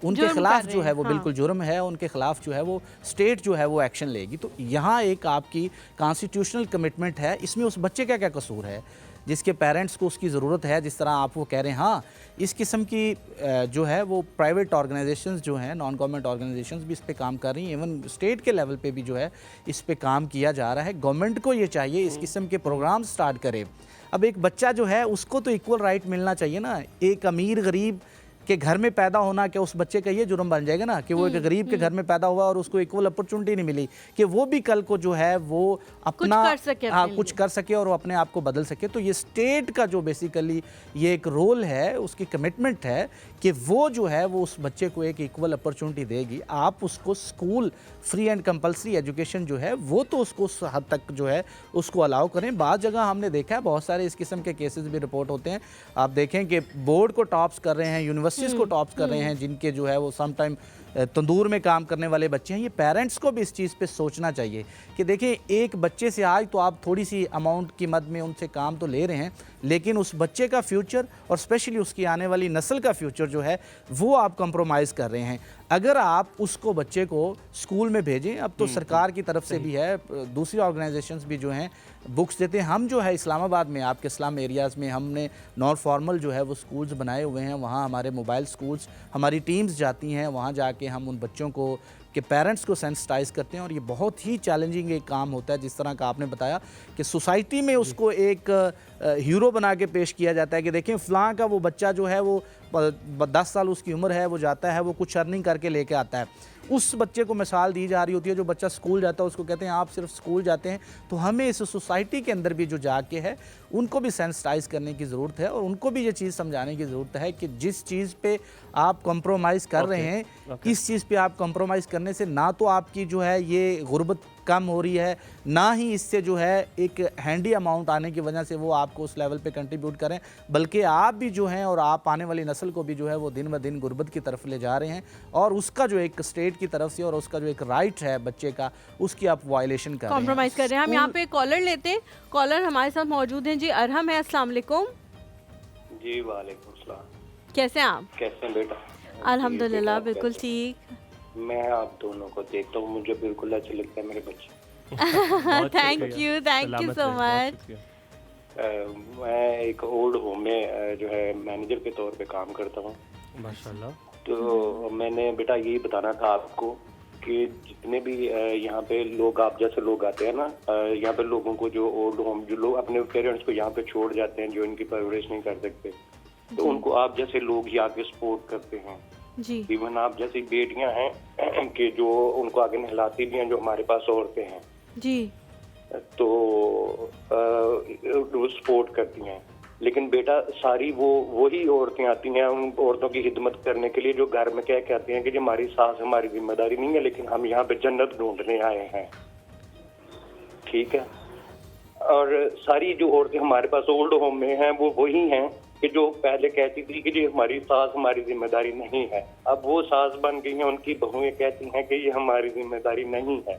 उनके खिलाफ जो है वो बिल्कुल जुर्म है, उनके खिलाफ जो है वो स्टेट जो है वो एक्शन लेगी। तो यहाँ एक आपकी कॉन्स्टिट्यूशनल कमिटमेंट है, इसमें उस बच्चे का क्या कसूर है जिसके पेरेंट्स को उसकी ज़रूरत है। जिस तरह आप वो कह रहे हैं, हाँ इस किस्म की जो है वो प्राइवेट ऑर्गेनाइजेशंस जो हैं, नॉन गवर्नमेंट ऑर्गेनाइजेशंस भी इस पे काम कर रही हैं, इवन स्टेट के लेवल पे भी जो है इस पे काम किया जा रहा है। गवर्नमेंट को ये चाहिए इस किस्म के प्रोग्राम स्टार्ट करे। अब एक बच्चा जो है उसको तो इक्वल राइट मिलना चाहिए ना। एक अमीर गरीब के घर में पैदा होना क्या उस बच्चे का ये जुर्म बन जाएगा ना कि वो एक गरीब के घर में पैदा हुआ और उसको इक्वल अपॉर्चुनिटी नहीं मिली कि वो भी कल को जो है वो अपना कुछ कर सके और वो अपने आप को बदल सके। तो ये स्टेट का जो बेसिकली ये एक रोल है, उसकी कमिटमेंट है कि वो जो है वो उस बच्चे को एक इक्वल अपॉर्चुनिटी देगी। आप उसको school free and compulsory education जो है वो तो उसको उस हद तक जो है उसको अलाउ करें। बाज़ जगह हमने देखा है बहुत सारे इस किस्म के केसेस भी रिपोर्ट होते हैं। आप देखें कि बोर्ड को टॉप्स कर रहे हैं, यूनिवर्सिटीज़ को टॉप्स कर रहे हैं, जिनके जो है वो सम टाइम तंदूर में काम करने वाले बच्चे हैं। ये पेरेंट्स को भी इस चीज़ पे सोचना चाहिए कि देखिए एक बच्चे से आज तो आप थोड़ी सी अमाउंट की मद में उनसे काम तो ले रहे हैं, लेकिन उस बच्चे का फ्यूचर और स्पेशली उसकी आने वाली नस्ल का फ्यूचर जो है वो आप कंप्रोमाइज़ कर रहे हैं। अगर आप उसको बच्चे को स्कूल में भेजें, अब तो सरकार की तरफ से भी है, दूसरी ऑर्गेनाइजेशंस भी जो हैं बुक्स देते हैं। हम जो है इस्लामाबाद में आपके इस्लाम एरियाज़ में हमने नॉन फॉर्मल जो है वो स्कूल्स बनाए हुए हैं। वहाँ हमारे मोबाइल स्कूल्स, हमारी टीम्स जाती हैं, वहाँ जाके हम उन बच्चों को कि पेरेंट्स को सेंसिटाइज करते हैं। और ये बहुत ही चैलेंजिंग एक काम होता है, जिस तरह का आपने बताया कि सोसाइटी में उसको एक हीरो बना के पेश किया जाता है कि देखें फ़लाँ का वो बच्चा जो है वो 10 साल उसकी उम्र है, वो जाता है, वो कुछ अर्निंग करके लेके आता है। उस बच्चे को मिसाल दी जा रही होती है, जो बच्चा स्कूल जाता है उसको कहते हैं आप सिर्फ स्कूल जाते हैं। तो हमें इस सोसाइटी के अंदर भी जो जाके है उनको भी सेंसिटाइज करने की ज़रूरत है और उनको भी ये चीज़ समझाने की ज़रूरत है कि जिस चीज़ पे आप कंप्रोमाइज़ कर रहे हैं, इस चीज़ पे आप कंप्रोमाइज़ करने से ना तो आपकी जो है ये गुर्बत कम हो रही है, ना ही इससे जो है एक हैंडी अमाउंट आने की वजह से वो आपको उस लेवल पे कंट्रीब्यूट करें, बल्कि आप भी जो हैं और आप आने वाली नस्ल को भी जो है वो दिन ब दिन गुर्बत की तरफ ले जा रहे हैं। और उसका जो एक स्टेट की तरफ से और उसका जो एक राइट है बच्चे का, उसकी आप वायलेशन कर रहे हैं, कॉम्प्रोमाइज़ कर रहे हैं। हम यहाँ पे कॉलर लेते हैं। कॉलर हमारे साथ मौजूद हैं जी। अरहम है, अस्सलाम वालेकुम। जी वालेकुम सलाम। कैसे हैं आप? कैसे हैं बेटा? अल्हम्दुलिल्लाह बिल्कुल ठीक। मैं आप दोनों को देखता हूँ, मुझे बिल्कुल अच्छा लगता है मेरे बच्चे। Thank you so much. मैं एक ओल्ड होम में जो है मैनेजर के तौर पे काम करता हूँ। माशाल्लाह। तो मैंने बेटा यही बताना था आपको कि जितने भी यहाँ पे लोग, आप जैसे लोग आते हैं ना, यहाँ पे लोगों को जो ओल्ड होम, जो लोग अपने पेरेंट्स को यहाँ पे छोड़ जाते हैं, जो इनकी परवरिश नहीं कर सकते, तो उनको आप जैसे लोग ही आके सपोर्ट करते हैं जी। इवन आप जैसी बेटियां हैं कि जो उनको आगे नहलाती भी हैं, जो हमारे पास औरतें हैं जी, तो वो सपोर्ट करती हैं। लेकिन बेटा सारी वही औरतें आती हैं उन औरतों की खिदमत करने के लिए जो घर में क्या कहती हैं कि जो हमारी सास हमारी जिम्मेदारी नहीं है, लेकिन हम यहाँ पे जन्नत ढूंढने आए हैं। ठीक है। और सारी जो औरतें हमारे पास ओल्ड होम में हैं वो वही हैं कि जो पहले कहती थी कि जो हमारी सास हमारी जिम्मेदारी नहीं है, अब वो सास बन गई हैं, उनकी बहुएं कहती हैं कि ये हमारी जिम्मेदारी नहीं है।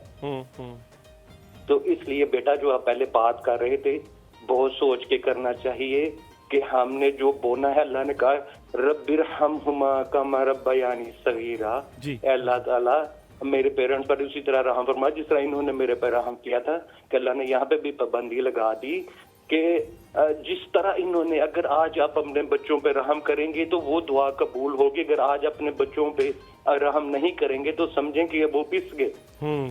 तो इसलिए बेटा जो आप पहले बात कर रहे थे, बहुत सोच के करना चाहिए कि हमने जो बोना है, अल्लाह ने कहा रब्बिरहमहुमा कमा रब्बयानी सगीरा, अल्लाह ताला मेरे पेरेंट्स पर उसी तरह रहम फरमा जिस तरह इन्होंने मेरे पर रहम किया था। कि अल्लाह ने यहाँ पे भी पाबंदी लगा दी कि जिस तरह इन्होंने, अगर आज आप अपने बच्चों पे रहम करेंगे तो वो दुआ कबूल होगी, अगर आज अपने बच्चों पे रहम नहीं करेंगे तो समझें कि वो पिस गए।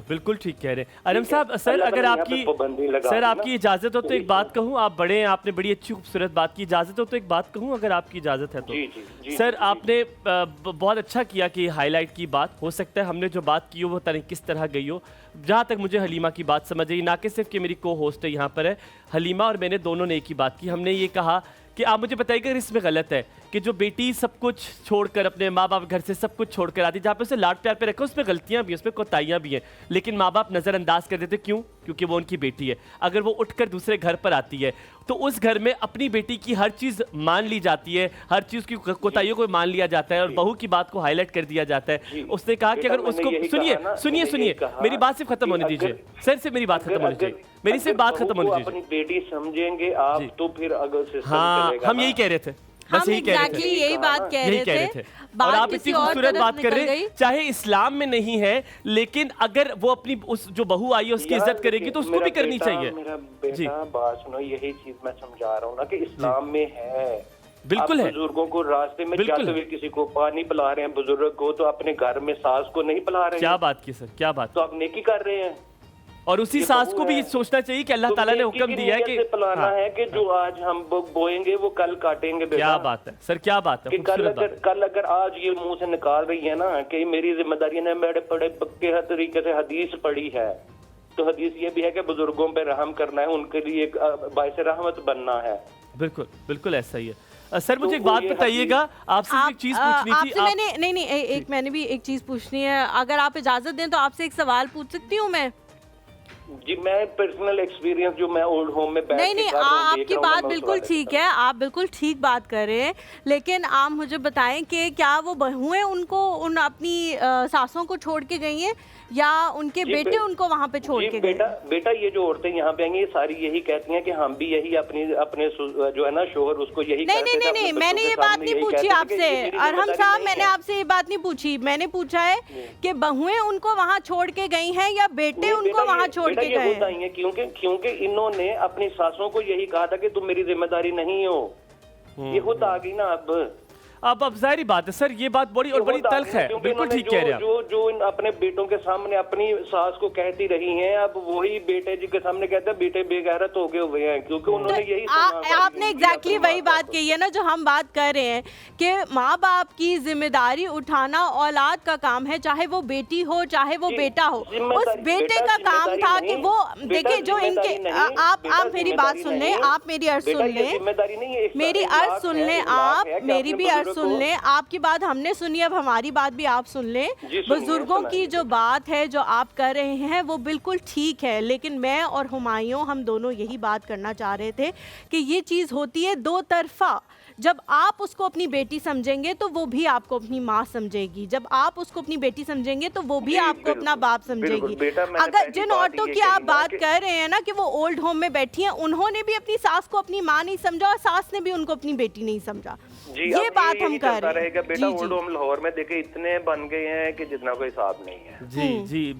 बिल्कुल ठीक कह रहे हैं अरहम साहब। सर अगर आपकी इजाजत हो तो एक बात कहूँ, आप बड़े हैं, आपने बड़ी अच्छी खूबसूरत बात की, इजाजत हो तो एक बात कहूँ अगर आपकी इजाजत है तो। जी, सर आपने बहुत अच्छा किया कि हाईलाइट की बात, हो सकता है हमने जो बात की हो वो तरीके किस तरह गई हो। जहाँ तक मुझे हलीमा की बात समझ आई, ना कि सिर्फ कि मेरी को होस्ट है यहाँ पर है, हलीमा और मैंने दोनों ने एक ही बात की। हमने ये कहा कि आप मुझे बताइएगा इसमें गलत है कि जो बेटी सब कुछ छोड़कर अपने माँ बाप घर से सब कुछ छोड़कर आती है, जहाँ पे उसे लाड प्यार पे रखा, उसमें गलतियाँ भी हैं, उसमें कोताहियाँ भी हैं, लेकिन माँ बाप नज़रअंदाज कर देते। क्यों? क्योंकि वो उनकी बेटी है। अगर वो उठकर दूसरे घर पर आती है तो उस घर में अपनी बेटी की हर चीज़ मान ली जाती है, हर चीज़ की कोताहियों को मान लिया जाता है और बहू की बात को हाईलाइट कर दिया जाता है। उसने कहा कि अगर उसको सुनिए मेरी बात सिर्फ खत्म होने दीजिए सर, से मेरी बात खत्म होनी चाहिए, मेरी सिर्फ बात खत्म होनी चाहिए। अपनी बेटी समझेंगे आप तो फिर अगर हाँ, हम यही कह रहे थे, बस हम एग्जैक्टली यही बात कह रहे थे। और आप इतनी खूबसूरत बात कर रहे हैं, चाहे इस्लाम में नहीं है, लेकिन अगर वो अपनी उस जो बहू आई है उसकी इज्जत करेगी तो उसको भी करनी चाहिए। मेरा बेटा बात सुनो, यही चीज मैं समझा रहा हूँ ना कि इस्लाम में है, बिल्कुल है। बुजुर्गों को रास्ते में जाते हुए किसी को पानी पिला रहे हैं, बुजुर्ग को, तो अपने घर में सास को नहीं पिला रहे हैं। क्या बात की सर, क्या बात। तो आप नेकी कर रहे हैं। और उसी सास को भी सोचना चाहिए कि अल्लाह ताला ने हुक्म दिया है कि पिलाना है कि जो आज हम बोएंगे वो कल काटेंगे। क्या बात है सर, क्या बात है। कल अगर आज ये मुंह से निकाल रही है ना कि मेरी जिम्मेदारी ने बड़े बड़े पक्के तरीके से हदीस पढ़ी है, तो हदीस ये भी है कि बुजुर्गों पे रहम करना है, उनके लिए बाइस रहमत बनना है। बिल्कुल बिल्कुल ऐसा ही है। सर मुझे एक बात बताइएगा, आपसे एक चीज पूछनी थी। मैंने भी एक चीज पूछनी है, अगर आप इजाजत दें तो आपसे एक सवाल पूछ सकती हूँ मैं? जी, मैं पर्सनल एक्सपीरियंस जो मैं ओल्ड होम में बैठ नहीं, आपकी बात बिल्कुल ठीक है, आप बिल्कुल ठीक बात कर रहे हैं, लेकिन आप मुझे बताएं कि क्या वो बहुएं उनको अपनी सासों को छोड़ के गई हैं या उनके बेटे उनको वहाँ पे छोड़ के गए? बेटा ये जो औरतें यहाँ पे आएंगी, ये सारी यही कहती हैं कि हम भी यही अपने जो है ना शोहर उसको यही नहीं, मैंने ये बात नहीं पूछी आपसे अरहम साहब, मैंने आपसे ये बात नहीं पूछी। मैंने पूछा है कि बहुएं उनको वहाँ छोड़ के गई हैं या बेटे उनको वहाँ छोड़ के गए हैं? क्योंकि इन्होंने अपनी सासों को यही कहा था कि तुम मेरी जिम्मेदारी नहीं हो। ये खुद आ गई ना अब। अब जाहिर बात है सर, ये बात बड़ी और बड़ी तल्ख है, बिल्कुल ठीक कह रहे हैं आप। जो अपने बेटों के सामने अपनी सास को कहती रही हैं, अब वही बेटे जी के सामने कहते हैं बेटे बेगैरत हो गए हुए हैं, क्योंकि उन्होंने यही आपने एग्जैक्टली वही बात कही है ना जो हम बात कर रहे हैं कि माँ बाप की जिम्मेदारी उठाना औलाद का काम है, चाहे वो बेटी हो चाहे वो बेटा हो। उस बेटे का काम था कि वो देखिए जो इनके आप मेरी बात सुन लें, आप मेरी अर्ज सुन लें, मेरी अर्ज सुन लें, आप मेरी भी अर्ज सुन लें, आपकी बात हमने सुनी, अब हमारी बात भी आप सुन लें। बुजुर्गों की जो बात है जो आप कर रहे हैं वो बिल्कुल ठीक है, लेकिन मैं और हुमायूं हम दोनों यही बात करना चाह रहे थे कि ये चीज़ होती है दो तरफा। जब आप उसको अपनी बेटी समझेंगे तो वो भी आपको अपनी माँ समझेगी, जब आप उसको अपनी बेटी समझेंगे तो वो भी आपको अपना बाप समझेगी। अगर जिन औरतों की आप बात कर रहे हैं ना कि वो ओल्ड होम में बैठी हैं, उन्होंने भी अपनी सास को अपनी माँ नहीं समझा और सास ने भी उनको अपनी बेटी नहीं समझा। ये बात हम कर रहे हैं। बेटा ओल्ड होम लाहौर में देखे इतने बन गए हैं कि जितना कोई हिसाब नहीं है। जी,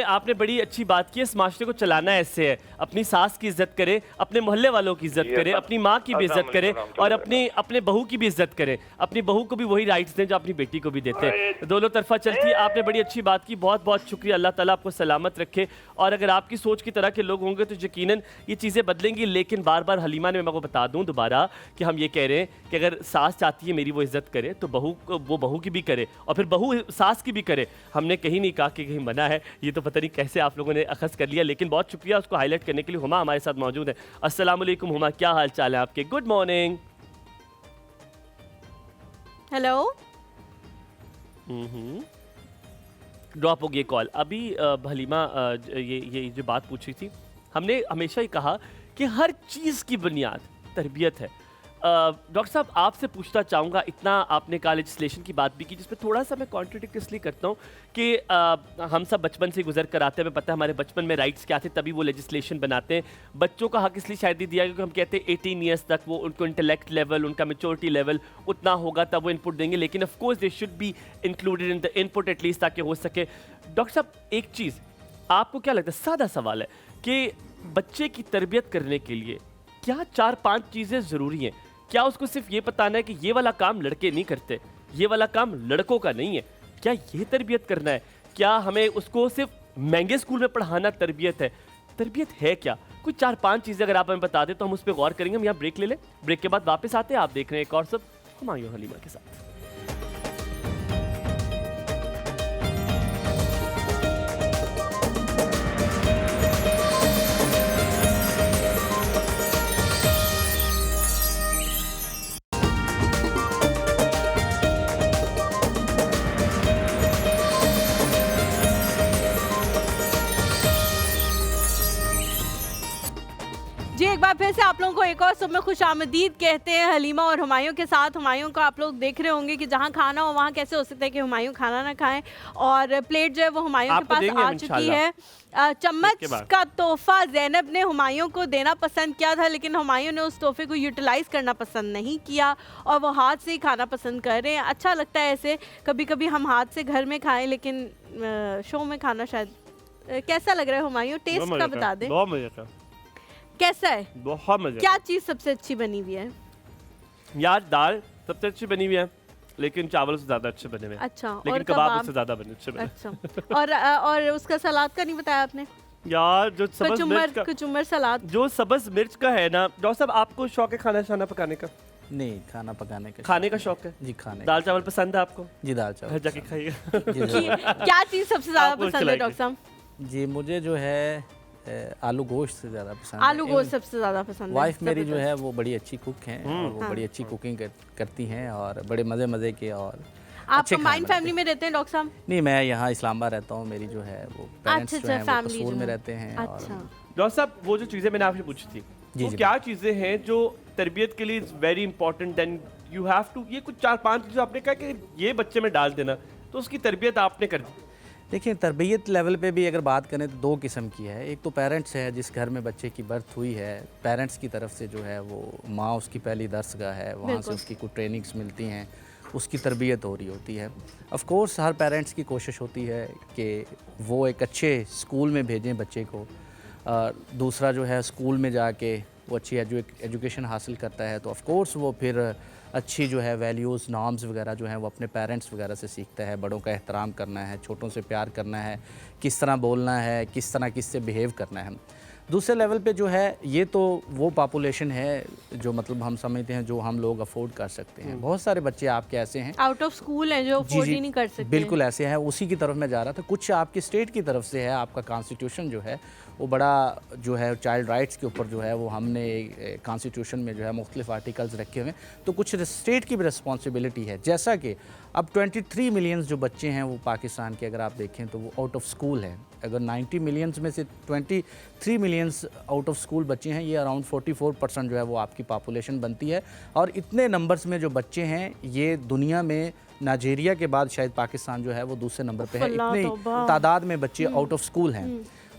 आपने बड़ी अच्छी बात की है। इस माशरे को चलाना ऐसे है, अपनी सास की इज्जत करे, अपने मोहल्ले वालों की इज्जत करे, अपनी माँ की भी इज्जत करे और अपने बहू की भी इज्जत करें। अपनी बहू को भी वही राइट्स दें जो अपनी बेटी को भी देते हैं। दोनों तरफा चलती है। आपने बड़ी अच्छी बात की, बहुत बहुत शुक्रिया। अल्लाह ताला आपको सलामत रखे। और अगर आपकी सोच की तरह के लोग होंगे तो यकीनन ये चीज़ें बदलेंगी। लेकिन बार बार हलीमा ने, मैं आपको बता दूं दोबारा कि हम ये कह रहे हैं कि अगर सास चाहती है मेरी वो इज्जत करे तो वो बहू की भी करे और फिर बहू सास की भी करे। हमने कहीं नहीं कहा कि कहीं मना है। ये तो पता नहीं कैसे आप लोगों ने अखज़ कर लिया, लेकिन बहुत शुक्रिया उसको हाईलाइट करने के लिए। हुमा हमारे साथ मौजूद है। अस्सलाम वालेकुम हुमा, क्या हाल चाल है आपके? Good morning. हेलो। ड्रॉप हो गई कॉल। अभी हलीमा ये जो बात पूछी थी, हमने हमेशा ही कहा कि हर चीज़ की बुनियाद तरबियत है। डॉक्टर साहब आपसे पूछना चाहूँगा, इतना आपने कहा लेजिस्लेशन की बात भी की, जिसमें थोड़ा सा मैं कॉन्ट्रडिक्ट इसलिए करता हूँ कि हम सब बचपन से गुजर कर आते हैं, हमें पता है हमारे बचपन में राइट्स क्या थे, तभी वो लेजिस्लेशन बनाते हैं। बच्चों का हक इसलिए शायद ही दिया क्योंकि हम कहते हैं 18 ईयर्स तक वो उनको इंटेलेक्ट लेवल, उनका मेच्योरिटी लेवल उतना होगा तब वो इनपुट देंगे। लेकिन of course they should be included in the input at least, ताकि हो सके। डॉक्टर साहब एक चीज़ आपको क्या लगता है, सादा सवाल है कि बच्चे की तरबियत करने के लिए क्या 4-5 चीज़ें ज़रूरी हैं? क्या उसको सिर्फ ये बताना है कि ये वाला काम लड़के नहीं करते, ये वाला काम लड़कों का नहीं है? क्या ये तरबियत करना है? क्या हमें उसको सिर्फ महंगे स्कूल में पढ़ाना तरबियत है? तरबियत है क्या? कुछ 4-5 चीज़ें अगर आप हमें बता दें तो हम उस पर गौर करेंगे। हम यहाँ ब्रेक ले लें, ब्रेक के बाद वापस आते हैं। आप देख रहे हैं एक और सब हुमायूं हलीमा के साथ। जी एक बार फिर से आप लोगों को एक और सुबह खुश आमदीद कहते हैं हलीमा और हुमायूं के साथ। हुमायूं को आप लोग देख रहे होंगे कि जहां खाना हो वहां कैसे हो सकता है कि हुमायूं खाना ना खाएं, और प्लेट जो है वो हुमायूं के पास आ चुकी है। चम्मच का तोहफा ज़ैनब ने हुमायूं को देना पसंद किया था, लेकिन हुमायूं ने उस तोहफे को यूटिलाइज़ करना पसंद नहीं किया और वो हाथ से ही खाना पसंद कर रहे हैं। अच्छा लगता है ऐसे, कभी कभी हम हाथ से घर में खाएं लेकिन शो में खाना शायद। कैसा लग रहा है हुमायूं? टेस्ट का बता दें। बहुत मज़े का। कैसा है? बहुत मज़े। क्या चीज़ सबसे अच्छी बनी हुई है? यार दाल सबसे अच्छी बनी हुई है, लेकिन चावल से ज़्यादा अच्छे बने हुए हैं। अच्छा, लेकिन और कबाब उससे ज़्यादा बने अच्छे बने। अच्छा, और उसका सलाद का नहीं बताया आपने? यार जो सब्ज़ मिर्च का, कचुम्बर सलाद, जो सब्ज़ मिर्च का है ना। डॉक्टर साहब आपको शौक है खाना शाना पकाने का? नहीं, खाना पकाने का। खाने का शौक है जी? खाने। दाल चावल पसंद है आपको? जी दाल चावल। घर जाके खाइएगा। क्या चीज़ सबसे ज़्यादा पसंद है डॉक्टर साहब? जी मुझे जो है आलू गोश्त से ज़्यादा पसंद है। आलू गोश्त सबसे ज़्यादा पसंद है। वाइफ मेरी जो है वो बड़ी अच्छी कुक हैं और वो बड़ी अच्छी कुकिंग करती हैं और बड़े मज़े के। और आप कंबाइंड फैमिली में रहते हैं डॉक्टर साहब? नहीं, मैं यहाँ इस्लामाबाद रहता हूँ। मेरी जो है वो पेरेंट्स जो हैं वो कसूर में रहते हैं। डॉक्टर साहब वो जो चीज़ें मैंने आपसे पूछी थी वो क्या चीज़ें हैं जो तरबियत के लिए very important, then you have to, ये कुछ 4-5 चीज़ें आपने कहा कि ये बच्चे में डाल देना, तो उसकी तरबियत आपने कर दी? देखिए तरबियत लेवल पे भी अगर बात करें तो 2 किस्म की है। एक तो पेरेंट्स है, जिस घर में बच्चे की बर्थ हुई है, पेरेंट्स की तरफ से जो है वो माँ उसकी पहली दर्सगाह है, वहाँ से उसकी कुछ ट्रेनिंग्स मिलती हैं, उसकी तरबियत हो रही होती है। ऑफ कोर्स हर पेरेंट्स की कोशिश होती है कि वो एक अच्छे स्कूल में भेजें बच्चे को। दूसरा जो है स्कूल में जाके वो अच्छी एजुकेशन हासिल करता है तो ऑफ कोर्स वो फिर अच्छी जो है वैल्यूज़ नॉर्म्स वगैरह जो हैं वो अपने पेरेंट्स वगैरह से सीखता है। बड़ों का एहतराम करना है, छोटों से प्यार करना है, किस तरह बोलना है, किस तरह किससे बिहेव करना है। दूसरे लेवल पे जो है ये तो वो पॉपुलेशन है जो मतलब हम समझते हैं जो हम लोग अफोर्ड कर सकते हैं। बहुत सारे बच्चे आपके ऐसे हैं आउट ऑफ स्कूल हैं जो अफोर्ड ही नहीं कर सकते। बिल्कुल ऐसे हैं, उसी की तरफ मैं जा रहा था। कुछ आपकी स्टेट की तरफ से है, आपका कॉन्स्टिट्यूशन जो है वो बड़ा जो है चाइल्ड राइट्स के ऊपर जो है वो हमने कॉन्स्टिट्यूशन में जो है मुख्तलिफ आर्टिकल्स रखे हुए हैं, तो कुछ स्टेट की भी रिस्पॉन्सिबिलिटी है। जैसा कि अब 23 मिलियंस जो बच्चे हैं वो पाकिस्तान के अगर आप देखें तो वो आउट ऑफ स्कूल हैं। अगर 90 मिलियंस में से 23 मिलियंस आउट ऑफ स्कूल बच्चे हैं, ये अराउंड 44% जो है वो आपकी पॉपुलेशन बनती है। और इतने नंबर्स में जो बच्चे हैं ये दुनिया में नाइजीरिया के बाद शायद पाकिस्तान जो है वो दूसरे नंबर पे है, इतने तादाद में बच्चे आउट ऑफ स्कूल हैं।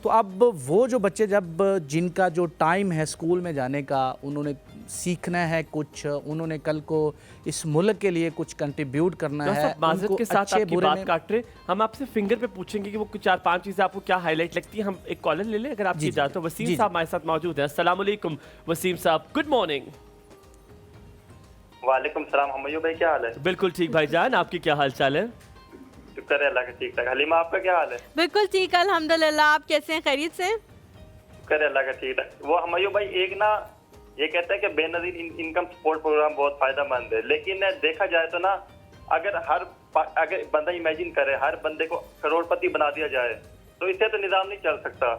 तो अब वो जो बच्चे जब जिनका जो टाइम है स्कूल में जाने का, उन्होंने सीखना है कुछ, उन्होंने कल को इस मुल्क के लिए कुछ कंट्रीब्यूट करना है, माज़रत के साथ अच्छे आपकी बुरे बात में काट रहे, हम आपसे फिंगर पे पूछेंगे कि वो कुछ 4-5 चीज़ें आपको क्या हाईलाइट लगती है। हम एक कॉलर ले लें अगर आपकी इजाज़त हो। वसीम साहब हमारे साथ मौजूद हैं। अस्सलाम वालेकुम वसीम साहब, गुड मॉर्निंग। वालेकुम सलाम हमयू भाई, क्या हाल है? बिल्कुल ठीक भाईजान, आपकी क्या हाल चाल है? शुक्र है अल्लाह का, ठीक ठाक। हलीमा आपका क्या हाल है? बिल्कुल ठीक अल्हम्दुलिल्लाह, आप कैसे हैं? खैरियत से? शुक्र है अल्लाह का, ठीक ठाक। वो हमयू भाई एक ना ये कहता है कि बेनजीर इनकम सपोर्ट प्रोग्राम बहुत फायदेमंद है, लेकिन देखा जाए तो ना अगर बंदा इमेजिन करे हर बंदे को करोड़पति बना दिया जाए तो इससे तो निजाम नहीं चल सकता,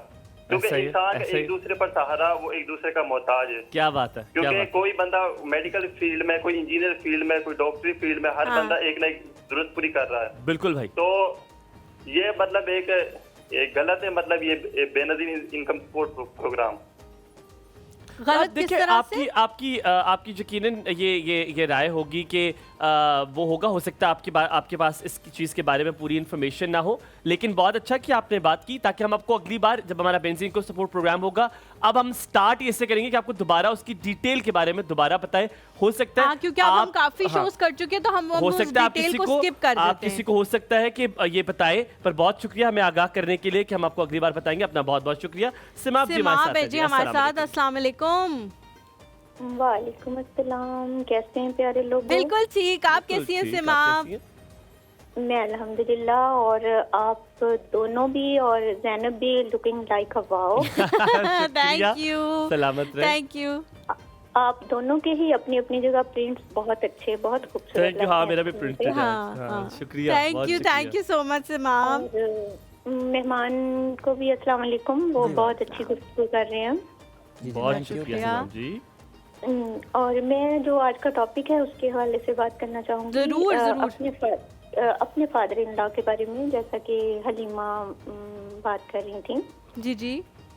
क्योंकि इंसान एक दूसरे पर सहारा, वो एक दूसरे का मोहताज है। क्या बात है, क्योंकि कोई बंदा मेडिकल फील्ड में, कोई इंजीनियर फील्ड में, कोई डॉक्टरी फील्ड में, हर बंदा एक ना एक जरूरत पूरी कर रहा है। बिल्कुल भाई। तो ये मतलब एक गलत है, मतलब ये बेनजीर इनकम सपोर्ट प्रोग्राम गलत किस तरह से? आपकी यकीनन ये राय होगी कि वो होगा, हो सकता है आपके पास इस चीज़ के बारे में पूरी इन्फॉर्मेशन ना हो, लेकिन बहुत अच्छा कि आपने बात की, ताकि हम आपको अगली बार जब हमारा बेनजीर इनकम सपोर्ट प्रोग्राम होगा, अब हम स्टार्ट इससे करेंगे कि आपको दोबारा उसकी डिटेल के बारे में दोबारा बताएं। हो सकता है क्योंकि अब हम काफी शोज कर चुके हैं तो हम हो सकता है आप किसी को हो सकता है कि ये बताए, पर बहुत शुक्रिया हमें आगाह करने के लिए कि हम आपको अगली बार बताएंगे। अपना बहुत बहुत शुक्रिया। सिमा जी हमारे साथ, अस्सलाम वालेकुम। वालेकुम अस्सलाम, कैसे हैं प्यारे लोग? बिल्कुल ठीक, आप कैसी हैं सिमा? मैं अल्हम्दुलिल्लाह, और आप दोनों भी और जैनब भी looking like a wow. Thank you, सलामत रहे। Thank you. आप दोनों के ही अपनी अपनी जगह प्रिंट्स बहुत अच्छे, बहुत खूबसूरत। Thank you. हाँ, मेरा भी प्रिंट है। शुक्रिया, थैंक यू सो मच सिमा। मेहमान को भी अस्सलाम वालेकुम, वो बहुत अच्छी गुफ्तगू कर रहे हैं। बहुत शुक्रिया जी। और मैं जो आज का टॉपिक है उसके हवाले से बात करना चाहूँगी। जरूर। अपने फादर इन लॉ के बारे में, जैसा कि हलीमा बात कर रही थी। जी जी।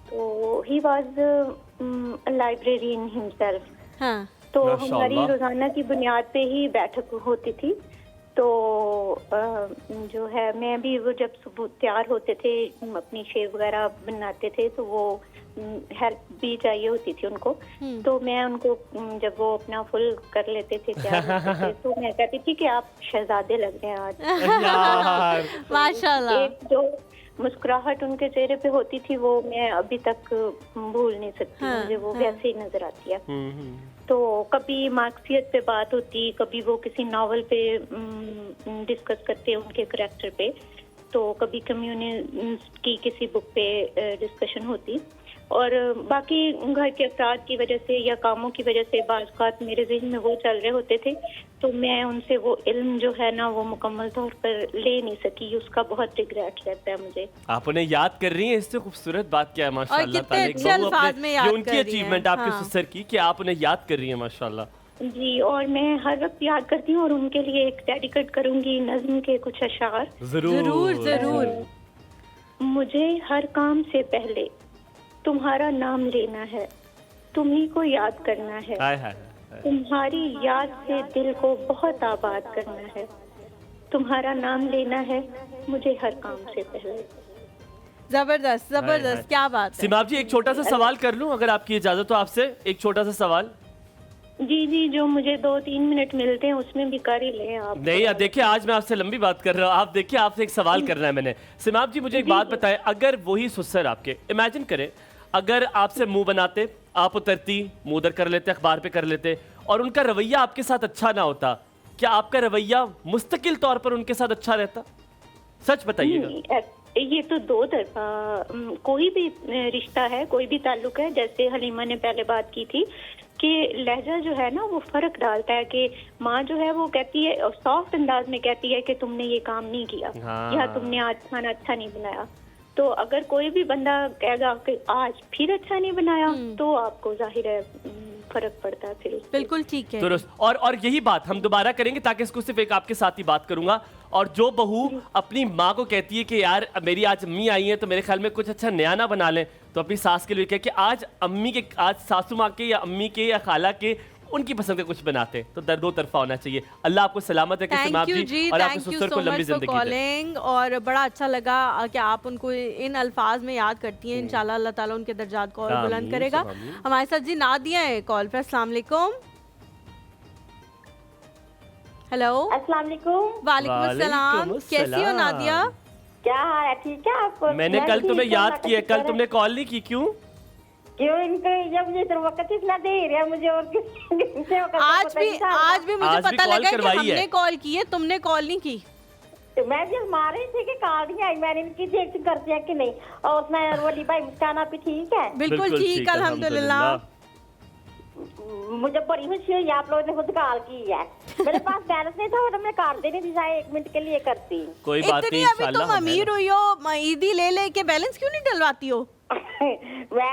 तो ही वाज लाइब्रेरियन हिमसेल्फ। हाँ। तो हमारी रोजाना की बुनियाद पे ही बैठक होती थी। तो जो है मैं भी, वो जब सुबह तैयार होते थे, अपनी शेव वगैरह बनाते थे, तो वो हेल्प भी चाहिए होती थी उनको। तो मैं उनको, जब वो अपना फुल कर लेते थे तैयार होते थे, तो मैं कहती थी कि आप शहजादे लग रहे हैं आज। माशाल्लाह। एक जो मुस्कुराहट उनके चेहरे पे होती थी वो मैं अभी तक भूल नहीं सकती। मुझे वो वैसे ही नजर आती है। तो कभी मार्क्सियत पे बात होती, कभी वो किसी नावल पे डिस्कस करते उनके करैक्टर पे, तो कभी कम्युनिस्ट की किसी बुक पे डिस्कशन होती। और बाकी घर के अफराद की वजह से या कामों की वजह से बाज़ मेरे ज़हन में वो चल रहे होते थे, तो मैं उनसे वो इल्म जो है ना वो मुकम्मल तौर पर ले नहीं सकी। उसका बहुत रिग्रेट रहता है मुझे। आप उन्हें याद कर रही हैं, इससे खूबसूरत बात क्या है माशाल्लाह। उनकी अचीवमेंट आपके ससुर की, कि आप उन्हें याद कर रही हैं माशाल्लाह। जी, और मैं हर वक्त याद करती हूँ, और उनके लिए एक डेडिकेट करूँगी नज्म के कुछ अशार। जरूर जरूर। मुझे हर काम से पहले तुम्हारा नाम लेना है, तुम्ही को याद करना है, तुम्हारी याद से दिल को बहुत आबाद करना है, तुम्हारा नाम लेना है मुझे हर काम से पहले। जबरदस्त जबरदस्त, क्या बात है। सिमाब जी, एक छोटा सा सवाल कर लूं अगर आपकी इजाजत हो? आपसे एक छोटा सा सवाल। जी जी, जो मुझे 2-3 मिनट मिलते हैं उसमें भी कर ही लें आप। नहीं, देखिए आज मैं आपसे लंबी बात कर रहा हूँ, आप देखिए आपसे एक सवाल करना है मैंने। सिमाब जी, मुझे एक बात बताएं, अगर वही ससुर आपके, इमेजिन करें अगर आपसे मुंह बनाते आप उतरती, मुंह उधर कर लेते, अखबार पे कर लेते, और उनका रवैया आपके साथ अच्छा ना होता, क्या आपका रवैया मुस्तकिल तौर पर उनके साथ अच्छा रहता? सच बताइएगा। ये तो दो तरफा कोई भी रिश्ता है, कोई भी ताल्लुक है, जैसे हलीमा ने पहले बात की थी कि लहजा जो है ना वो फर्क डालता है, कि माँ जो है वो कहती है सॉफ्ट अंदाज में कहती है कि तुमने ये काम नहीं किया, या तुमने आज खाना अच्छा नहीं बनाया। तो अगर कोई भी बंदा कहेगा कि आज फिर अच्छा नहीं बनाया, तो आपको जाहिर है फर्क पड़ता है फिर। बिल्कुल ठीक है। दुरुस्त। और यही बात हम दोबारा करेंगे, ताकि इसको सिर्फ एक आपके साथ ही बात करूंगा। और जो बहू अपनी माँ को कहती है कि यार मेरी आज अम्मी आई है तो मेरे ख्याल में कुछ अच्छा नया ना बना लें, तो अपनी सास के लिए कहे कि आज सासू माँ के या अम्मी के या खाला के उनकी पसंद का कुछ बनाते हैं। तो दो तरफा होना चाहिए। अल्लाह आपको सलामत है जी, और आपके ससुर को लंबी जिंदगी दे। और बड़ा अच्छा लगा कि आप उनको इन अल्फाज में याद करती हैं। इंशाल्लाह अल्लाह ताला उनके दर्जात को और बुलंद करेगा। हमारे साथ जी नादिया है कॉल पर। अस्सलाम वालेकुम। हेलो, अस्सलाम वालेकुम। वालेकुम अस्सलाम। कैसी हो नादिया? क्या हाल है? ठीक है आप? मैंने कल तुम्हें याद किया, कल तुमने कॉल नहीं की, क्यों? क्यों इनको जब ये तो वक्त इतना दे रहा है मुझे, और किससे आज भी मुझे पता लगा कि हमने कॉल की है, तुमने कॉल नहीं की। तो मैं भी मारे थे कि कॉल नहीं आई, मैंने इनकी चेक करते हैं कि नहीं। और उसमें वली भाई मुस्कान आप ठीक है? बिल्कुल ठीक, अल्हम्दुलिल्लाह। मुझे बड़ी खुशी हुई आप लोगों ने खुद कॉल की है। मेरे पास बैलेंस नहीं था, तो मैं काट देनी थी, चाहे 1 मिनट के लिए करती। कोई बात नहीं, अभी तुम अमीर हुई हो, ईदी ले के बैलेंस क्यों नहीं डलवाती हो? मैं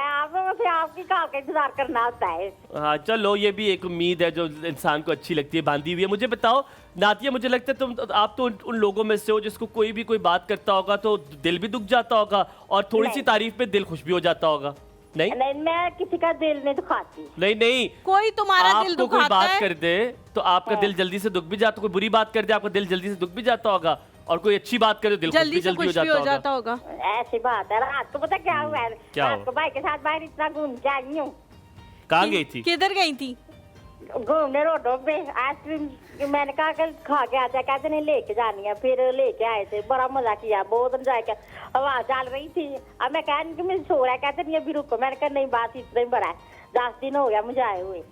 आपकी कॉल का इंतजार करना होता है। हाँ चलो, ये भी एक उम्मीद है जो इंसान को अच्छी लगती है, बांधी हुई है। मुझे बताओ नातिया, मुझे लगता है आप तो उन लोगों में से हो जिसको कोई भी कोई बात करता होगा तो दिल भी दुख जाता होगा, और थोड़ी सी तारीफ पे दिल खुश भी हो जाता होगा। नहीं, मैं किसी का दिल नहीं दुखाती। नहीं, कोई तुम्हारा दिल दुखाता है? कोई बात कर दे तो आपका दिल जल्दी से दुख भी जाता, कोई बुरी बात कर दे आपका दिल जल्दी से दुख भी जाता होगा, और कोई अच्छी बात करे दिल जल्दी हो जाता होगा। ऐसी बात है। रात को पता क्या हुआ है? रात को भाई के साथ बाहर इतना घूम के आई हूँ। कहाँ गई थी? किधर गई थी? घूमने रोडों पे। आइसक्रीम मैंने कहा कल खा के आ जाए, कहते नहीं लेके जानी है, फिर लेके आए थे, बड़ा मजा किया, बहुत एंजॉय किया। आवाज चल रही थी, अब मैं कह कि मुझे सो रहा है, कहते नहीं अभी रुको। मैंने कहा नहीं, बात इतना ही बड़ा है, 10 दिन हो गया मुझे आए हुए।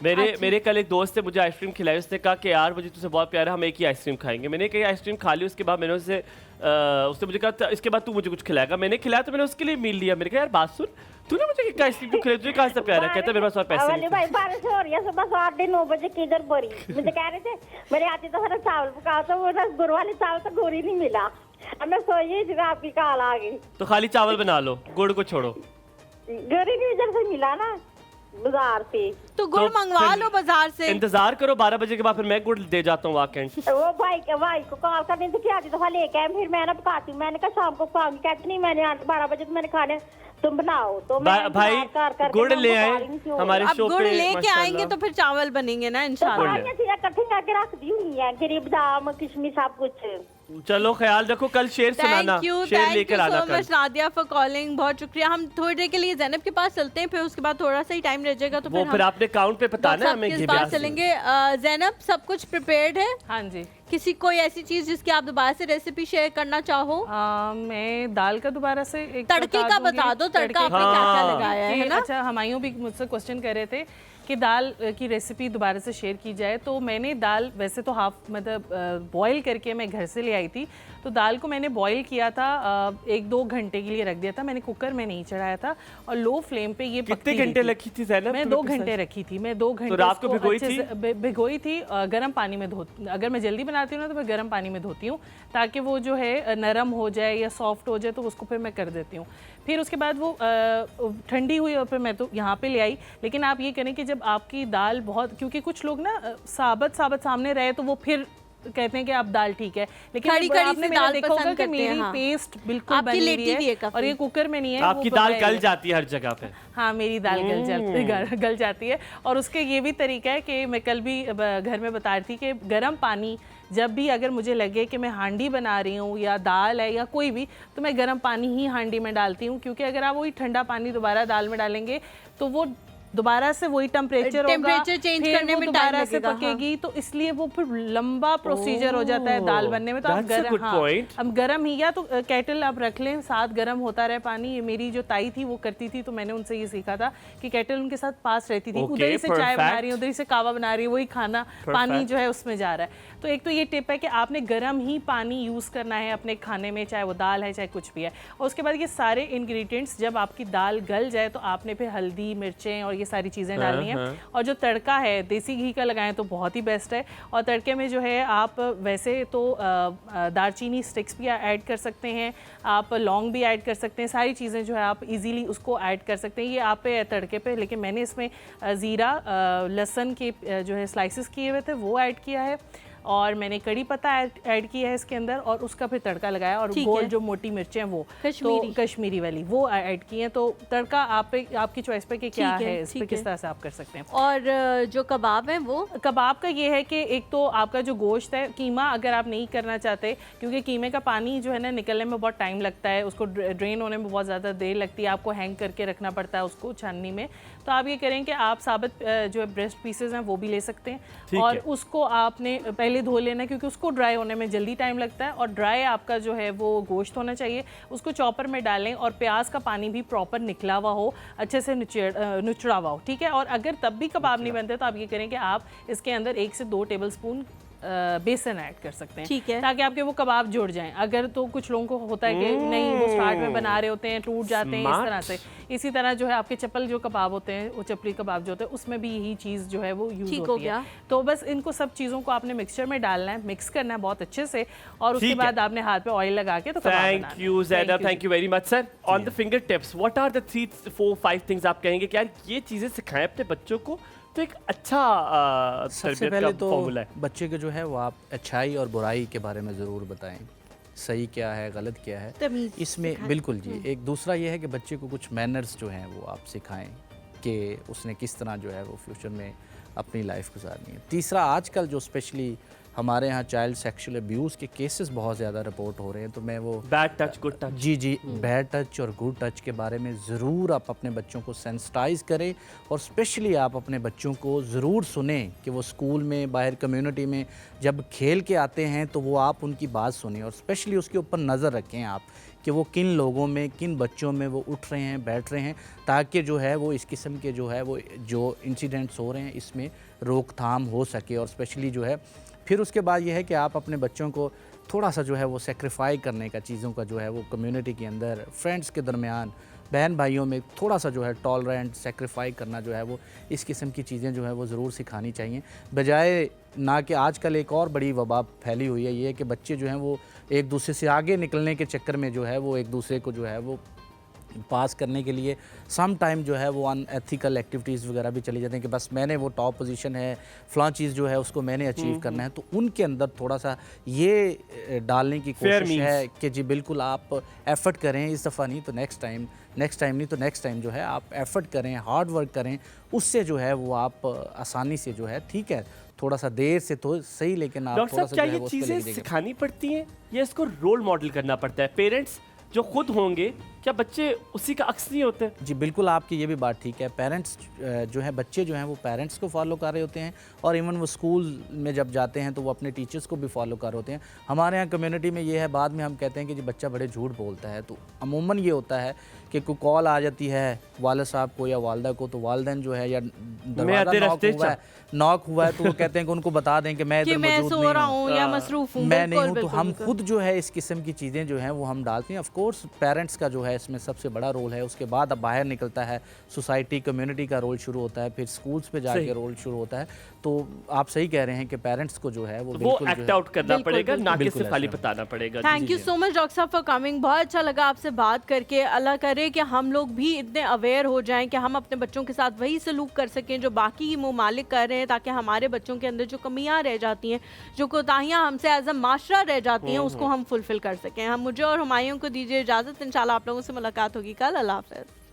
मेरे कल एक दोस्त ने मुझे आइसक्रीम खिलाई, उसने कहा कि यार मुझे तुझसे बहुत प्यार है, हम एक ही आइसक्रीम खाएंगे। मैंने कही आइसक्रीम खा ली, उसके बाद मैंने उसने मुझे कहा इसके बाद तू मुझे कुछ खिलाएगा। मैंने खिलाया तो मैंने उसके लिए मील लिया। मैंने कहा यार बात सुन, तूने मुझे आइसक्रीम क्यों खिलाई, तुझे कहाँ से प्यार है? कहता मेरे पास और पैसे नहीं। भाई बारिश हो रही है, सुबह 8-9 बजे किधर बड़ी मुझे कह रहे थे मेरे आते तो सारा चावल पकाओ, तो वो गुड़ वाले चावल तो गुड़ ही नहीं मिला। अब मैं सोई थी आपकी कॉल आ गई, तो खाली चावल बना लो, गुड़ को छोड़ो। गुड़ ही नहीं इधर से मिला ना बाजार से, तो गुड़ मंगवा लो बाजार से। इंतजार करो, 12 बजे के बाद फिर मैं गुड़ दे जाता हूँ वाकई। वो भाई को कॉल करने से क्या दफा लेके आए, फिर मैं ना पकाती हूँ। मैंने कहा शाम को पकाऊंगी, कहती नहीं मैंने 12 बजे तो मैंने खाने, तुम बनाओ। तो भाई गुड़ ले आए हमारे शो पे। गुड़ लेके आएंगे तो फिर चावल बनेंगे ना इंशाल्लाह। इकट्ठी करके रख दी हुई है, गिरी बादाम किशमिश सब कुछ। चलो ख्याल रखो, कल शेर सुनाना, शेर लेकर आना। Thank you so much Nadia for calling, बहुत शुक्रिया। हम थोड़ी देर के लिए ज़ैनब के पास चलते हैं, फिर उसके बाद थोड़ा सा ही टाइम रह जाएगा तो फिर आपने काउंट पे बताना है हमें। पास चलेंगे। ज़ैनब सब कुछ प्रिपेयर्ड है? हाँ जी। किसी कोई ऐसी चीज जिसकी आप दोबारा से रेसिपी शेयर करना चाहो? मैं दाल का दोबारा से एक तड़के का बता दो, तड़का आपने क्या क्या लगाया है ना? अच्छा, हमायूं भी मुझसे क्वेश्चन कर रहे थे कि दाल की रेसिपी दोबारा से शेयर की जाए। तो मैंने दाल वैसे तो हाफ मतलब बॉईल करके मैं घर से ले आई थी, तो दाल को मैंने बॉईल किया था 1-2 घंटे के लिए रख दिया था। मैंने कुकर में नहीं चढ़ाया था और लो फ्लेम पे ये कितने घंटे रखी थी ज़ैनब? मैं 2 घंटे रखी थी। मैं 2 घंटे तो रात को भिगोई थी गर्म पानी में धोती। अगर मैं जल्दी बनाती हूँ ना तो मैं गर्म पानी में धोती हूँ, ताकि वो जो है नरम हो जाए या सॉफ्ट हो जाए, तो उसको फिर मैं कर देती हूँ। फिर उसके बाद वो ठंडी हुई और फिर मैं तो यहाँ पे ले आई। लेकिन आप ये करें कि जब आपकी दाल बहुत, क्योंकि कुछ लोग ना साबत सामने रहे तो वो फिर कहते हैं कि आप दाल ठीक है, लेकिन आपने मेरा देखा होगा कि मेरी पेस्ट बिल्कुल बनी हुई है और ये कुकर में नहीं है। आपकी दाल गल जाती है हर जगह पे। हाँ, मेरी दाल गल जाती है। और उसके ये भी तरीका है कि मैं कल भी घर में बता रही थी कि गर्म पानी जब भी अगर मुझे लगे कि मैं हांडी बना रही हूँ या दाल है या कोई भी, तो मैं गर्म पानी ही हांडी में डालती हूँ, क्योंकि अगर आप वही ठंडा पानी दोबारा दाल में डालेंगे तो वो दोबारा से वही टेम्परेचर चेंज करने में दोबारा से पकेगी, तो इसलिए वो फिर लंबा प्रोसीजर हो जाता है दाल बनने में। तो आप गरम, अब गरम ही, या तो केटल आप रख लें, साथ गरम होता रहे पानी। ये मेरी जो ताई थी वो करती थी, तो मैंने उनसे ये सीखा था कि केटल उनके साथ पास रहती थी। उधर ही से चाय बना रही है, उधर ही से कावा बना रही है, वही खाना पानी जो है उसमें जा रहा है। तो एक तो ये टिप है कि आपने गर्म ही पानी यूज़ करना है अपने खाने में, चाहे वो दाल है चाहे कुछ भी है। और उसके बाद ये सारे इंग्रेडिएंट्स जब आपकी दाल गल जाए तो आपने फिर हल्दी, मिर्चें और ये सारी चीज़ें डालनी है। और जो तड़का है देसी घी का लगाएं तो बहुत ही बेस्ट है। और तड़के में जो है आप वैसे तो दालचीनी स्टिक्स भी ऐड कर सकते हैं, आप लौंग भी ऐड कर सकते हैं, सारी चीज़ें जो है आप इजीली उसको ऐड कर सकते हैं। ये आप पे तड़के पे, लेकिन मैंने इसमें ज़ीरा, लहसुन के जो है स्लाइसेस किए हुए थे वो ऐड किया है, और मैंने कड़ी पत्ता ऐड किया है इसके अंदर, और उसका फिर तड़का लगाया। और गोल जो मोटी मिर्चें हैं वो कश्मीरी वाली वो ऐड की हैं। तो तड़का आपकी चॉइस पे कि क्या है, इस पे किस तरह से आप कर सकते हैं। और जो कबाब है वो, कबाब का ये है कि एक तो आपका जो गोश्त है, कीमा अगर आप नहीं करना चाहते, क्योंकि कीमे का पानी जो है ना निकलने में बहुत टाइम लगता है, उसको ड्रेन होने में बहुत ज़्यादा देर लगती है, आपको हैंग करके रखना पड़ता है उसको छाननी में। तो आप ये करें कि आप साबित जो है ब्रेस्ट पीसेज हैं वो भी ले सकते हैं, और उसको आपने पहले धो लेना, क्योंकि उसको ड्राई होने में जल्दी टाइम लगता है। और ड्राई आपका जो है वो गोश्त होना चाहिए, उसको चॉपर में डालें, और प्याज का पानी भी प्रॉपर निकला हुआ हो, अच्छे से नुचड़ा हुआ हो, ठीक है। और अगर तब भी कबाब नहीं बनते तो आप ये करें कि आप इसके अंदर 1 से 2 टेबलस्पून बेसन ऐड कर सकते हैं, ठीक है, ताकि आपके वो कबाब जुड़ जाएं। अगर तो कुछ लोगों को होता है कि नहीं, वो स्टार्ट में बना रहे होते हैं, टूट जाते हैं इस तरह से। इसी तरह जो है आपके चप्पल जो कबाब होते हैं, वो चपली कबाब जो होते हैं, उसमें भी यही चीज़ जो है वो यूज होती है। तो बस इनको सब चीज़ों को आपने मिक्सचर में डालना है, मिक्स करना है बहुत अच्छे से, और उसके बाद आपने हाथ पे ऑयल लगा के तो thank you Zainab, thank you very much sir. On the fingertips, what are the 3, 4, 5 things आप कहेंगे कि यार ये चीज़ें सिखाएं अपने बच्चों को, तो एक अच्छा सबसे पहले तो बच्चे के जो है वो आप अच्छाई और बुराई के बारे में ज़रूर बताएं, सही क्या है गलत क्या है इसमें, बिल्कुल जी। एक दूसरा ये है कि बच्चे को कुछ मैनर्स जो हैं वो आप सिखाएं कि उसने किस तरह जो है वो फ्यूचर में अपनी लाइफ गुजारनी है। तीसरा, आजकल जो स्पेशली हमारे यहाँ चाइल्ड सेक्सुअल अब्यूज़ के केसेस बहुत ज़्यादा रिपोर्ट हो रहे हैं, तो मैं वो बैड टच गुड टच, जी बैड टच और गुड टच के बारे में ज़रूर आप अपने बच्चों को सेंसिटाइज़ करें, और स्पेशली आप अपने बच्चों को ज़रूर सुने कि वो स्कूल में, बाहर कम्युनिटी में जब खेल के आते हैं तो वो आप उनकी बात सुनें, और स्पेशली उसके ऊपर नज़र रखें आप कि वो किन लोगों में, किन बच्चों में वो उठ रहे हैं, बैठ रहे हैं, ताकि जो है वो इस किस्म के जो है वो जो इंसिडेंट्स हो रहे हैं इसमें रोकथाम हो सके। और स्पेशली जो है फिर उसके बाद ये है कि आप अपने बच्चों को थोड़ा सा जो है वो सेक्रीफाई करने का, चीज़ों का जो है वो कम्युनिटी के अंदर, फ्रेंड्स के दरमियान, बहन भाइयों में थोड़ा सा जो है टॉलरेंट, सेक्रीफाई करना जो है वो, इस किस्म की चीज़ें जो है वो ज़रूर सिखानी चाहिए। बजाय ना कि आजकल एक और बड़ी वबा फैली हुई है, ये है कि बच्चे जो हैं वो एक दूसरे से आगे निकलने के चक्कर में जो है वो एक दूसरे को जो है वो पास करने के लिए सम टाइम जो है वो अनएथिकल एक्टिविटीज़ वगैरह भी चली जाती हैं कि बस मैंने वो टॉप पोजीशन है, फ़लाँ चीज़ जो है उसको मैंने अचीव करना है। तो उनके अंदर थोड़ा सा ये डालने की कोशिश है कि जी बिल्कुल आप एफ़र्ट करें, इस दफ़ा नहीं तो नेक्स्ट टाइम नहीं तो नेक्स्ट टाइम जो है आप एफ़र्ट करें, हार्ड वर्क करें, उससे जो है वो आप आसानी से जो है, ठीक है थोड़ा सा देर से तो सही, लेकिन आप डॉक्टर साहब क्या ये चीज़ें सिखानी पड़ती हैं या इसको रोल मॉडल करना पड़ता है? पेरेंट्स जो खुद होंगे, क्या बच्चे उसी का अक्स नहीं होते? जी बिल्कुल, आपकी ये भी बात ठीक है। पेरेंट्स जो हैं, बच्चे जो हैं वो पेरेंट्स को फॉलो कर रहे होते हैं, और इवन वो स्कूल में जब जाते हैं तो वो अपने टीचर्स को भी फॉलो कर रहे होते हैं। हमारे यहाँ कम्युनिटी में ये है, बाद में हम कहते हैं कि जी बच्चा बड़े झूठ बोलता है, तो अमूमन ये होता है कि कोई कॉल आ जाती है वालिद साहब को या वालदा को, तो वालदैन जो है या दरवाज़ा नॉक हुआ है तो वो कहते हैं कि उनको बता दें कि मैं इधर मौजूद नहीं हूँ या मसरूफ़ हूँ, मैं नहीं हूँ। तो हम खुद जो है इस किस्म की चीज़ें जो हैं वो हम डालते हैं। ऑफ कोर्स पेरेंट्स का जो है इसमें सबसे बड़ा रोल है, उसके बाद अब बाहर निकलता है सोसाइटी, कम्युनिटी का रोल शुरू होता है, फिर स्कूल्स पे जाके रोल शुरू होता है। तो आप सही कह रहे हैं कि पेरेंट्स को जो है वो एक्ट आउट करना पड़ेगा, ना कि सिर्फ खाली बताना पड़ेगा। Thank you so much doctor साहब फॉर कमिंग, बहुत अच्छा लगा आपसे बात करके। अल्लाह करे कि हम लोग भी इतने अवेयर हो जाएं कि हम अपने बच्चों के साथ वही सलूक कर सकें जो बाकी ममालिक कर रहे हैं, ताकि हमारे बच्चों के अंदर जो कमियां रह जाती हैं, जो कोताहियां हमसे एज अ माशरा रह जाती हैं, उसको हम फुलफिल कर सकें। हम मुझे और हुमायूं को दीजिए इजाज़त, इंशाल्लाह आप लोगों से मुलाकात होगी कल। अल्लाह हाफ़िज़।